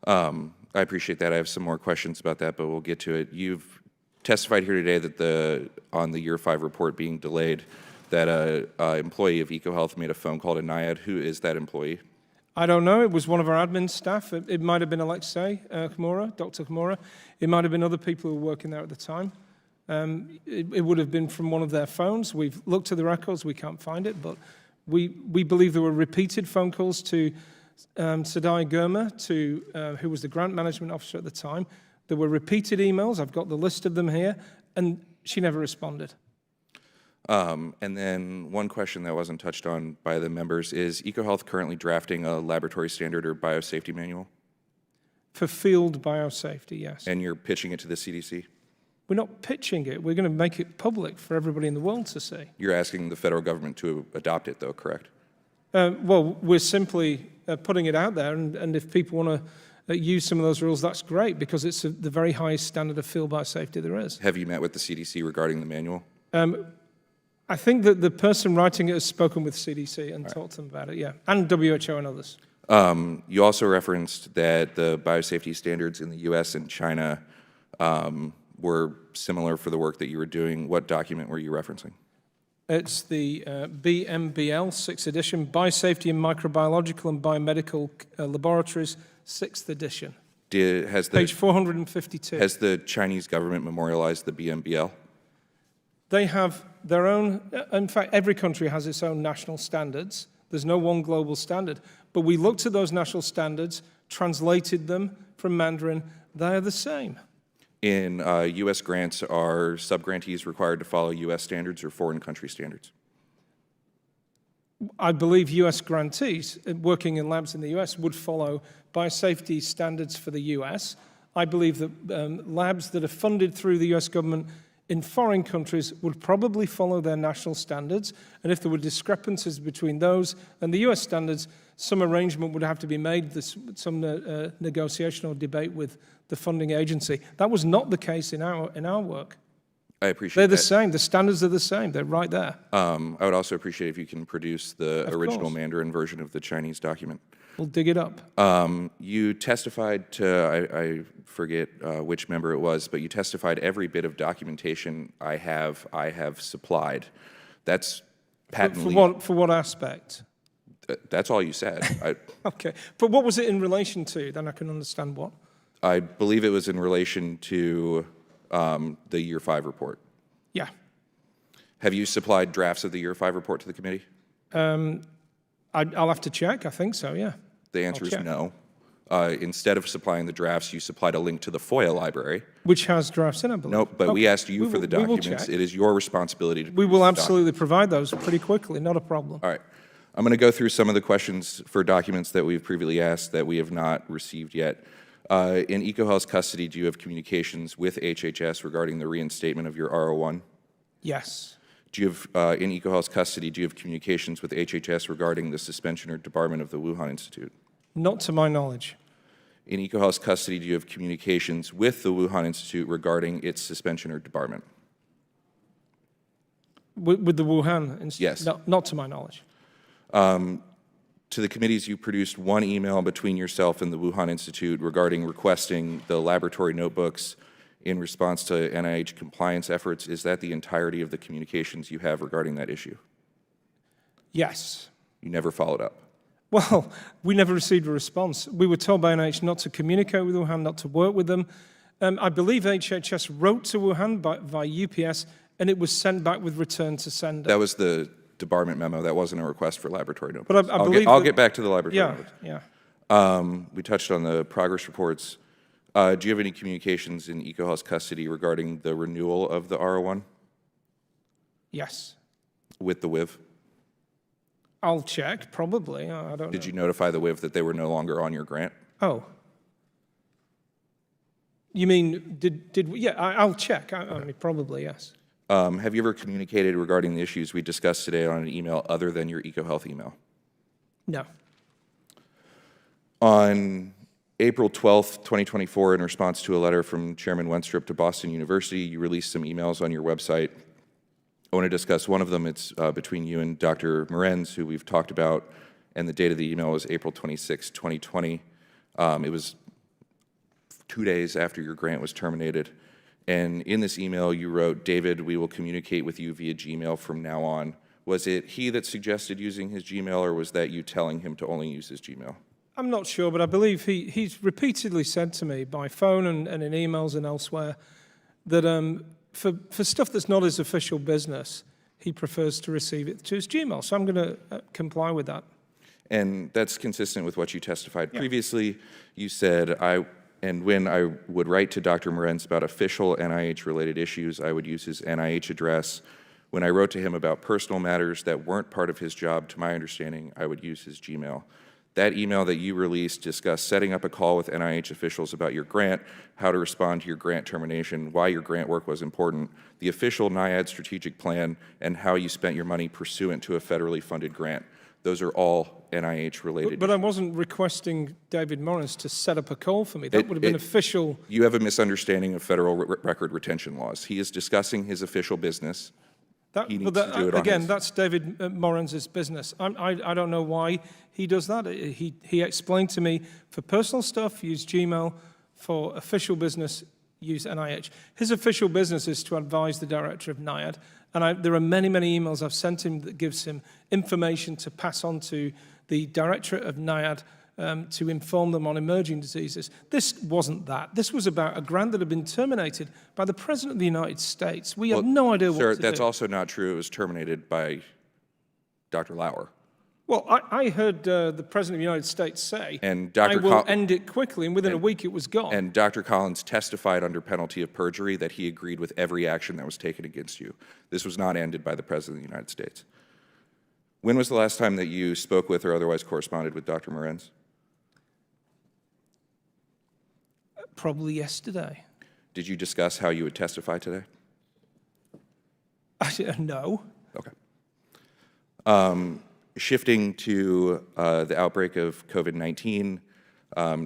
I appreciate that. I have some more questions about that, but we'll get to it. You've testified here today that on the Year 5 report being delayed, that an employee of EcoHealth made a phone call to NIAID. Who is that employee? I don't know. It was one of our admin staff. It might have been Alexei Kimura, Dr. Kimura. It might have been other people who were working there at the time. It would have been from one of their phones. We've looked at the records. We can't find it, but we believe there were repeated phone calls to Sadai Gurma, who was the grant management officer at the time. There were repeated emails. I've got the list of them here, and she never responded. And then one question that wasn't touched on by the members is EcoHealth currently drafting a laboratory standard or biosafety manual? For field biosafety, yes. And you're pitching it to the CDC? We're not pitching it. We're going to make it public for everybody in the world to see. You're asking the federal government to adopt it, though, correct? Well, we're simply putting it out there, and if people want use some of those rules, that's great, because it's the very highest standard of field biosafety there is. Have you met with the CDC regarding the manual? I think that the person writing it has spoken with CDC and talked to them about it, yeah, and WHO and others. You also referenced that the biosafety standards in the U.S. and China were similar for the work that you were doing. What document were you referencing? It's the BMBL, 6th edition, Biosafety in Microbiological and Biomedical Laboratories, 6th edition. Page 452. Has the Chinese government memorialized the BMBL? They have their own, in fact, every country has its own national standards. There's no one global standard. But we looked at those national standards, translated them from Mandarin. They are the same. In U.S. grants, are subgrantees required to follow U.S. standards or foreign country standards? I believe U.S. grantees working in labs in the U.S. would follow biosafety standards for the U.S. I believe that labs that are funded through the U.S. government in foreign countries would probably follow their national standards, and if there were discrepancies between those and the U.S. standards, some arrangement would have to be made, some negotiation or debate with the funding agency. That was not the case in our work. I appreciate They're the that. same. The standards are the same. They're right there. I would also appreciate if you can produce the original Mandarin version of the Chinese document. We'll dig it up. You testified to, I forget which member it was, but you testified every bit of documentation I have supplied. That's patently... For what aspect? That's all you said. Okay. But what was it in relation to? Then I can understand what. I believe it was in relation to the Year 5 report. Yeah. Have you supplied drafts of the Year 5 report to the committee? I'll have to check. I think so, yeah. The answer is no. Instead of supplying the drafts, you supplied a link to the FOIA library. Which has drafts in, I believe. Nope, but we asked you for the documents. We will check. It is your responsibility to We will absolutely provide those pretty quickly, not a problem. All right. I'm going to go through some of the questions for documents that we've previously asked that we have not received yet. In EcoHealth's custody, do you have communications with HHS regarding the reinstatement of your R01? Yes. Do you have, in EcoHealth's custody, do you have communications with HHS regarding the suspension or debarment of the Wuhan Institute? Not to my knowledge. In EcoHealth's custody, do you have communications with the Wuhan Institute regarding its suspension or debarment? With the Wuhan Institute? Yes. No, not to my knowledge. To the committees, you produced one email between yourself and the Wuhan Institute regarding requesting the laboratory notebooks in response to NIH compliance efforts. Is that the entirety of the communications you have regarding that issue? Yes. You never followed up? Well, we never received a response. We were told by NIH not to communicate with Wuhan, not to work with them. I believe HHS wrote to Wuhan via UPS, and it was sent back with return to sender. That was the debarment memo. That wasn't a request for laboratory notebooks. But I believe I'll get back to the laboratory yeah, notebooks. Yeah. We touched on the progress reports. Do you have any communications in EcoHealth's custody regarding the renewal of the R01? Yes. With the WIV? I'll check, probably. I don't know. Did you notify the WIV that they were no longer on your grant? Oh. You mean, did we? Yeah, I'll check. I mean, probably, yes. Have you ever communicated regarding the issues we discussed today on an email other than your EcoHealth email? No. On April 12th, 2024, in response to a letter from Chairman Wenstrup to Boston University, you released some emails on your website. I want to discuss one of them. It's between you and Dr. Morenz, who we've talked about, and the date of the email was April 26, 2020. It was 2 days after your grant was terminated. And in this email, you wrote, "David, we will communicate with you via Gmail from now on." Was it he that suggested using his Gmail, or was that you telling him to only use his Gmail? I'm not sure, but I believe he's repeatedly said to me by phone and in emails and elsewhere that for stuff that's not his official business, he prefers to receive it to his Gmail. So I'm going to comply with that. And that's consistent with what you testified previously. You said, when I would write to Dr. Morenz about official NIH-related issues, I would use his NIH address. When I wrote to him about personal matters that weren't part of his job, to my understanding, I would use his Gmail. That email that you released discussed setting up a call with NIH officials about your grant, how to respond to your grant termination, why your grant work was important, the official NIAID strategic plan, and how you spent your money pursuant to a federally funded grant. Those are all NIH-related. But I wasn't requesting David Morris to set up a call for me. That would have been official. You have a misunderstanding of federal record retention laws. He is discussing his official business. He needs to do it on again, his. that's David Moran's business. I don't know why he does that. He explained to me, for personal stuff, use Gmail. For official business, use NIH. His official business is to advise the director of NIAID. And there are many, many emails I've sent him that gives him information to pass on to the directorate of NIAID to inform them on emerging diseases. This wasn't that. This was about a grant that had been terminated by the President of the United States. We have no idea what to do. Sir, that's also not true. It was terminated by Dr. Lauer. Well, I heard the President of the United States say, and I will end it quickly, and within a week it was gone. And Dr. Collins testified under penalty of perjury that he agreed with every action that was taken against you. This was not ended by the President of the United States. When was the last time that you spoke with or otherwise corresponded with Dr. Morenz? Probably yesterday. Did you discuss how you would testify today? No. Okay. Shifting to the outbreak of COVID-19,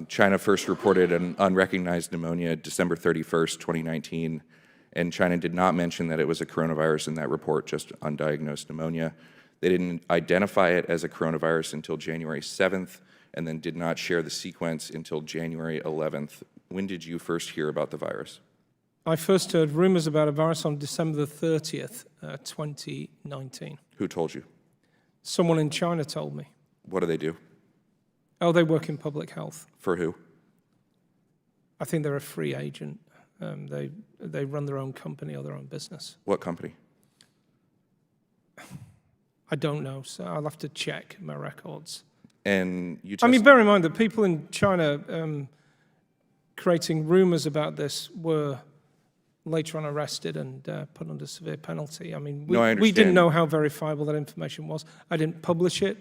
China first reported an unrecognized pneumonia December 31st, 2019, and China did not mention that it was a coronavirus in that report, just undiagnosed pneumonia. They didn't identify it as a coronavirus until January 7th, and then did not share the sequence until January 11th. When did you first hear about the virus? I first heard rumors about a virus on December the 30th, 2019. Who told you? Someone in China told me. What do they do? Oh, they work in public health. For who? I think they're a free agent. They run their own company or their own business. What company? I don't know, so I'll have to check my records. And you I mean, bear in mind that people in China creating rumors about this were later on arrested and put under severe penalty. I mean, we didn't know how verifiable that information was. I didn't publish it,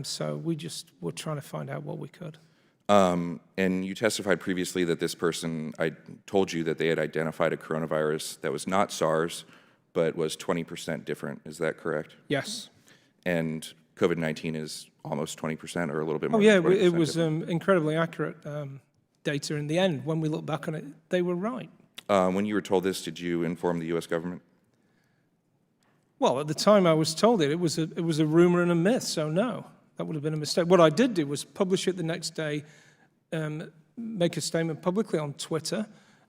so we just were trying to find out what we could. And you testified previously that this person, I told you that they had identified a coronavirus that was not SARS, but was 20% different. Is that correct? Yes. And COVID-19 is almost 20% or a little bit more. Oh, yeah, than 20% it was different. incredibly accurate data in the end. When we look back on it, they were right. When you were told this, did you inform the U.S. government? Well, at the time I was told it was a rumor and a myth, so no, that would have been a mistake. What I did do was publish it the next day, make a statement publicly on Twitter.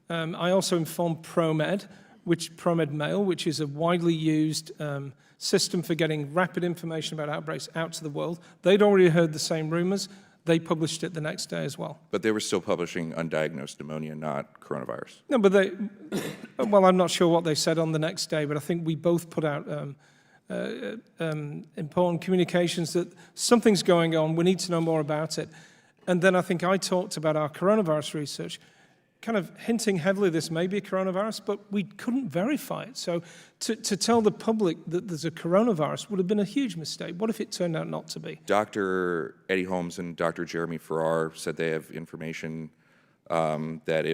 I also informed ProMed Mail, which is a widely used system for getting rapid information about outbreaks out to the world. They'd already heard the same rumors. They published it the next day as well. But they were still publishing undiagnosed pneumonia, not coronavirus. No, but well, I'm not sure what they said on the next day, but I think we both put out important communications that something's going on, we need to know more about it. And then I think I talked about our coronavirus research, kind of hinting heavily this may be a coronavirus, but we couldn't verify it. So to tell the public that there's a coronavirus would have been a huge mistake. What if it turned out not to be? Dr. Eddie Holmes and Dr. Jeremy Farrar said they have information that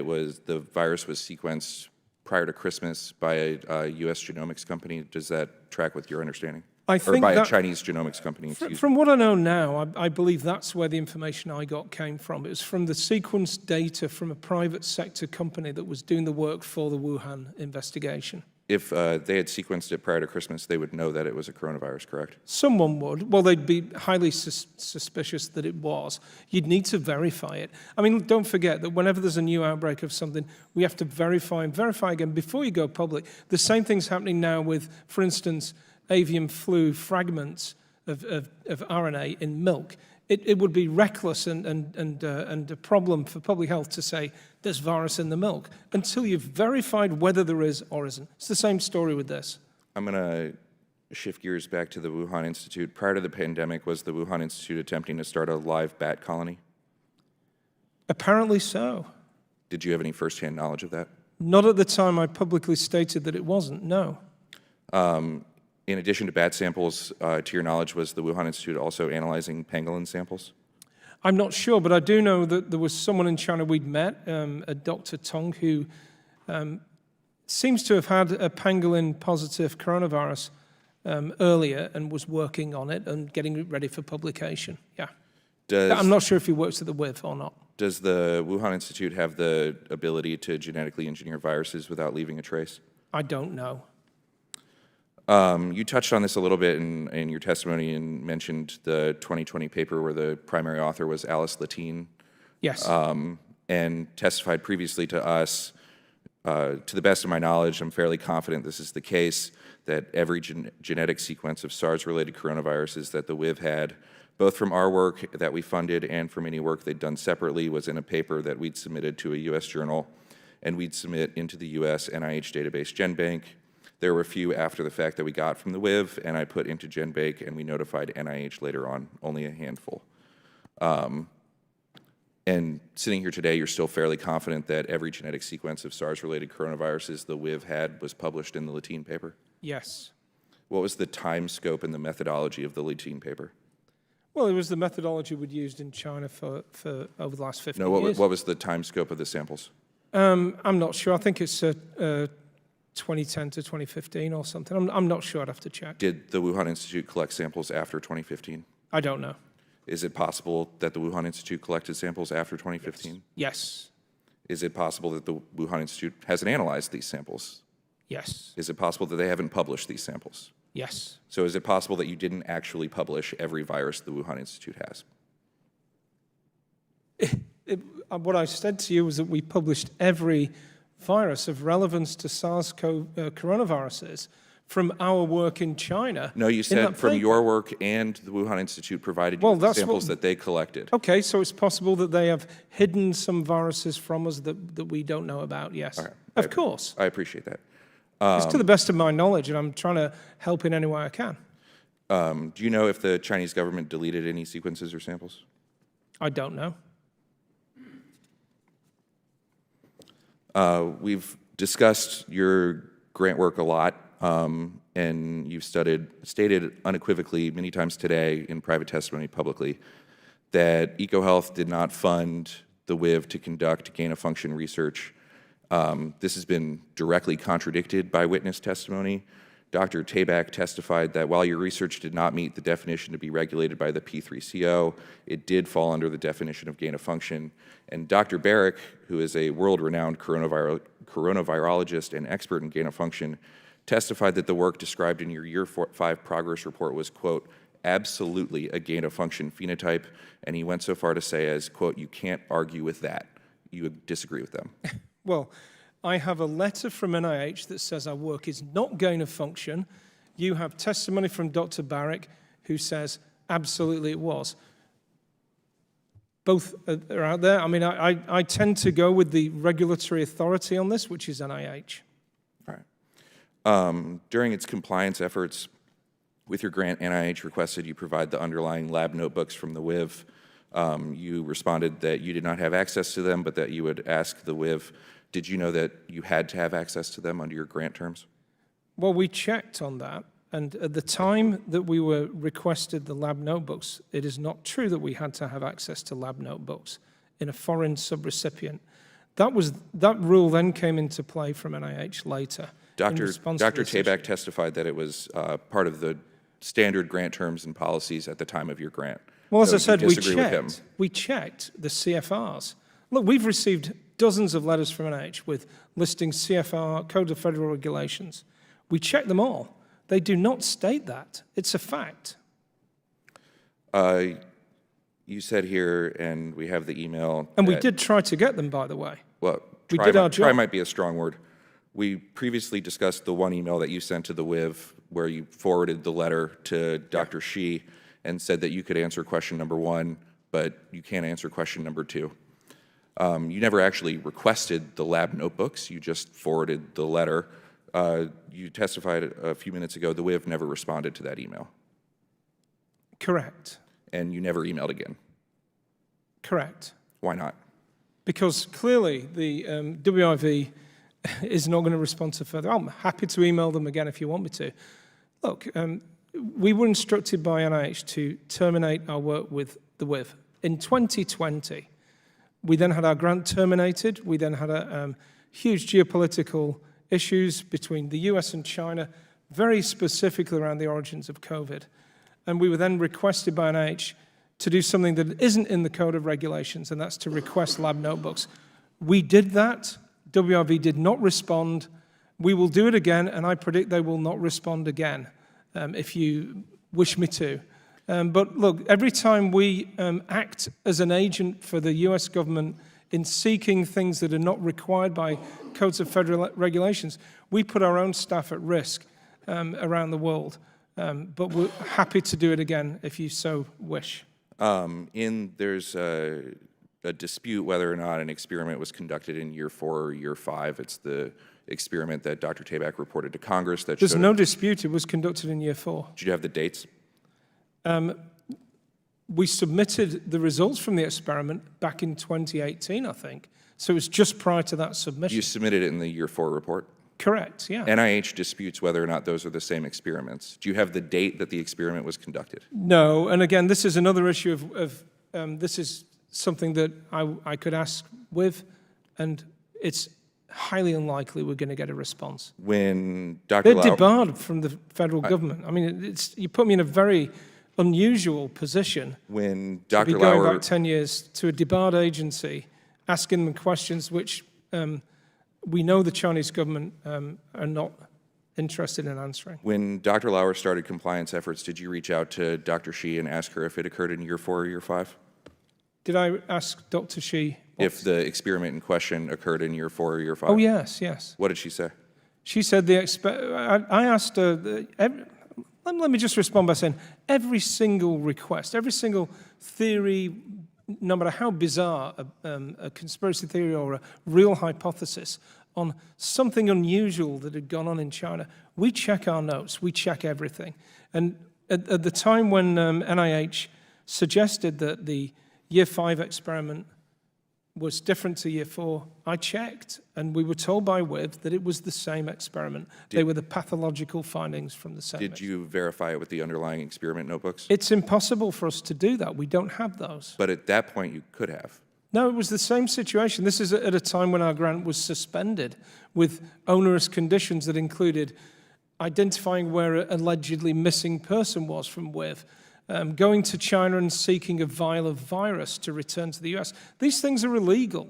the virus was sequenced prior to Christmas by a U.S. genomics company. Does that track with your understanding? I think or by a Chinese genomics company, From what I know now, I believe that's where the information I got came from. It was from the sequenced data from a private sector company that was doing the work for the Wuhan investigation. If they had sequenced it prior to Christmas, they would know that it was a coronavirus, correct? Someone would. Well, they'd be highly suspicious that it was. You'd need to verify it. I mean, don't forget that whenever there's a new outbreak of something, we have to verify and verify again before you go public. The same thing's happening now with, for instance, avian flu fragments of RNA in milk. It would be reckless and a problem for public health to say there's virus in the milk until you've verified whether there is or isn't. It's the same story with this. I'm going to shift gears back to the Wuhan Institute. Prior to the pandemic, was the Wuhan Institute attempting to start a live bat colony? Apparently so. Did you have any firsthand knowledge of that? Not at the time I publicly stated that it wasn't, no. In addition to bat samples, to your knowledge, was the Wuhan Institute also analyzing pangolin samples? I'm not sure, but I do know that there was someone in China we'd met, a Dr. Tong, who seems to have had a pangolin-positive coronavirus earlier and was working on it and getting it ready for publication. Yeah. Does, I'm not sure if he works at the WIV or not. Does the Wuhan Institute have the ability to genetically engineer viruses without leaving a trace? I don't know. You touched on this a little bit in your testimony and mentioned the 2020 paper where the primary author was Alice Latine. Yes. And testified previously to us. To the best of my knowledge, I'm fairly confident this is the case, that every genetic sequence of SARS-related coronaviruses that the WIV had, both from our work that we funded and from any work they'd done separately, was in a paper that we'd submitted to a U.S. journal, and we'd submit into the U.S. NIH database GenBank. There were a few after the fact that we got from the WIV, and I put into GenBank, and we notified NIH later on, only a handful. And sitting here today, you're still fairly confident that every genetic sequence of SARS-related coronaviruses the WIV had was published in the Latine paper? Yes. What was the time scope and the methodology of the Latine paper? Well, it was the methodology we'd used in China for over the last 50 years. No, what was the time scope of the samples? I'm not sure. I think it's 2010 to 2015 or something. I'm not sure. I'd have to check. Did the Wuhan Institute collect samples after 2015? I don't know. Is it possible that the Wuhan Institute collected samples after 2015? Yes. Is it possible that the Wuhan Institute hasn't analyzed these samples? Yes. Is it possible that they haven't published these samples? Yes. So is it possible that you didn't actually publish every virus the Wuhan Institute has? What I said to you was that we published every virus of relevance to SARS-CoV coronaviruses from our work in China. No, you said from your work and the Wuhan Institute provided you with the samples that they collected. Okay, so it's possible that they have hidden some viruses from us that we don't know about, yes. All right. Of course. I appreciate that. It's to the best of my knowledge, and I'm trying to help in any way I can. Do you know if the Chinese government deleted any sequences or samples? I don't know. We've discussed your grant work a lot, and you've stated unequivocally many times today in private testimony publicly that EcoHealth did not fund the WIV to conduct gain-of-function research. This has been directly contradicted by witness testimony. Dr. Daszak testified that while your research did not meet the definition to be regulated by the P3CO, it did fall under the definition of gain-of-function. And Dr. Barrick, who is a world-renowned coronavirologist and expert in gain-of-function, testified that the work described in your Year 5 progress report was, quote, absolutely a gain-of-function phenotype, and he went so far to say as, quote, you can't argue with that. You disagree with them. Well, I have a letter from NIH that says our work is not gain-of-function. You have testimony from Dr. Barrick who says absolutely it was. Both are out there. I mean, I tend to go with the regulatory authority on this, which is NIH. All right. During its compliance efforts with your grant, NIH requested you provide the underlying lab notebooks from the WIV. You responded that you did not have access to them, but that you would ask the WIV. Did you know that you had to have access to them under your grant terms? Well, we checked on that, and at the time that we were requested the lab notebooks, it is not true that we had to have access to lab notebooks in a foreign subrecipient. That rule then came into play from NIH later. Dr. Daszak testified that it was part of the standard grant terms and policies at the time of your grant. Well, as I said, we checked the CFRs. Look, we've received dozens of letters from NIH with listing CFR, Code of Federal Regulations. We checked them all. They do not state that. It's a fact. You said here, and we have the email. And we did try to get them, by the way. Well, we did our job. Try might be a strong word. We previously discussed the one email that you sent to the WIV where you forwarded the letter to Dr. Shi and said that you could answer question number 1, but you can't answer question number 2. You never actually requested the lab notebooks. You just forwarded the letter. You testified a few minutes ago the WIV never responded to that email. Correct. And you never emailed again. Correct. Why not? Because clearly the WIV is not going to respond to further. I'm happy to email them again if you want me to. Look, we were instructed by NIH to terminate our work with the WIV. In 2020, we then had our grant terminated. We then had huge geopolitical issues between the US and China. very specifically around the origins of COVID. And we were then requested by NIH to do something that isn't in the Code of Regulations, and that's to request lab notebooks. We did that. WRV did not respond. We will do it again, and I predict they will not respond again if you wish me to. But look, every time we act as an agent for the US government in seeking things that are not required by codes of federal regulations, we put our own staff at risk around the world. But we're happy to do it again if you so wish. There's a dispute whether or not an experiment was conducted in year 4 or year 5. It's the experiment that Dr. Tabak reported to Congress that There's no dispute it was conducted in year 4. Did you have the dates? We submitted the results from the experiment back in 2018, I think. So it was just prior to that submission. You submitted it in the year 4 report? Correct, yeah. NIH disputes whether or not those are the same experiments. Do you have the date that the experiment was conducted? No, and again, this is another issue of this is something that I could ask with, and it's highly unlikely we're going to get a response. When Dr. They're debarred from the federal government. I mean, you put me in a very unusual position. When Dr. To be going back 10 years to a debarred agency, asking them questions which we know the Chinese government are not interested in answering. When Dr. Lauer started compliance efforts, did you reach out to Dr. Shi and ask her if it occurred in year 4 or year 5? Did I ask Dr. Shi? If the experiment in question occurred in year 4 or year 5? Oh, yes, yes. What did she say? She said I asked her, let me just respond by saying every single request, every single theory, no matter how bizarre a conspiracy theory or a real hypothesis on something unusual that had gone on in China, we check our notes, we check everything. And at the time when NIH suggested that the year 5 experiment was different to year 4, I checked, and we were told by WIV that it was the same experiment. They were the pathological findings from the same Did you verify it with the underlying experiment notebooks? It's impossible for us to do that. We don't have those. But at that point, you could have. No, it was the same situation. This is at a time when our grant was suspended with onerous conditions that included identifying where an allegedly missing person was from WIV, going to China and seeking a vial of virus to return to the US. These things are illegal.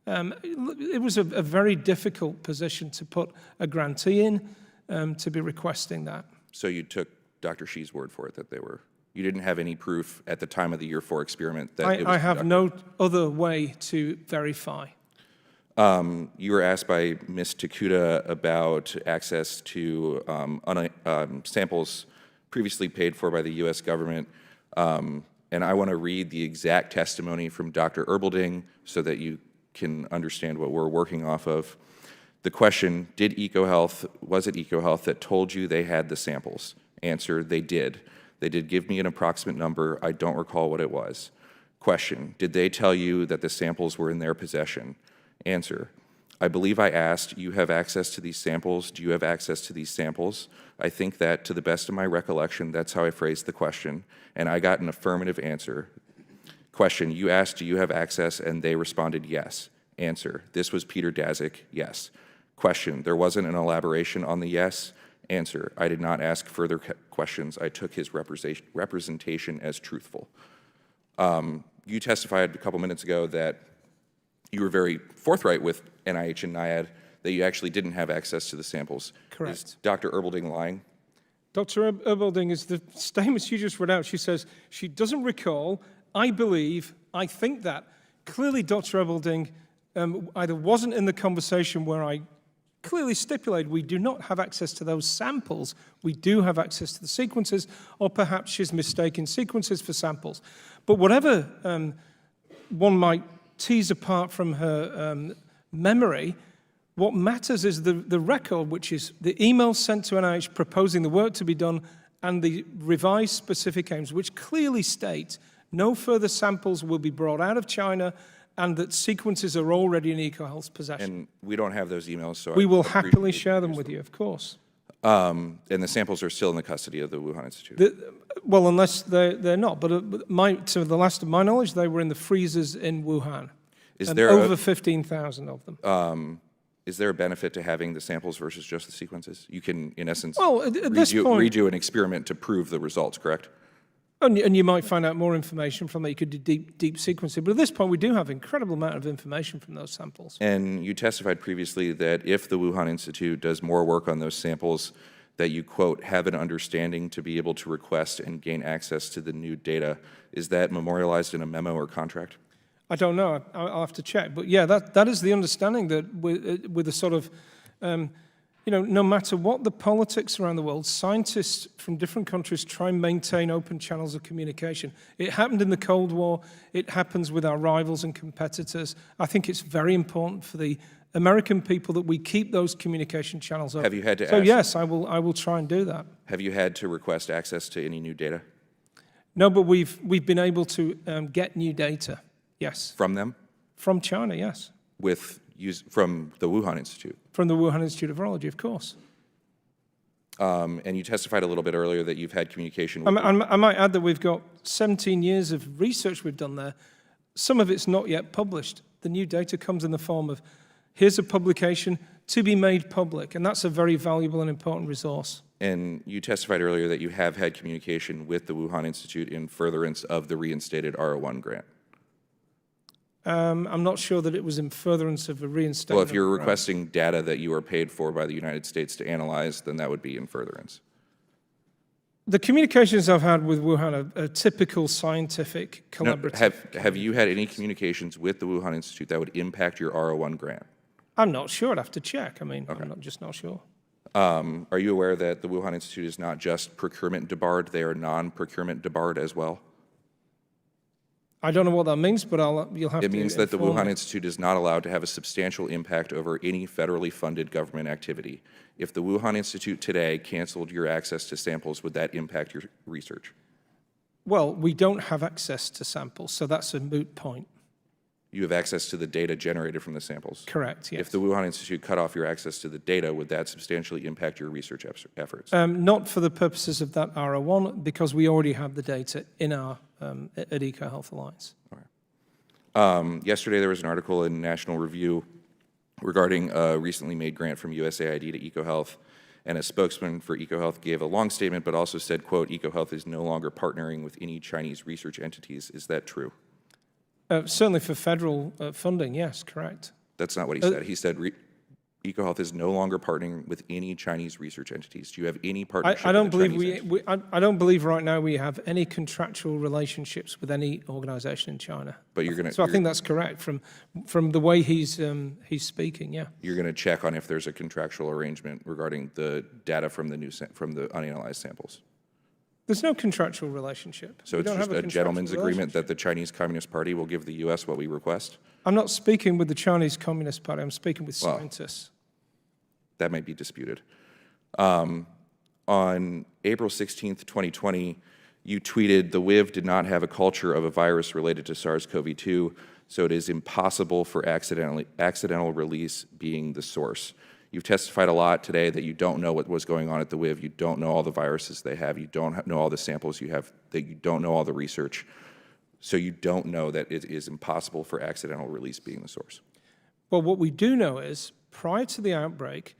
It was a very difficult position to put a grantee in, to be requesting that. So you took Dr. Shi's word for it that they were, you didn't have any proof at the time of the year 4 experiment that it was I have conducted. no other way to verify. You were asked by Ms. Takuda about access to samples previously paid for by the U.S. government, and I want to read the exact testimony from Dr. Erbelding so that you can understand what we're working off of. The question, was it EcoHealth that told you they had the samples? Answer, they did. They did give me an approximate number. I don't recall what it was. Question, did they tell you that the samples were in their possession? Answer, I believe I asked, you have access to these samples? Do you have access to these samples? I think that, to the best of my recollection, that's how I phrased the question, and I got an affirmative answer. Question, you asked, do you have access? And they responded, yes. Answer, this was Peter Daszak, yes. Question, there wasn't an elaboration on the yes? Answer, I did not ask further questions. I took his representation as truthful. You testified a couple minutes ago that you were very forthright with NIH and NIAID that you actually didn't have access to the samples. Correct. Is Dr. Erbelding lying? Dr. Erbelding is the statements you just read out. She says she doesn't recall, I believe, I think that. Clearly, Dr. Erbelding either wasn't in the conversation where I clearly stipulated we do not have access to those samples. We do have access to the sequences, or perhaps she's mistaken sequences for samples. But whatever one might tease apart from her memory, what matters is the record, which is the email sent to NIH proposing the work to be done and the revised specific aims, which clearly state no further samples will be brought out of China and that sequences are already in EcoHealth's possession. And we don't have those emails, so we will happily share them with you, of course. And the samples are still in the custody of the Wuhan Institute? Well, unless they're not. But to the last of my knowledge, they were in the freezers in Wuhan. Is and there over 15,000 of them. Is there a benefit to having the samples versus just the sequences? You can, in essence, Well, at this point, redo an experiment to prove the results, correct? and you might find out more information from that. You could do deep sequencing. But at this point, we do have an incredible amount of information from those samples. And you testified previously that if the Wuhan Institute does more work on those samples, that you, quote, have an understanding to be able to request and gain access to the new data. Is that memorialized in a memo or contract? I don't know. I'll have to check. But yeah, that is the understanding, that with a sort of, no matter what the politics around the world, scientists from different countries try and maintain open channels of communication. It happened in the Cold War. It happens with our rivals and competitors. I think it's very important for the American people that we keep those communication channels open. Have you had to So ask? yes, I will try and do that. Have you had to request access to any new data? No, but we've been able to get new data. Yes. From them? From China, yes. From the Wuhan Institute? From the Wuhan Institute of Virology, of course. And you testified a little bit earlier that you've had communication with... I might add that we've got 17 years of research we've done there. Some of it's not yet published. The new data comes in the form of, here's a publication to be made public, and that's a very valuable and important resource. And you testified earlier that you have had communication with the Wuhan Institute in furtherance of the reinstated R01 grant. I'm not sure that it was in furtherance of a reinstatement. Well, if you're requesting data that you are paid for by the United States to analyze, then that would be in furtherance. The communications I've had with Wuhan are typical scientific collaborative. Have you had any communications with the Wuhan Institute that would impact your R01 grant? I'm not sure. I'd have to check. I mean, okay. I'm just not sure. Are you aware that the Wuhan Institute is not just procurement debarred, they are non-procurement debarred as well? I don't know what that means, but you'll have to. It means that the Wuhan Institute is not allowed to have a substantial impact over any federally funded government activity. If the Wuhan Institute today canceled your access to samples, would that impact your research? Well, we don't have access to samples, so that's a moot point. You have access to the data generated from the samples? Correct, yes. If the Wuhan Institute cut off your access to the data, would that substantially impact your research efforts? Not for the purposes of that R01, because we already have the data in our at EcoHealth Alliance. All right. Yesterday, there was an article in National Review regarding a recently made grant from USAID to EcoHealth, and a spokesman for EcoHealth gave a long statement, but also said, quote, EcoHealth is no longer partnering with any Chinese research entities. Is that true? Certainly for federal funding, yes, correct. That's not what he said. He said EcoHealth is no longer partnering with any Chinese research entities. Do you have any partnership I don't with believe I don't believe right now we have any contractual relationships with any organization in China. But you're going to. So I think that's correct from the way he's speaking. Yeah. You're going to check on if there's a contractual arrangement regarding the data from the unanalyzed samples. There's no contractual relationship. So it's just a gentleman's agreement that the Chinese Communist Party will give the U.S. what we request? I'm not speaking with the Chinese Communist Party. I'm speaking with scientists. That might be disputed. On April 16th, 2020, you tweeted, the WIV did not have a culture of a virus related to SARS-CoV-2, so it is impossible for accidental release being the source. You've testified a lot today that you don't know what was going on at the WIV. You don't know all the viruses they have. You don't know all the samples you have. That you don't know all the research. So you don't know that it is impossible for accidental release being the source. Well, what we do know is, prior to the outbreak,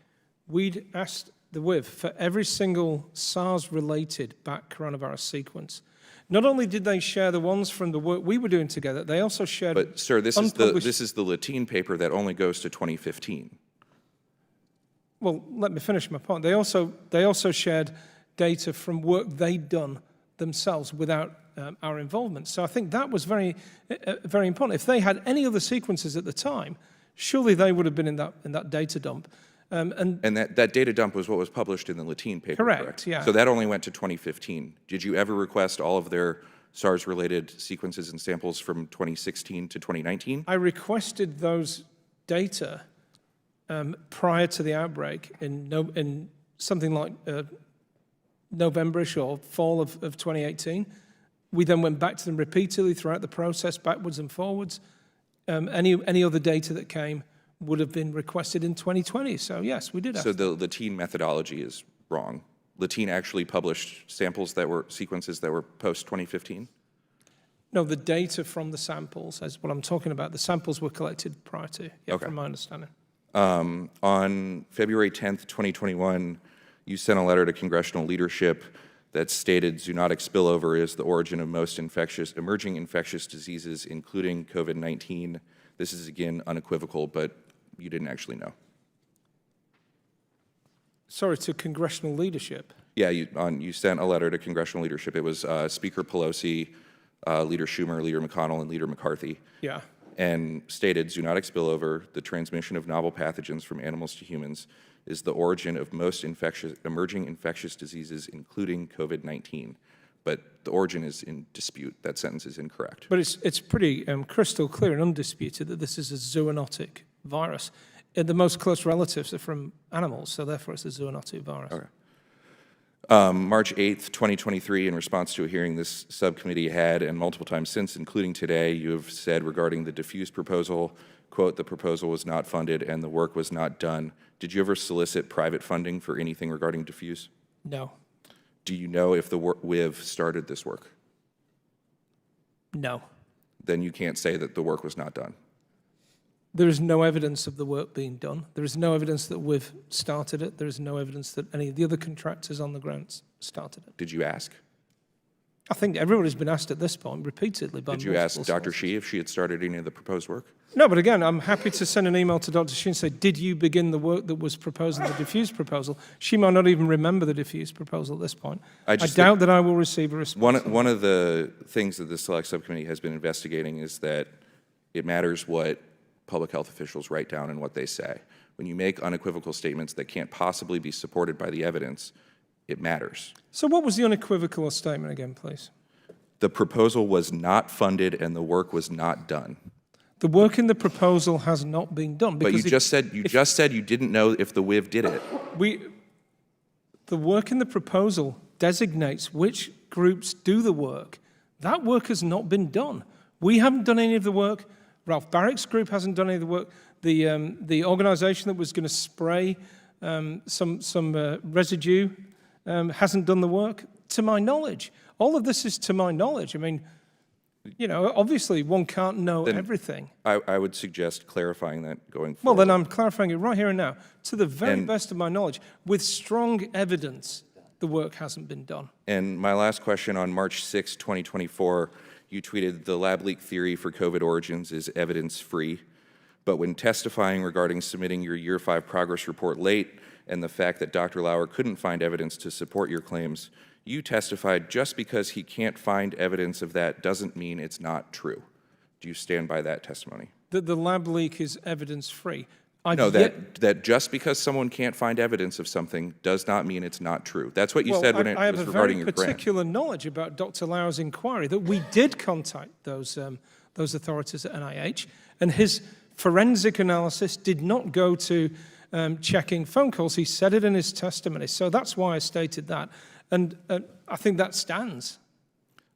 we'd asked the WIV for every single SARS-related bat coronavirus sequence. Not only did they share the ones from the work we were doing together, they also shared. But sir, this is the Latin paper that only goes to 2015. Well, let me finish my point. They also shared data from work they'd done themselves without our involvement. So I think that was very important. If they had any other sequences at the time, surely they would have been in that data dump. And that data dump was what was published in the Latin paper, correct? Yeah. So that only went to 2015. Did you ever request all of their SARS-related sequences and samples from 2016 to 2019? I requested those data prior to the outbreak in something like November-ish or fall of 2018. We then went back to them repeatedly throughout the process, backwards and forwards. Any other data that came would have been requested in 2020. So yes, we did. So the Latin methodology is wrong. Latin actually published sequences that were post-2015? No, the data from the samples is what I'm talking about. The samples were collected prior to, from my understanding. On February 10th, 2021, you sent a letter to congressional leadership that stated zoonotic spillover is the origin of most emerging infectious diseases, including COVID-19. This is, again, unequivocal, but you didn't actually know. Sorry, to congressional leadership. Yeah, you sent a letter to congressional leadership. It was Speaker Pelosi, Leader Schumer, Leader McConnell, and Leader McCarthy. Yeah. And stated zoonotic spillover, the transmission of novel pathogens from animals to humans, is the origin of most emerging infectious diseases, including COVID-19. But the origin is in dispute. That sentence is incorrect. But it's pretty crystal clear and undisputed that this is a zoonotic virus. The most close relatives are from animals, so therefore it's a zoonotic virus. Okay. March 8th, 2023, in response to a hearing this subcommittee had, and multiple times since, including today, you have said regarding the DEFUSE proposal, quote, the proposal was not funded and the work was not done. Did you ever solicit private funding for anything regarding DEFUSE? No. Do you know if the WIV started this work? No. Then you can't say that the work was not done. There is no evidence of the work being done. There is no evidence that we've started it. There is no evidence that any of the other contractors on the ground started it. Did you ask? I think everybody's been asked at this point repeatedly by Did you ask multiple Dr. sources. Shi if she had started any of the proposed work? No, but again, I'm happy to send an email to Dr. Shi and say, did you begin the work that was proposed in the DEFUSE proposal? She might not even remember the DEFUSE proposal at this point. I doubt that I will receive a response. One of the things that the Select Subcommittee has been investigating is that it matters what public health officials write down and what they say. When you make unequivocal statements that can't possibly be supported by the evidence, it matters. So what was the unequivocal statement again, please? The proposal was not funded and the work was not done. The work in the proposal has not been done. But you just said you didn't know if the WIV did it. The work in the proposal designates which groups do the work. That work has not been done. We haven't done any of the work. Ralph Barrick's group hasn't done any of the work. The organization that was going to spray some residue hasn't done the work, to my knowledge. All of this is to my knowledge. I mean, you know, obviously one can't know everything. I would suggest clarifying that going forward. Well, then I'm clarifying it right here and now. To the very best of my knowledge, with strong evidence, the work hasn't been done. And my last question, on March 6, 2024, you tweeted, the lab leak theory for COVID origins is evidence-free. But when testifying regarding submitting your Year 5 progress report late and the fact that Dr. Lauer couldn't find evidence to support your claims, you testified just because he can't find evidence of that doesn't mean it's not true. Do you stand by that testimony? That the lab leak is evidence-free. No, that just because someone can't find evidence of something does not mean it's not true. That's what you said when it was regarding your grant. I have a very particular knowledge about Dr. Lauer's inquiry, that we did contact those authorities at NIH, and his forensic analysis did not go to checking phone calls. He said it in his testimony, so that's why I stated that, and I think that stands.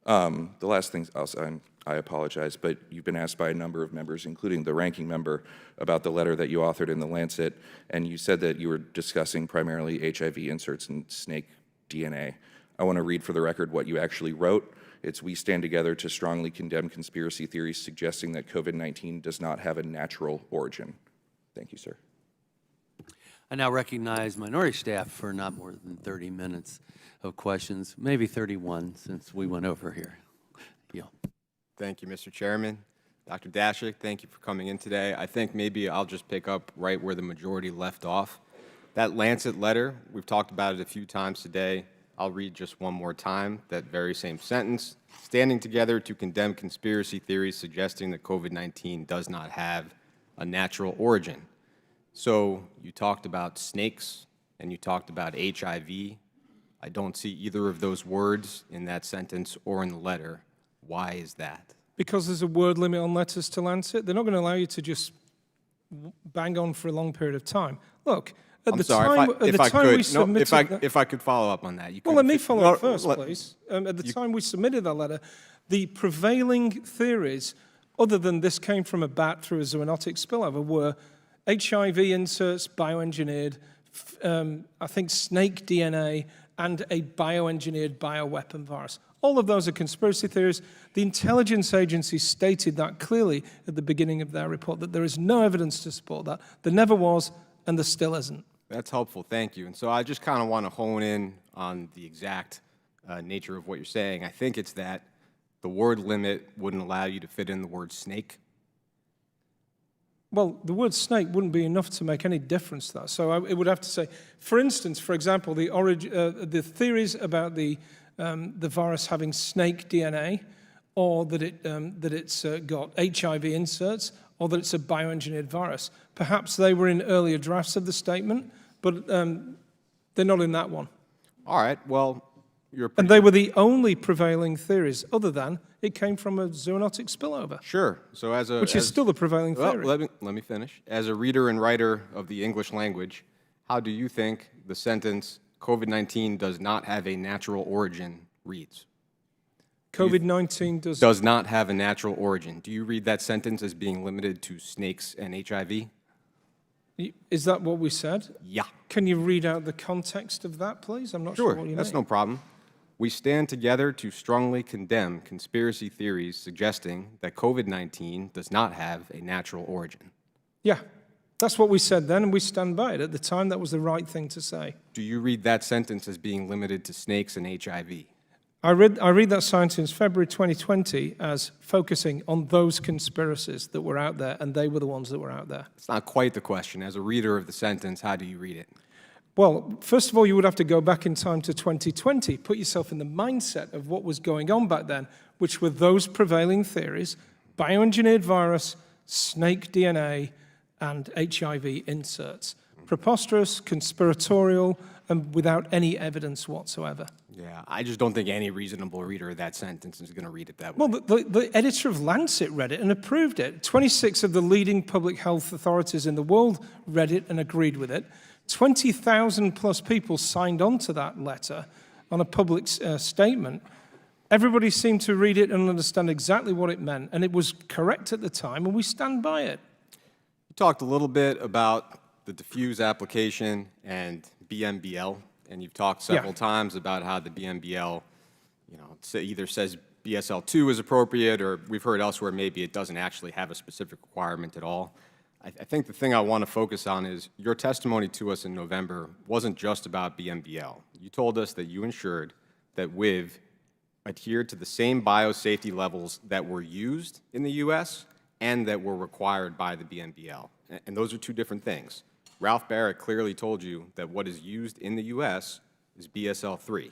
The last thing I'll say, I apologize, but you've been asked by a number of members, including the ranking member, about the letter that you authored in The Lancet, and you said that you were discussing primarily HIV inserts and snake DNA. I want to read for the record what you actually wrote. It's, we stand together to strongly condemn conspiracy theories suggesting that COVID-19 does not have a natural origin. Thank you, sir. I now recognize minority staff for not more than 30 minutes of questions, maybe 31 since we went over here. Gil. Thank you, Mr. Chairman. Dr. Daszak, thank you for coming in today. I think maybe I'll just pick up right where the majority left off. That Lancet letter, we've talked about it a few times today. I'll read just one more time that very same sentence. Standing together to condemn conspiracy theories suggesting that COVID-19 does not have a natural origin. So you talked about snakes and you talked about HIV. I don't see either of those words in that sentence or in the letter. Why is that? Because there's a word limit on letters to Lancet. They're not going to allow you to just bang on for a long period of time. Look, at the time we submitted if I could follow up on that. Well, let me follow up first, please. At the time we submitted that letter, the prevailing theories, other than this came from a bat through a zoonotic spillover, were HIV inserts, bioengineered, I think snake DNA, and a bioengineered bioweapon virus. All of those are conspiracy theories. The intelligence agency stated that clearly at the beginning of their report, that there is no evidence to support that. There never was, and there still isn't. That's helpful, thank you. And so I just kind of want to hone in on the exact nature of what you're saying. I think it's that the word limit wouldn't allow you to fit in the word snake. Well, the word snake wouldn't be enough to make any difference to that. So it would have to say, for instance, for example, the theories about the virus having snake DNA, or that it's got HIV inserts, or that it's a bioengineered virus. Perhaps they were in earlier drafts of the statement, but they're not in that one. All right, well, and they were the only prevailing theories, other than it came from a zoonotic spillover. Sure. So which is still the prevailing theory. Well, let me finish. As a reader and writer of the English language, how do you think the sentence "COVID-19 does not have a natural origin" reads? COVID-19 does not have a natural origin. Do you read that sentence as being limited to snakes and HIV? Is that what we said? Yeah. Can you read out the context of that, please? I'm not sure what you mean. That's no problem. We stand together to strongly condemn conspiracy theories suggesting that COVID-19 does not have a natural origin. Yeah, that's what we said then, and we stand by it. At the time, that was the right thing to say. Do you read that sentence as being limited to snakes and HIV? I read that science in February 2020 as focusing on those conspiracies that were out there, and they were the ones that were out there. It's not quite the question. As a reader of the sentence, how do you read it? Well, first of all, you would have to go back in time to 2020, put yourself in the mindset of what was going on back then, which were those prevailing theories: bioengineered virus, snake DNA, and HIV inserts. Preposterous, conspiratorial, and without any evidence whatsoever. Yeah, I just don't think any reasonable reader of that sentence is going to read it that way. Well, the editor of Lancet read it and approved it. 26 of the leading public health authorities in the world read it and agreed with it. 20,000 plus people signed on to that letter on a public statement. Everybody seemed to read it and understand exactly what it meant, and it was correct at the time, and we stand by it. You talked a little bit about the DEFUSE application and BMBL, and you've talked several times about how the BMBL, either says BSL-2 is appropriate, or we've heard elsewhere maybe it doesn't actually have a specific requirement at all. I think the thing I want to focus on is your testimony to us in November wasn't just about BMBL. You told us that you ensured that WIV adhered to the same biosafety levels that were used in the U.S. and that were required by the BMBL. And those are two different things. Ralph Barrett clearly told you that what is used in the U.S. is BSL-3.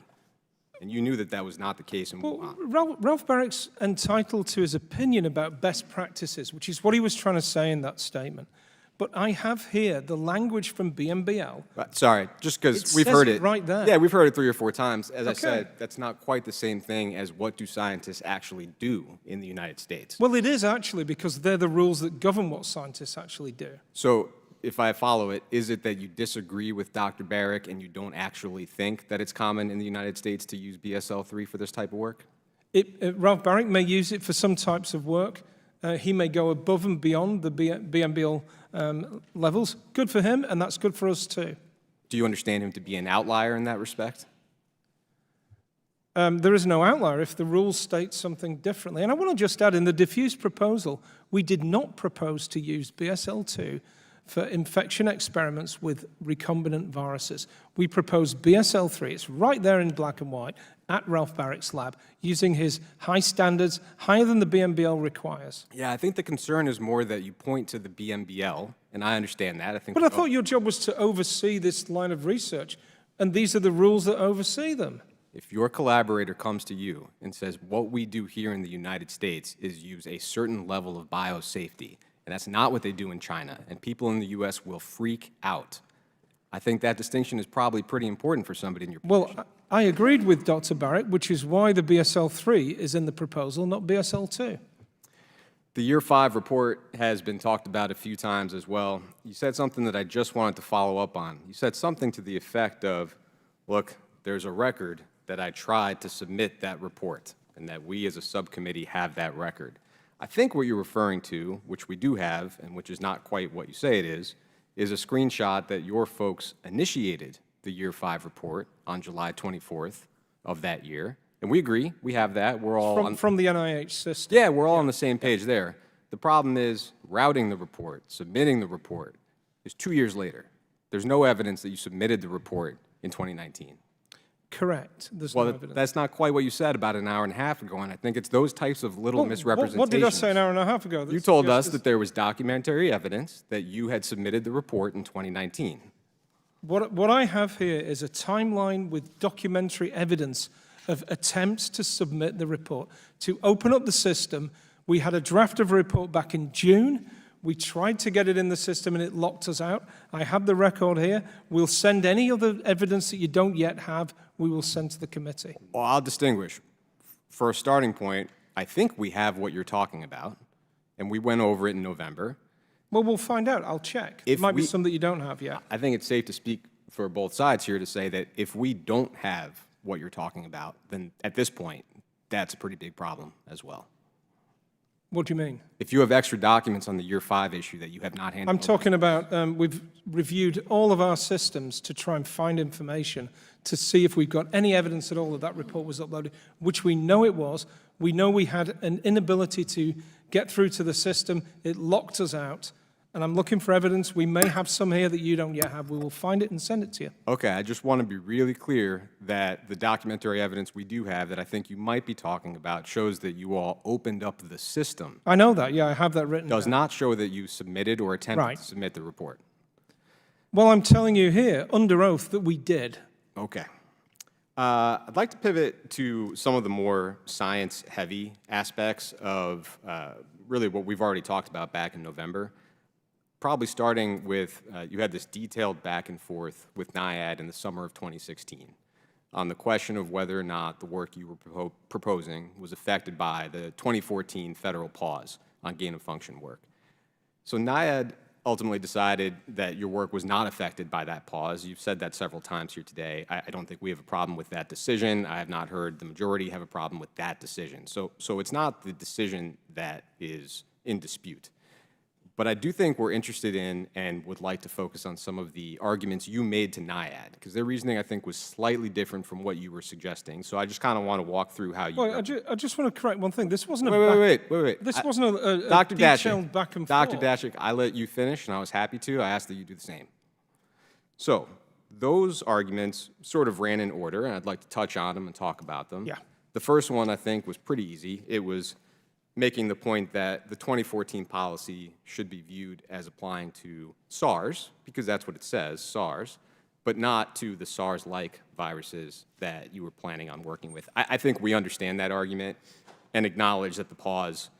And you knew that that was not the case in Wuhan. Ralph Barrett's entitled to his opinion about best practices, which is what he was trying to say in that statement. But I have here the language from BMBL. Sorry, just because we've heard it right there. Yeah, we've heard it 3 or 4 times. As I said, that's not quite the same thing as what do scientists actually do in the United States. Well, it is actually, because they're the rules that govern what scientists actually do. So if I follow it, is it that you disagree with Dr. Barrick and you don't actually think that it's common in the United States to use BSL-3 for this type of work? Ralph Barrick may use it for some types of work. He may go above and beyond the BMBL levels. Good for him, and that's good for us too. Do you understand him to be an outlier in that respect? There is no outlier if the rules state something differently. And I want to just add, in the DEFUSE proposal, we did not propose to use BSL-2 for infection experiments with recombinant viruses. We proposed BSL-3, it's right there in black and white, at Ralph Barrick's lab, using his high standards, higher than the BMBL requires. Yeah, I think the concern is more that you point to the BMBL, and I understand that. But I thought your job was to oversee this line of research, and these are the rules that oversee them. If your collaborator comes to you and says, what we do here in the United States is use a certain level of biosafety, and that's not what they do in China, and people in the U.S. will freak out. I think that distinction is probably pretty important for somebody in your position. Well, I agreed with Dr. Barrett, which is why the BSL-3 is in the proposal, not BSL-2. The Year 5 report has been talked about a few times as well. You said something that I just wanted to follow up on. You said something to the effect of, look, there's a record that I tried to submit that report, and that we as a subcommittee have that record. I think what you're referring to, which we do have, and which is not quite what you say it is a screenshot that your folks initiated the Year 5 report on July 24th of that year, And we agree, we have that. We're all From the NIH system. Yeah, we're all on the same page there. The problem is routing the report, submitting the report is 2 years later. There's no evidence that you submitted the report in 2019. Correct. There's no evidence. That's not quite what you said about an hour and a half ago, and I think it's those types of little misrepresentations. What did I say an hour and a half ago? You told us that there was documentary evidence that you had submitted the report in 2019. What I have here is a timeline with documentary evidence of attempts to submit the report. To open up the system, we had a draft of a report back in June. We tried to get it in the system and it locked us out. I have the record here. We'll send any other evidence that you don't yet have, we will send to the committee. Well, I'll distinguish. For a starting point, I think we have what you're talking about, and we went over it in November. Well, we'll find out. I'll check. It might be some that you don't have yet. I think it's safe to speak for both sides here to say that if we don't have what you're talking about, then at this point, that's a pretty big problem as well. What do you mean? If you have extra documents on the year 5 issue that you have not handled. I'm talking about we've reviewed all of our systems to try and find information to see if we've got any evidence at all that that report was uploaded, which we know it was. We know we had an inability to get through to the system. It locked us out. And I'm looking for evidence. We may have some here that you don't yet have. We will find it and send it to you. Okay, I just want to be really clear that the documentary evidence we do have that I think you might be talking about shows that you all opened up the system. I know that. Yeah, I have that written Does down. not show that you submitted or attempted to submit the report. Well, I'm telling you here, under oath, that we did. Okay. I'd like to pivot to some of the more science-heavy aspects of really what we've already talked about back in November. Probably starting with, you had this detailed back and forth with NIAID in the summer of 2016 on the question of whether or not the work you were proposing was affected by the 2014 federal pause on gain-of-function work. So NIAID ultimately decided that your work was not affected by that pause. You've said that several times here today. I don't think we have a problem with that decision. I have not heard the majority have a problem with that decision. So it's not the decision that is in dispute. But I do think we're interested in and would like to focus on some of the arguments you made to NIAID, because their reasoning, I think, was slightly different from what you were suggesting. So I just kind of want to walk through how you... Well, I just want to correct one thing. This wasn't Wait. This wasn't a Dr. detailed back and forth. Dr. Daszak, I let you finish, and I was happy to. I asked that you do the same. So those arguments sort of ran in order, and I'd like to touch on them and talk about them. Yeah. The first one, I think, was pretty easy. It was making the point that the 2014 policy should be viewed as applying to SARS, because that's what it says, SARS, but not to the SARS-like viruses that you were planning on working with. I think we understand that argument and acknowledge that the pause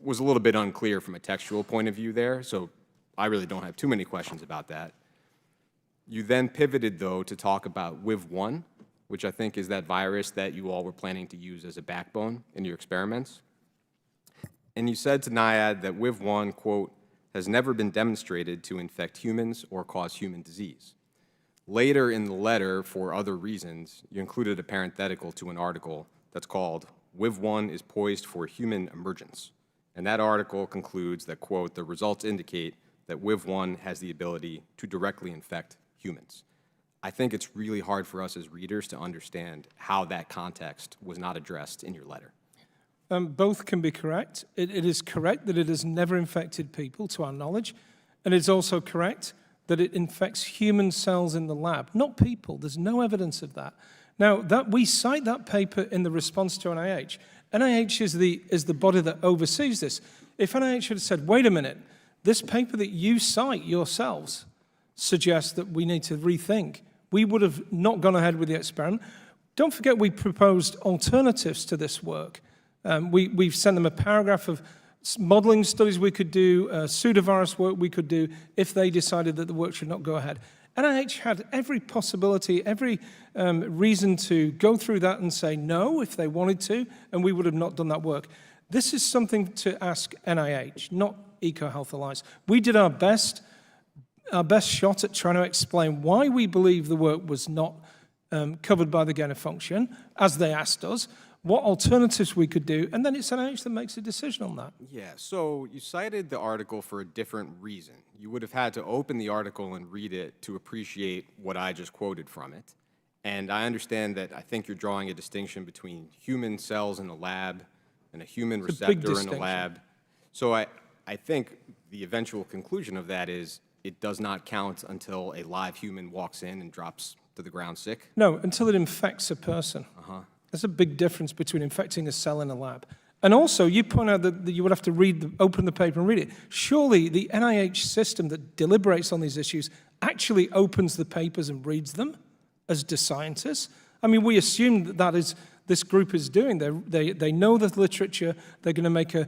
was a little bit unclear from a textual point of view there, so I really don't have too many questions about that. You then pivoted, though, to talk about WIV1, which I think is that virus that you all were planning to use as a backbone in your experiments. And you said to NIAID that WIV1, quote, has never been demonstrated to infect humans or cause human disease. Later in the letter, for other reasons, you included a parenthetical to an article that's called WIV1 is poised for human emergence. And that article concludes that, quote, the results indicate that WIV1 has the ability to directly infect humans. I think it's really hard for us as readers to understand how that context was not addressed in your letter. Both can be correct. It is correct that it has never infected people, to our knowledge, and it's also correct that it infects human cells in the lab, not people. There's no evidence of that. Now, we cite that paper in the response to NIH. NIH is the body that oversees this. If NIH had said, wait a minute, this paper that you cite yourselves suggests that we need to rethink, we would have not gone ahead with the experiment. Don't forget we proposed alternatives to this work. We've sent them a paragraph of modeling studies we could do, pseudovirus work we could do if they decided that the work should not go ahead. NIH had every possibility, every reason to go through that and say no if they wanted to, and we would have not done that work. This is something to ask NIH, not EcoHealth Alliance. We did our best shot at trying to explain why we believe the work was not covered by the gain of function, as they asked us, what alternatives we could do, and then it's NIH that makes a decision on that. Yeah, so you cited the article for a different reason. You would have had to open the article and read it to appreciate what I just quoted from it. And I understand that I think you're drawing a distinction between human cells in a lab and a human It's a big receptor in a distinction. lab. So I think the eventual conclusion of that is it does not count until a live human walks in and drops to the ground sick. No, until it infects a person. There's a big difference between infecting a cell in a lab. And also, you point out that you would have to open the paper and read it. Surely the NIH system that deliberates on these issues actually opens the papers and reads them, as do scientists. I mean, we assume that that is this group is doing. They know the literature. They're going to make a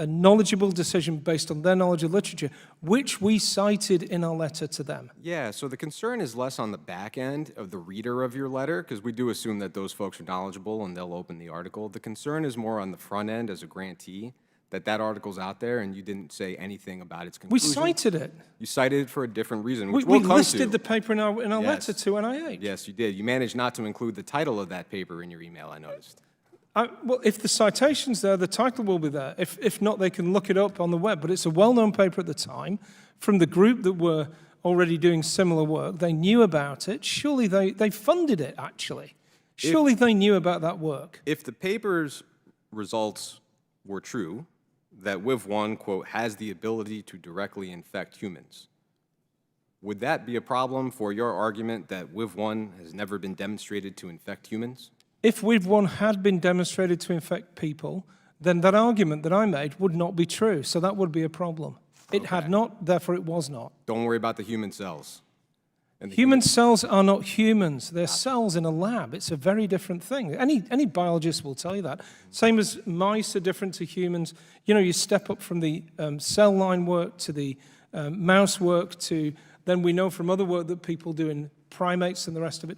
knowledgeable decision based on their knowledge of literature, which we cited in our letter to them. Yeah, so the concern is less on the back end of the reader of your letter, because we do assume that those folks are knowledgeable and they'll open the article. The concern is more on the front end as a grantee, that article's out there and you didn't say anything about its We conclusion. cited it. You cited it for a different reason, We which we'll come listed to. the paper in our Yes. letter to NIH. Yes, you did. You managed not to include the title of that paper in your email, I noticed. Well, if the citation's there, the title will be there. If not, they can look it up on the web. But it's a well-known paper at the time from the group that were already doing similar work. They knew about it. Surely they funded it, actually. Surely they knew about that work. If the paper's results were true, that WIV1, quote, has the ability to directly infect humans, would that be a problem for your argument that WIV1 has never been demonstrated to infect humans? If WIV1 had been demonstrated to infect people, then that argument that I made would not be true. So that would be a problem. It had not, therefore it was not. Don't worry about the human cells. Human cells are not humans. They're cells in a lab. It's a very different thing. Any biologist will tell you that. Same as mice are different to humans. You know, you step up from the cell line work to the mouse work to, then we know from other work that people do in primates and the rest of it.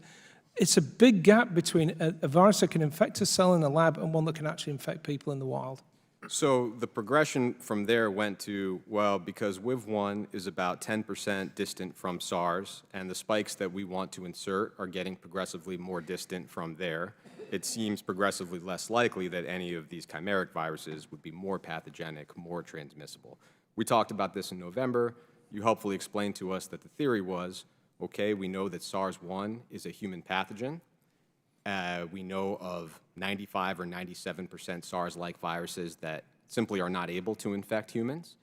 It's a big gap between a virus that can infect a cell in a lab and one that can actually infect people in the wild. So the progression from there went to, well, because WIV1 is about 10% distant from SARS, and the spikes that we want to insert are getting progressively more distant from there, it seems progressively less likely that any of these chimeric viruses would be more pathogenic, more transmissible. We talked about this in November. You helpfully explained to us that the theory was, okay, we know that SARS-1 is a human pathogen. We know of 95 or 97% SARS-like viruses that simply are not able to infect humans.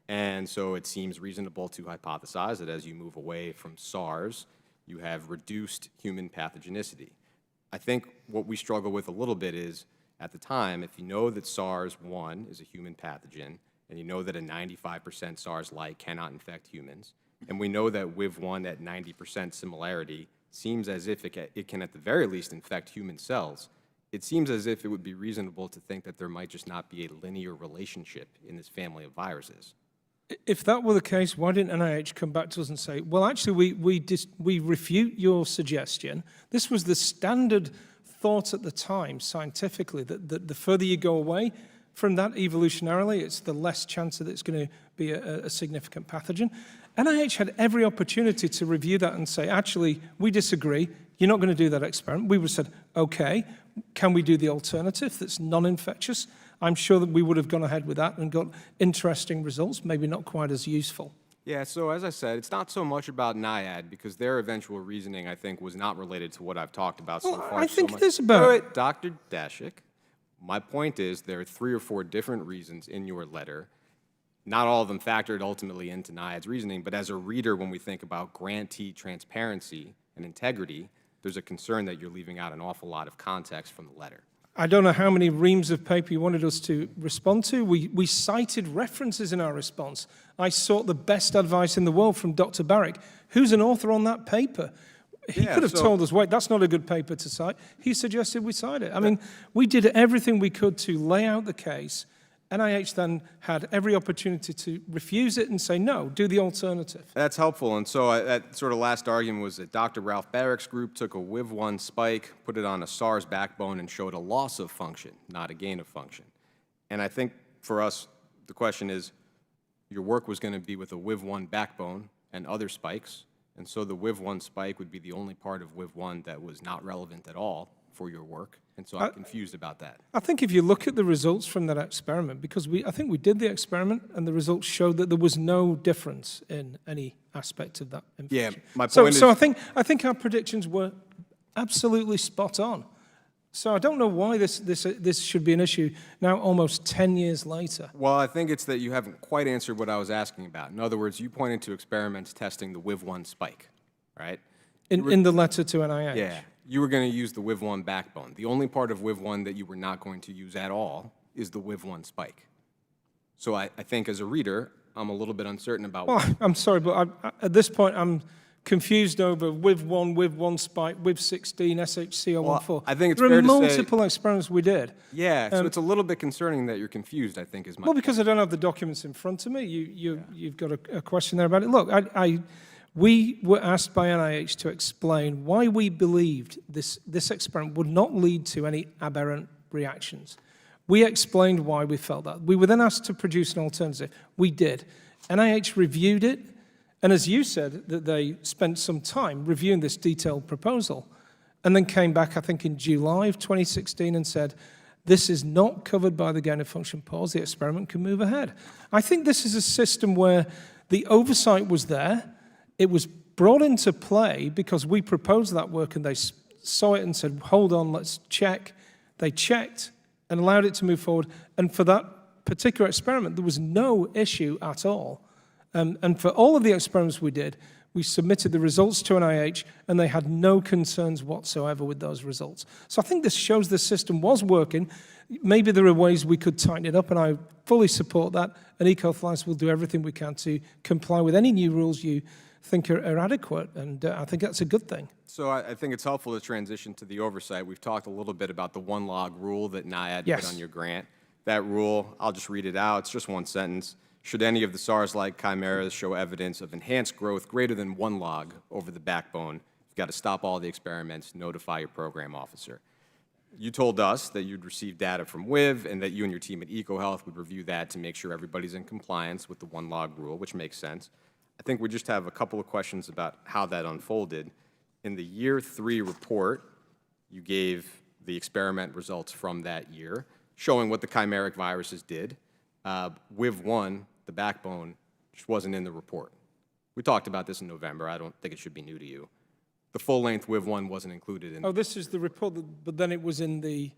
And so it seems reasonable to hypothesize that as you move away from SARS, you have reduced human pathogenicity. I think what we struggle with a little bit is, at the time, if you know that SARS-1 is a human pathogen, and you know that a 95% SARS-like cannot infect humans, and we know that WIV1 at 90% similarity seems as if it can at the very least infect human cells, it seems as if it would be reasonable to think that there might just not be a linear relationship in this family of viruses. If that were the case, why didn't NIH come back to us and say, well, actually, we refute your suggestion. This was the standard thought at the time, scientifically, that the further you go away from that evolutionarily, it's the less chance that it's going to be a significant pathogen. NIH had every opportunity to review that and say, actually, we disagree. You're not going to do that experiment. We would have said, okay, can we do the alternative that's non-infectious? I'm sure that we would have gone ahead with that and got interesting results, maybe not quite as useful. Yeah, so as I said, it's not so much about NIAID, because their eventual reasoning, I think, was not related to what I've talked about so far. I think so it is about... Wait, Dr. Daszak, my point is there are 3 or 4 different reasons in your letter. Not all of them factored ultimately into NIAID's reasoning, but as a reader, when we think about grantee transparency and integrity, there's a concern that you're leaving out an awful lot of context from the letter. I don't know how many reams of paper you wanted us to respond to. We cited references in our response. I sought the best advice in the world from Dr. Barrick, who's an author on that paper. He could have told us, wait, that's not a good paper to cite. He suggested we cite it. I mean, we did everything we could to lay out the case. NIH then had every opportunity to refuse it and say, no, do the alternative. That's helpful. And so that sort of last argument was that Dr. Ralph Barrick's group took a WIV1 spike, put it on a SARS backbone, and showed a loss of function, not a gain of function. And I think for us, the question is, your work was going to be with a WIV1 backbone and other spikes, and so the WIV1 spike would be the only part of WIV1 that was not relevant at all for your work. And so I'm confused about that. I think if you look at the results from that experiment, because I think we did the experiment and the results showed that there was no difference in any aspect of that infection. Yeah, my point is... So I think our predictions were Absolutely spot on. So I don't know why this should be an issue now almost 10 years later. Well, I think it's that you haven't quite answered what I was asking about. In other words, you pointed to experiments testing the WIV1 spike, right? In the letter to NIH. Yeah. You were going to use the WIV1 backbone. The only part of WIV1 that you were not going to use at all is the WIV1 spike. So I think as a reader, I'm a little bit uncertain about Well, I'm sorry, but at this point, I'm confused over WIV1 spike, WIV16, SHCO14. Well, I think it's there fair are to say- multiple experiments we did. Yeah, so it's a little bit concerning that you're confused, I think, is my Well, because I don't have the documents in front of me. You've got a question there about it. Look, we were asked by NIH to explain why we believed this experiment would not lead to any aberrant reactions. We explained why we felt that. We were then asked to produce an alternative. We did. NIH reviewed it, and as you said, that they spent some time reviewing this detailed proposal, and then came back, I think, in July of 2016 and said, this is not covered by the gain-of-function pause. The experiment can move ahead. I think this is a system where the oversight was there. It was brought into play because we proposed that work, and they saw it and said, hold on, let's check. They checked and allowed it to move forward. And for that particular experiment, there was no issue at all. And for all of the experiments we did, we submitted the results to NIH, and they had no concerns whatsoever with those results. So I think this shows the system was working. Maybe there are ways we could tighten it up, and I fully support that. And EcoHealth will do everything we can to comply with any new rules you think are adequate, and I think that's a good thing. So I think it's helpful to transition to the oversight. We've talked a little bit about the one-log rule that NIAID put on your grant. That rule, I'll just read it out. It's just one sentence. Should any of the SARS-like chimeras show evidence of enhanced growth greater than 1 log over the backbone, you've got to stop all the experiments, notify your program officer. You told us that you'd receive data from WIV and that you and your team at EcoHealth would review that to make sure everybody's in compliance with the 1 log rule, which makes sense. I think we just have a couple of questions about how that unfolded. In the year 3 report, you gave the experiment results from that year, showing what the chimeric viruses did. WIV1, the backbone, just wasn't in the report. We talked about this in November. I don't think it should be new to you. The full-length WIV1 wasn't included in. Oh, this is the report, but then it was in the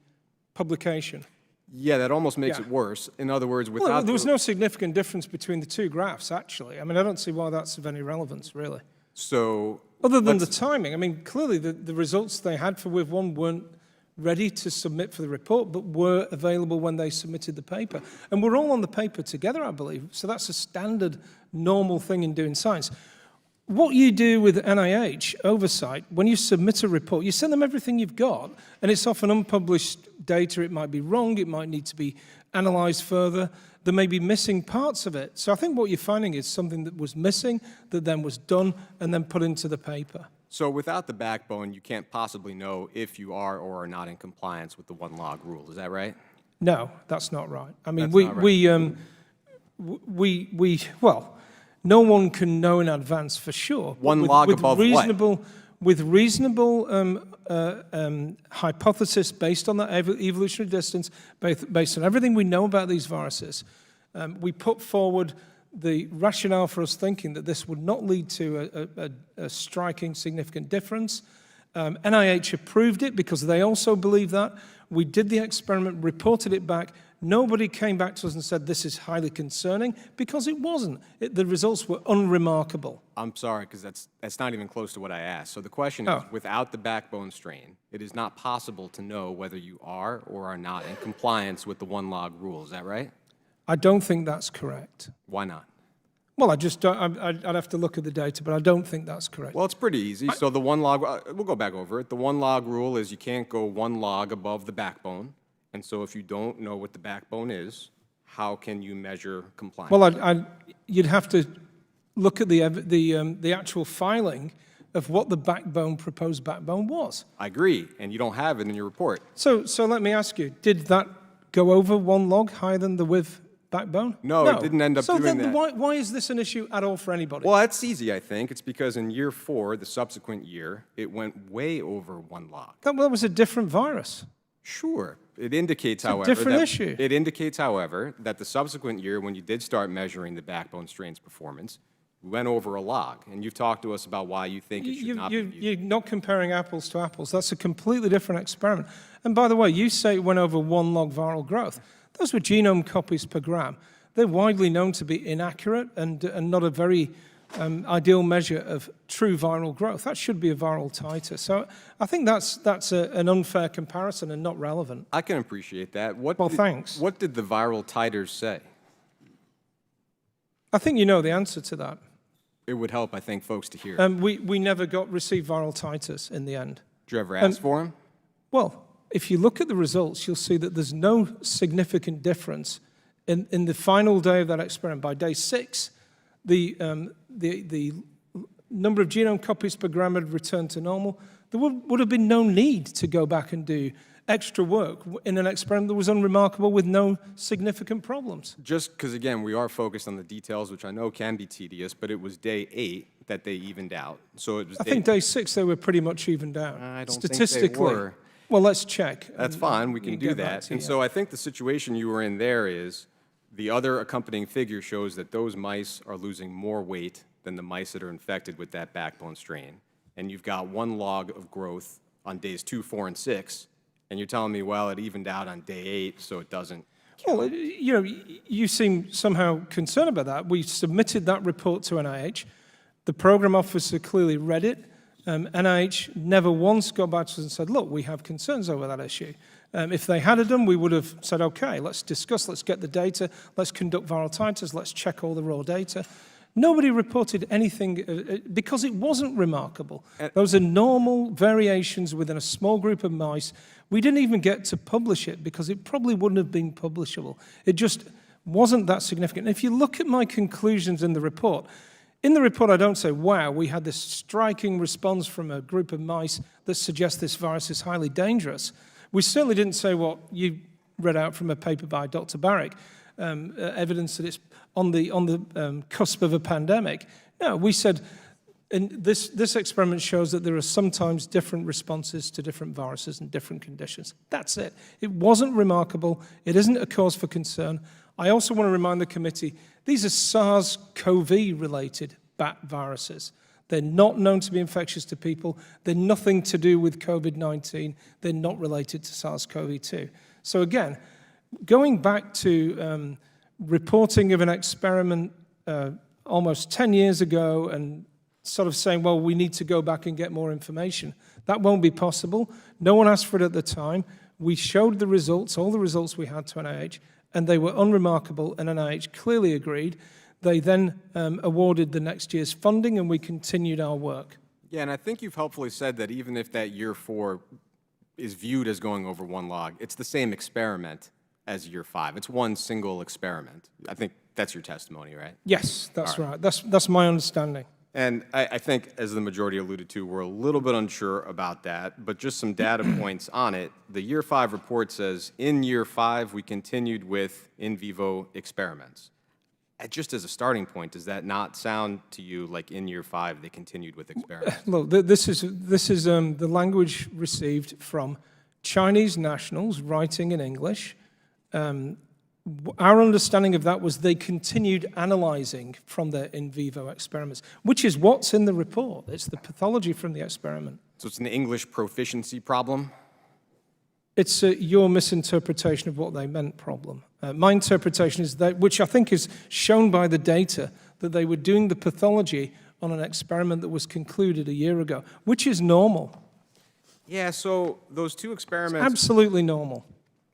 publication. Yeah, that almost makes it worse. In other words, without... Well, there was no significant difference between the two graphs, actually. I mean, I don't see why that's of any relevance, really. So... Other than the timing. I mean, clearly the results they had for WIV1 weren't ready to submit for the report, but were available when they submitted the paper. And we're all on the paper together, I believe. So that's a standard, normal thing in doing science. What you do with NIH oversight, when you submit a report, you send them everything you've got, and it's often unpublished data. It might be wrong. It might need to be analyzed further. There may be missing parts of it. So I think what you're finding is something that was missing, that then was done, and then put into the paper. So without the backbone, you can't possibly know if you are or are not in compliance with the 1 log rule. Is that right? No, that's not right. I mean, well, no one can know in advance for sure. 1 log above reasonable, what? With reasonable hypothesis based on that evolutionary distance, based on everything we know about these viruses, we put forward the rationale for us thinking that this would not lead to a striking, significant difference. NIH approved it because they also believe that. We did the experiment, reported it back. Nobody came back to us and said this is highly concerning, because it wasn't. The results were unremarkable. I'm sorry, because that's not even close to what I asked. So the question is, without the backbone strain, it is not possible to know whether you are or are not in compliance with the 1 log rule. Is that right? I don't think that's correct. Why not? Well, I just don't, I'd have to look at the data, but I don't think that's correct. Well, it's pretty easy. So the 1 log, we'll go back over it. The 1 log rule is you can't go 1 log above the backbone. And so if you don't know what the backbone is, how can you measure compliance? Well, you'd have to look at the actual filing of what the proposed backbone was. I agree, and you don't have it in your report. So let me ask you, did that go over 1 log higher than the WIV backbone? No, it didn't end up doing that. So why is this an issue at all for anybody? Well, that's easy, I think. It's because in year 4, the subsequent year, it went way over 1 log. That was a different virus. Sure. It indicates, however, it indicates, however, that the subsequent year, when you did start measuring the backbone strain's performance, We went over a log, and you've talked to us about why you think it should not be used. You're not comparing apples to apples. That's a completely different experiment. And by the way, you say it went over 1 log viral growth. Those were genome copies per gram. They're widely known to be inaccurate and not a very ideal measure of true viral growth. That should be a viral titer. So I think that's an unfair comparison and not relevant. I can appreciate that. Thanks. What did the viral titers say? I think you know the answer to that. It would help, I think, folks to hear. We never received viral titers in the end. Did you ever ask for them? Well, if you look at the results, you'll see that there's no significant difference in the final day of that experiment. By day 6, the number of genome copies per gram had returned to normal. There would have been no need to go back and do extra work in an experiment that was unremarkable with no significant problems. Just because, again, we are focused on the details, which I know can be tedious, but it was day 8 that they evened out. So it was. I think day 6 they were pretty much evened out. I don't statistically. think they were. Well, let's check. That's fine. We can do that. And so I think the situation you were in there is the other accompanying figure shows that those mice are losing more weight than the mice that are infected with that backbone strain. And you've got 1 log of growth on days 2, 4, and 6. And you're telling me, well, it evened out on day 8, so it doesn't count. Well, you know, you seem somehow concerned about that. We submitted that report to NIH. The program officer clearly read it. NIH never once got back to us and said, look, we have concerns over that issue. If they had done, we would have said, okay, let's discuss, let's get the data, let's conduct viral titers, let's check all the raw data. Nobody reported anything because it wasn't remarkable. Those are normal variations within a small group of mice. We didn't even get to publish it because it probably wouldn't have been publishable. It just wasn't that significant. And if you look at my conclusions in the report I don't say, wow, we had this striking response from a group of mice that suggests this virus is highly dangerous. We certainly didn't say what you read out from a paper by Dr. Barrick, evidence that it's on the cusp of a pandemic. No, we said, and this experiment shows that there are sometimes different responses to different viruses and different conditions. That's it. It wasn't remarkable. It isn't a cause for concern. I also want to remind the committee, these are SARS-CoV-related bat viruses. They're not known to be infectious to people. They're nothing to do with COVID-19. They're not related to SARS-CoV-2. So again, going back to reporting of an experiment almost 10 years ago and sort of saying, well, we need to go back and get more information. That won't be possible. No one asked for it at the time. We showed the results, all the results we had to NIH, and they were unremarkable, and NIH clearly agreed. They then awarded the next year's funding, and we continued our work. Yeah, and I think you've helpfully said that even if that year 4 is viewed as going over 1 log, it's the same experiment as year 5. It's one single experiment. I think that's your testimony, right? Yes, that's right. That's my understanding. And I think, as the majority alluded to, we're a little bit unsure about that, but just some data points on it. The year 5 report says, in year 5, we continued with in vivo experiments. Just as a starting point, does that not sound to you like in year 5 they continued with experiments? Look, this is the language received from Chinese nationals writing in English. Our understanding of that was they continued analyzing from their in vivo experiments, which is what's in the report. It's the pathology from the experiment. So it's an English proficiency problem? It's your misinterpretation of what they meant problem. My interpretation is that, which I think is shown by the data, that they were doing the pathology on an experiment that was concluded a year ago, which is normal. Yeah, so those 2 experiments... It's absolutely normal.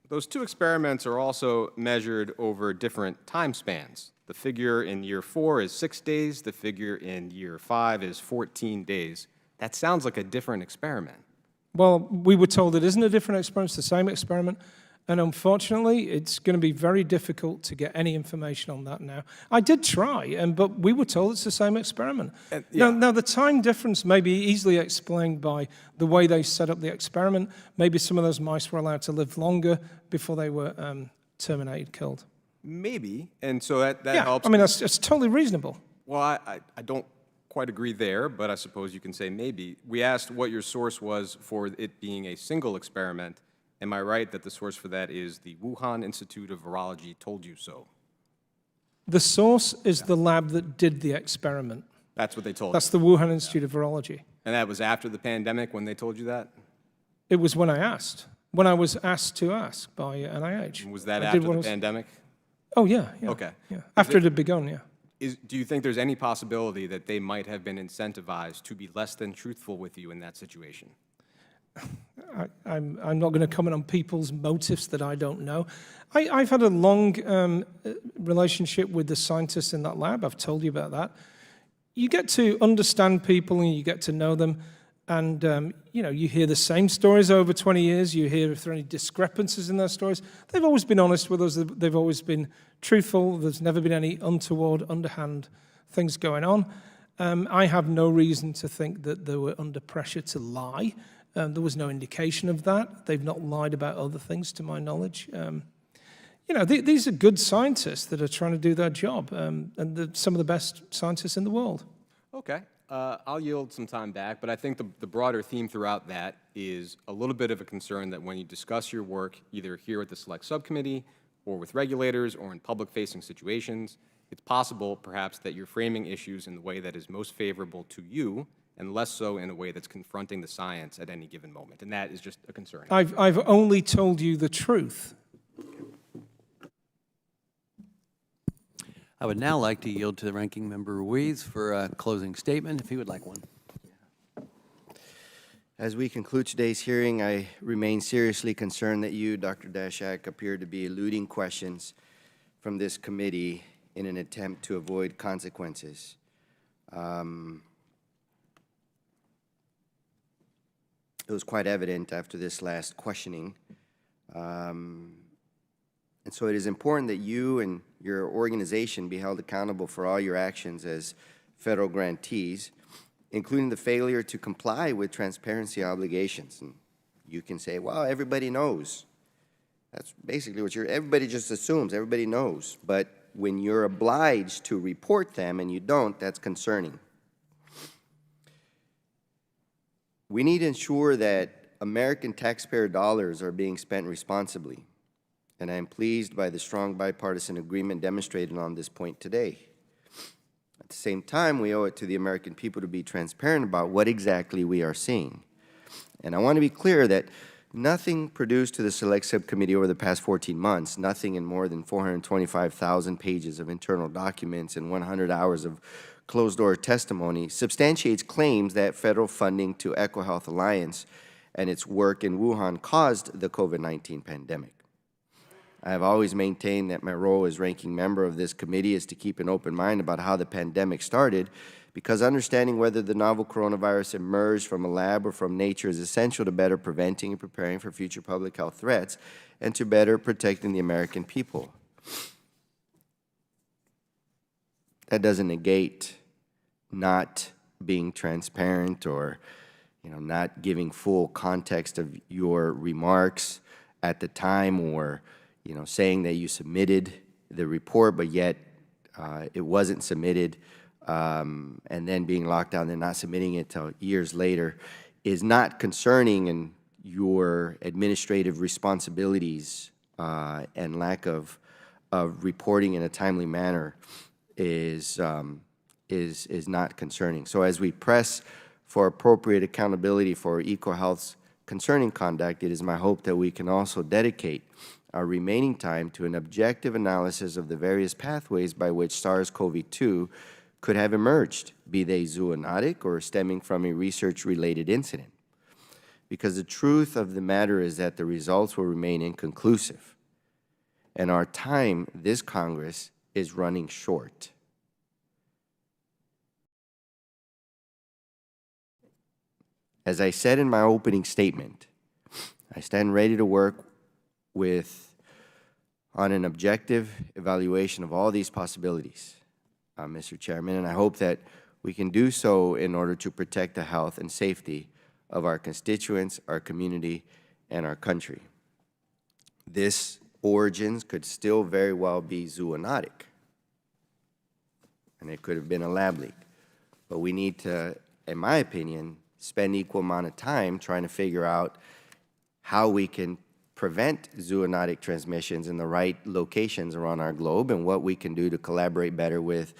Those 2 experiments are also measured over different time spans. The figure in year 4 is 6 days. The figure in year 5 is 14 days. That sounds like a different experiment. Well, we were told it isn't a different experiment, it's the same experiment. And unfortunately, it's going to be very difficult to get any information on that now. I did try, but we were told it's the same experiment. Now, the time difference may be easily explained by the way they set up the experiment. Maybe some of those mice were allowed to live longer before they were terminated, killed. Maybe, and so that helps. I mean, that's totally reasonable. Well, I don't quite agree there, but I suppose you can say maybe. We asked what your source was for it being a single experiment. Am I right that the source for that is the Wuhan Institute of Virology told you so? The source is the lab that did the experiment. That's what they told That's you. the Wuhan Institute of Virology. And that was after the pandemic when they told you that? It was when I asked, when I was asked to ask by NIH. Was that I after did what I the was- pandemic? Oh, yeah, yeah. Okay. Yeah. After it had begun, yeah. Do you think there's any possibility that they might have been incentivized to be less than truthful with you in that situation? I'm not going to comment on people's motives that I don't know. I've had a long relationship with the scientists in that lab. I've told you about that. You get to understand people and you get to know them. And, you know, you hear the same stories over 20 years. You hear if there are any discrepancies in their stories. They've always been honest with us. They've always been truthful. There's never been any untoward, underhand things going on. I have no reason to think that they were under pressure to lie. There was no indication of that. They've not lied about other things, to my knowledge. You know, these are good scientists that are trying to do their job, and they're some of the best scientists in the world. Okay. I'll yield some time back, but I think the broader theme throughout that is a little bit of a concern that when you discuss your work, either here at the Select Subcommittee or with regulators or in public-facing situations, it's possible, perhaps, that you're framing issues in the way that is most favorable to you and less so in a way that's confronting the science at any given moment, and that is just a concern. I've only told you the truth. I would now like to yield to the Ranking Member Ruiz for a closing statement, if he would like one. As we conclude today's hearing, I remain seriously concerned that you, Dr. Daszak, appear to be eluding questions from this committee in an attempt to avoid consequences. It was quite evident after this last questioning. And so it is important that you and your organization be held accountable for all your actions as federal grantees, including the failure to comply with transparency obligations. And you can say, well, everybody knows. That's basically what everybody just assumes, everybody knows. But when you're obliged to report them and you don't, that's concerning. We need to ensure that American taxpayer dollars are being spent responsibly. And I am pleased by the strong bipartisan agreement demonstrated on this point today. At the same time, we owe it to the American people to be transparent about what exactly we are seeing. And I want to be clear that nothing produced to the Select Subcommittee over the past 14 months, nothing in more than 425,000 pages of internal documents and 100 hours of closed-door testimony, substantiates claims that federal funding to EcoHealth Alliance and its work in Wuhan caused the COVID-19 pandemic. I have always maintained that my role as ranking member of this committee is to keep an open mind about how the pandemic started, because understanding whether the novel coronavirus emerged from a lab or from nature is essential to better preventing and preparing for future public health threats and to better protecting the American people. That doesn't negate not being transparent or, not giving full context of your remarks at the time, or saying that you submitted the report, but yet it wasn't submitted, and then being locked down and not submitting it till years later is not concerning, and your administrative responsibilities and lack of reporting in a timely manner is not concerning. So as we press for appropriate accountability for EcoHealth's concerning conduct, it is my hope that we can also dedicate our remaining time to an objective analysis of the various pathways by which SARS-CoV-2 could have emerged, be they zoonotic or stemming from a research-related incident. Because the truth of the matter is that the results will remain inconclusive, and our time, this Congress, is running short. As I said in my opening statement, I stand ready to work on an objective evaluation of all these possibilities, Mr. Chairman, and I hope that we can do so in order to protect the health and safety of our constituents, our community, and our country. This origins could still very well be zoonotic, and it could have been a lab leak. But we need to, in my opinion, spend equal amount of time trying to figure out how we can prevent zoonotic transmissions in the right locations around our globe, and what we can do to collaborate better with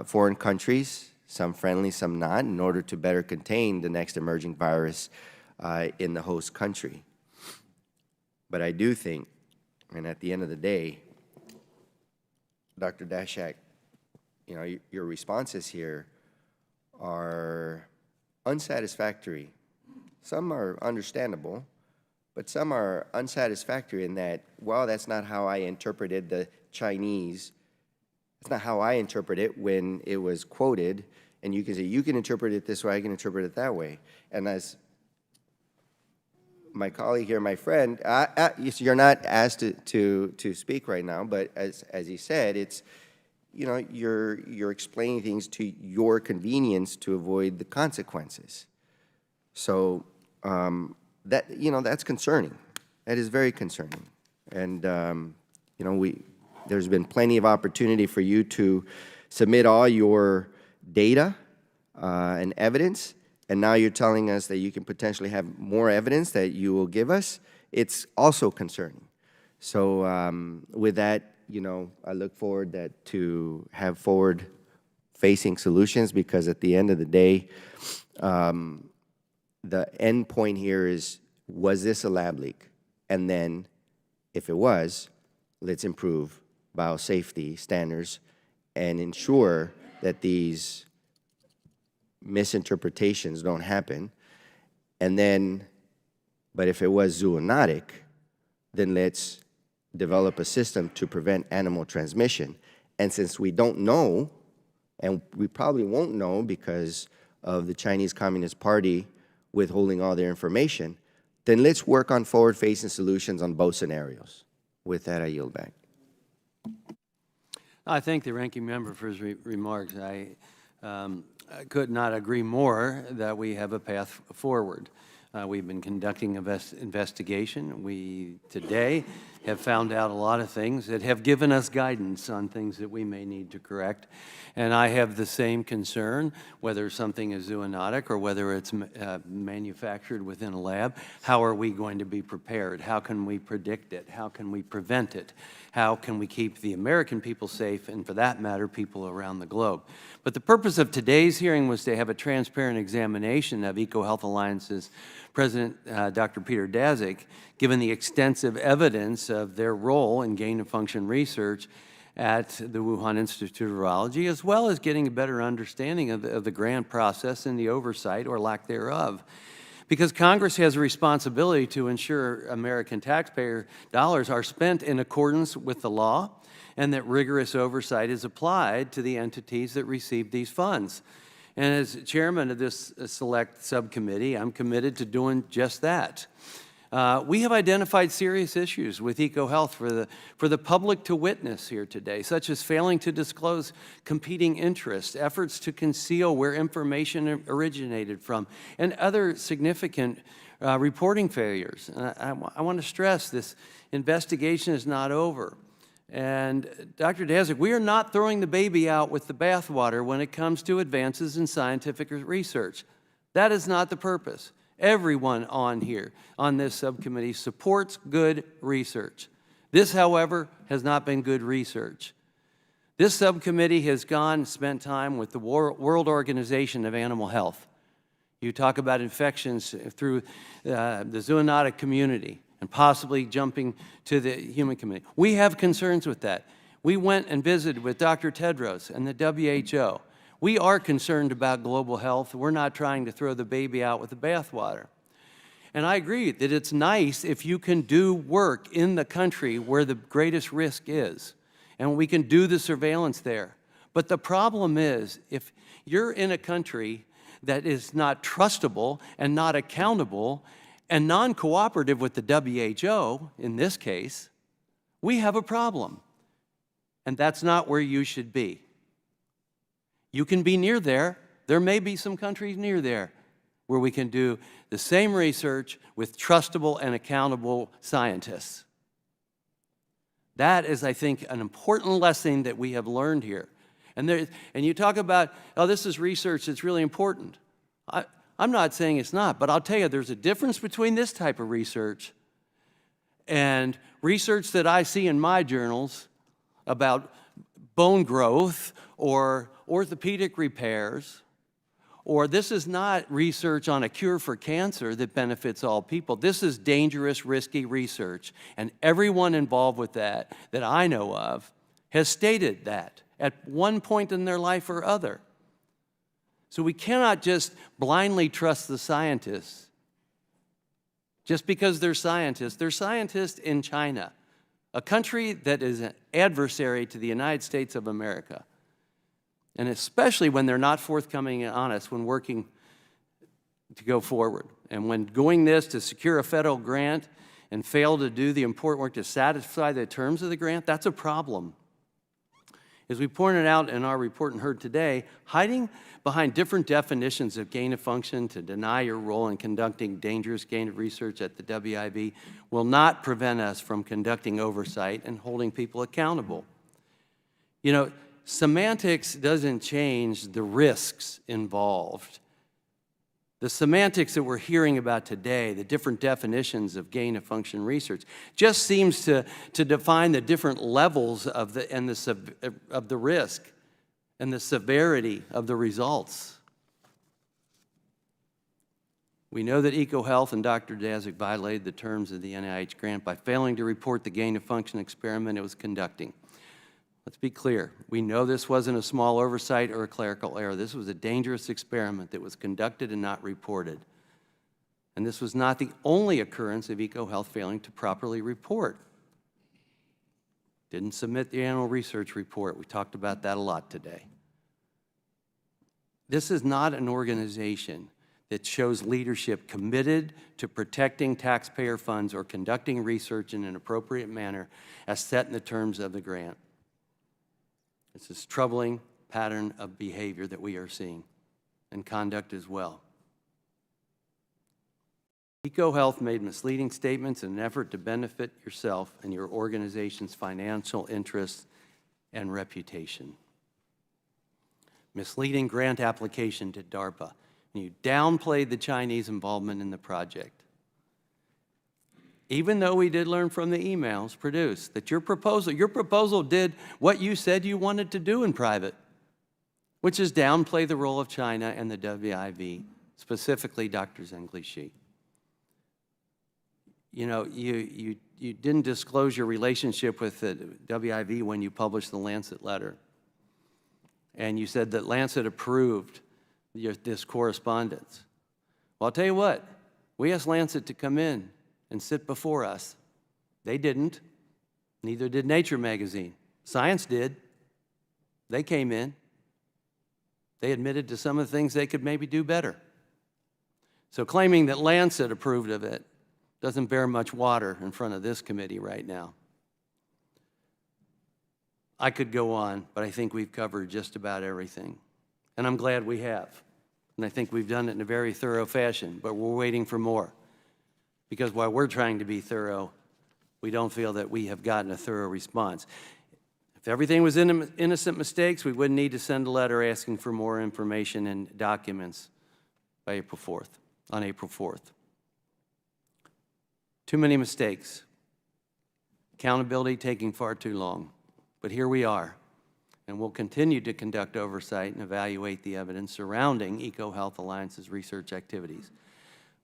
foreign countries, some friendly, some not, in order to better contain the next emerging virus in the host country. But I do think, and at the end of the day, Dr. Daszak, you know, your responses here are unsatisfactory. Some are understandable, but some are unsatisfactory in that, well, that's not how I interpreted the Chinese. That's not how I interpret it when it was quoted. And you can say, you can interpret it this way, I can interpret it that way. And as my colleague here, my friend, you're not asked to speak right now, but as he said, it's, you know, you're explaining things to your convenience to avoid the consequences. So that, you know, that's concerning. That is very concerning. And, you know, there's been plenty of opportunity for you to submit all your data and evidence, and now you're telling us that you can potentially have more evidence that you will give us. It's also concerning. So with that, you know, I look forward to have forward-facing solutions, because at the end of the day, the end point here is, was this a lab leak? And then, if it was, let's improve biosafety standards and ensure that these misinterpretations don't happen. And then, but if it was zoonotic, then let's develop a system to prevent animal transmission. And since we don't know, and we probably won't know because of the Chinese Communist Party withholding all their information, then let's work on forward-facing solutions on both scenarios. With that, I yield back. I thank the ranking member for his remarks. I could not agree more that we have a path forward. We've been conducting an investigation. We today have found out a lot of things that have given us guidance on things that we may need to correct. And I have the same concern, whether something is zoonotic or whether it's manufactured within a lab. How are we going to be prepared? How can we predict it? How can we prevent it? How can we keep the American people safe, and for that matter, people around the globe? But the purpose of today's hearing was to have a transparent examination of EcoHealth Alliance's President Dr. Peter Daszak, given the extensive evidence of their role in gain-of-function research at the Wuhan Institute of Virology, as well as getting a better understanding of the grant process and the oversight or lack thereof. Because Congress has a responsibility to ensure American taxpayer dollars are spent in accordance with the law, and that rigorous oversight is applied to the entities that receive these funds. And as chairman of this select subcommittee, I'm committed to doing just that. We have identified serious issues with EcoHealth for the public to witness here today, such as failing to disclose competing interests, efforts to conceal where information originated from, and other significant reporting failures. I want to stress this investigation is not over. And Dr. Daszak, we are not throwing the baby out with the bathwater when it comes to advances in scientific research. That is not the purpose. Everyone on this subcommittee, supports good research. This, however, has not been good research. This subcommittee has spent time with the World Organization of Animal Health. You talk about infections through the zoonotic community and possibly jumping to the human community. We have concerns with that. We went and visited with Dr. Tedros and the WHO. We are concerned about global health. We're not trying to throw the baby out with the bathwater. And I agree that it's nice if you can do work in the country where the greatest risk is, and we can do the surveillance there. But the problem is, if you're in a country that is not trustable and not accountable and non-cooperative with the WHO, in this case, we have a problem. And that's not where you should be. You can be near there. There may be some countries near there where we can do the same research with trustable and accountable scientists. That is, I think, an important lesson that we have learned here. And you talk about, oh, this is research that's really important. I'm not saying it's not, but I'll tell you, there's a difference between this type of research And research that I see in my journals about bone growth or orthopedic repairs, or this is not research on a cure for cancer that benefits all people. This is dangerous, risky research. And everyone involved with that I know of has stated that at one point in their life or other. So we cannot just blindly trust the scientists just because they're scientists. They're scientists in China, a country that is an adversary to the United States of America. And especially when they're not forthcoming and honest when working to go forward. And when doing this to secure a federal grant and fail to do the important work to satisfy the terms of the grant, that's a problem. As we pointed out in our report and heard today, hiding behind different definitions of gain of function to deny your role in conducting dangerous gain of research at the WIV will not prevent us from conducting oversight and holding people accountable. You know, semantics doesn't change the risks involved. The semantics that we're hearing about today, the different definitions of gain of function research, just seems to define the different levels of the risk and the severity of the results. We know that EcoHealth and Dr. Daszak violated the terms of the NIH grant by failing to report the gain of function experiment it was conducting. Let's be clear. We know this wasn't a small oversight or a clerical error. This was a dangerous experiment that was conducted and not reported. And this was not the only occurrence of EcoHealth failing to properly report. Didn't submit the annual research report. We talked about that a lot today. This is not an organization that shows leadership committed to protecting taxpayer funds or conducting research in an appropriate manner as set in the terms of the grant. It's this troubling pattern of behavior that we are seeing, and conduct as well. EcoHealth made misleading statements in an effort to benefit yourself and your organization's financial interests and reputation. Misleading grant application to DARPA. And you downplayed the Chinese involvement in the project. Even though we did learn from the emails produced that your proposal did what you said you wanted to do in private, which is downplay the role of China and the WIV, specifically Dr. Zheng Lishi. You know, you didn't disclose your relationship with the WIV when you published the Lancet letter. And you said that Lancet approved this correspondence. Well, I'll tell you what, we asked Lancet to come in and sit before us. They didn't. Neither did Nature magazine. Science did. They came in. They admitted to some of the things they could maybe do better. So claiming that Lancet approved of it doesn't bear much water in front of this committee right now. I could go on, but I think we've covered just about everything. And I'm glad we have. And I think we've done it in a very thorough fashion, but we're waiting for more. Because while we're trying to be thorough, we don't feel that we have gotten a thorough response. If everything was innocent mistakes, we wouldn't need to send a letter asking for more information and documents by on April 4th. Too many mistakes. Accountability taking far too long. But here we are, and we'll continue to conduct oversight and evaluate the evidence surrounding EcoHealth Alliance's research activities.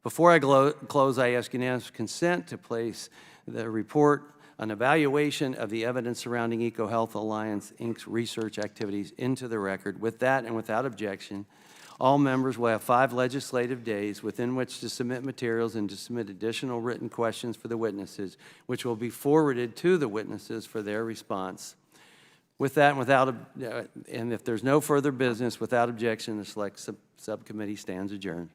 Before I close, I ask unanimous consent to place the report on evaluation of the evidence surrounding EcoHealth Alliance, Inc.'s research activities into the record. With that and without objection, all members will have 5 legislative days within which to submit materials and to submit additional written questions for the witnesses, which will be forwarded to the witnesses for their response. With that and if there's no further business, without objection, the Select Subcommittee stands adjourned.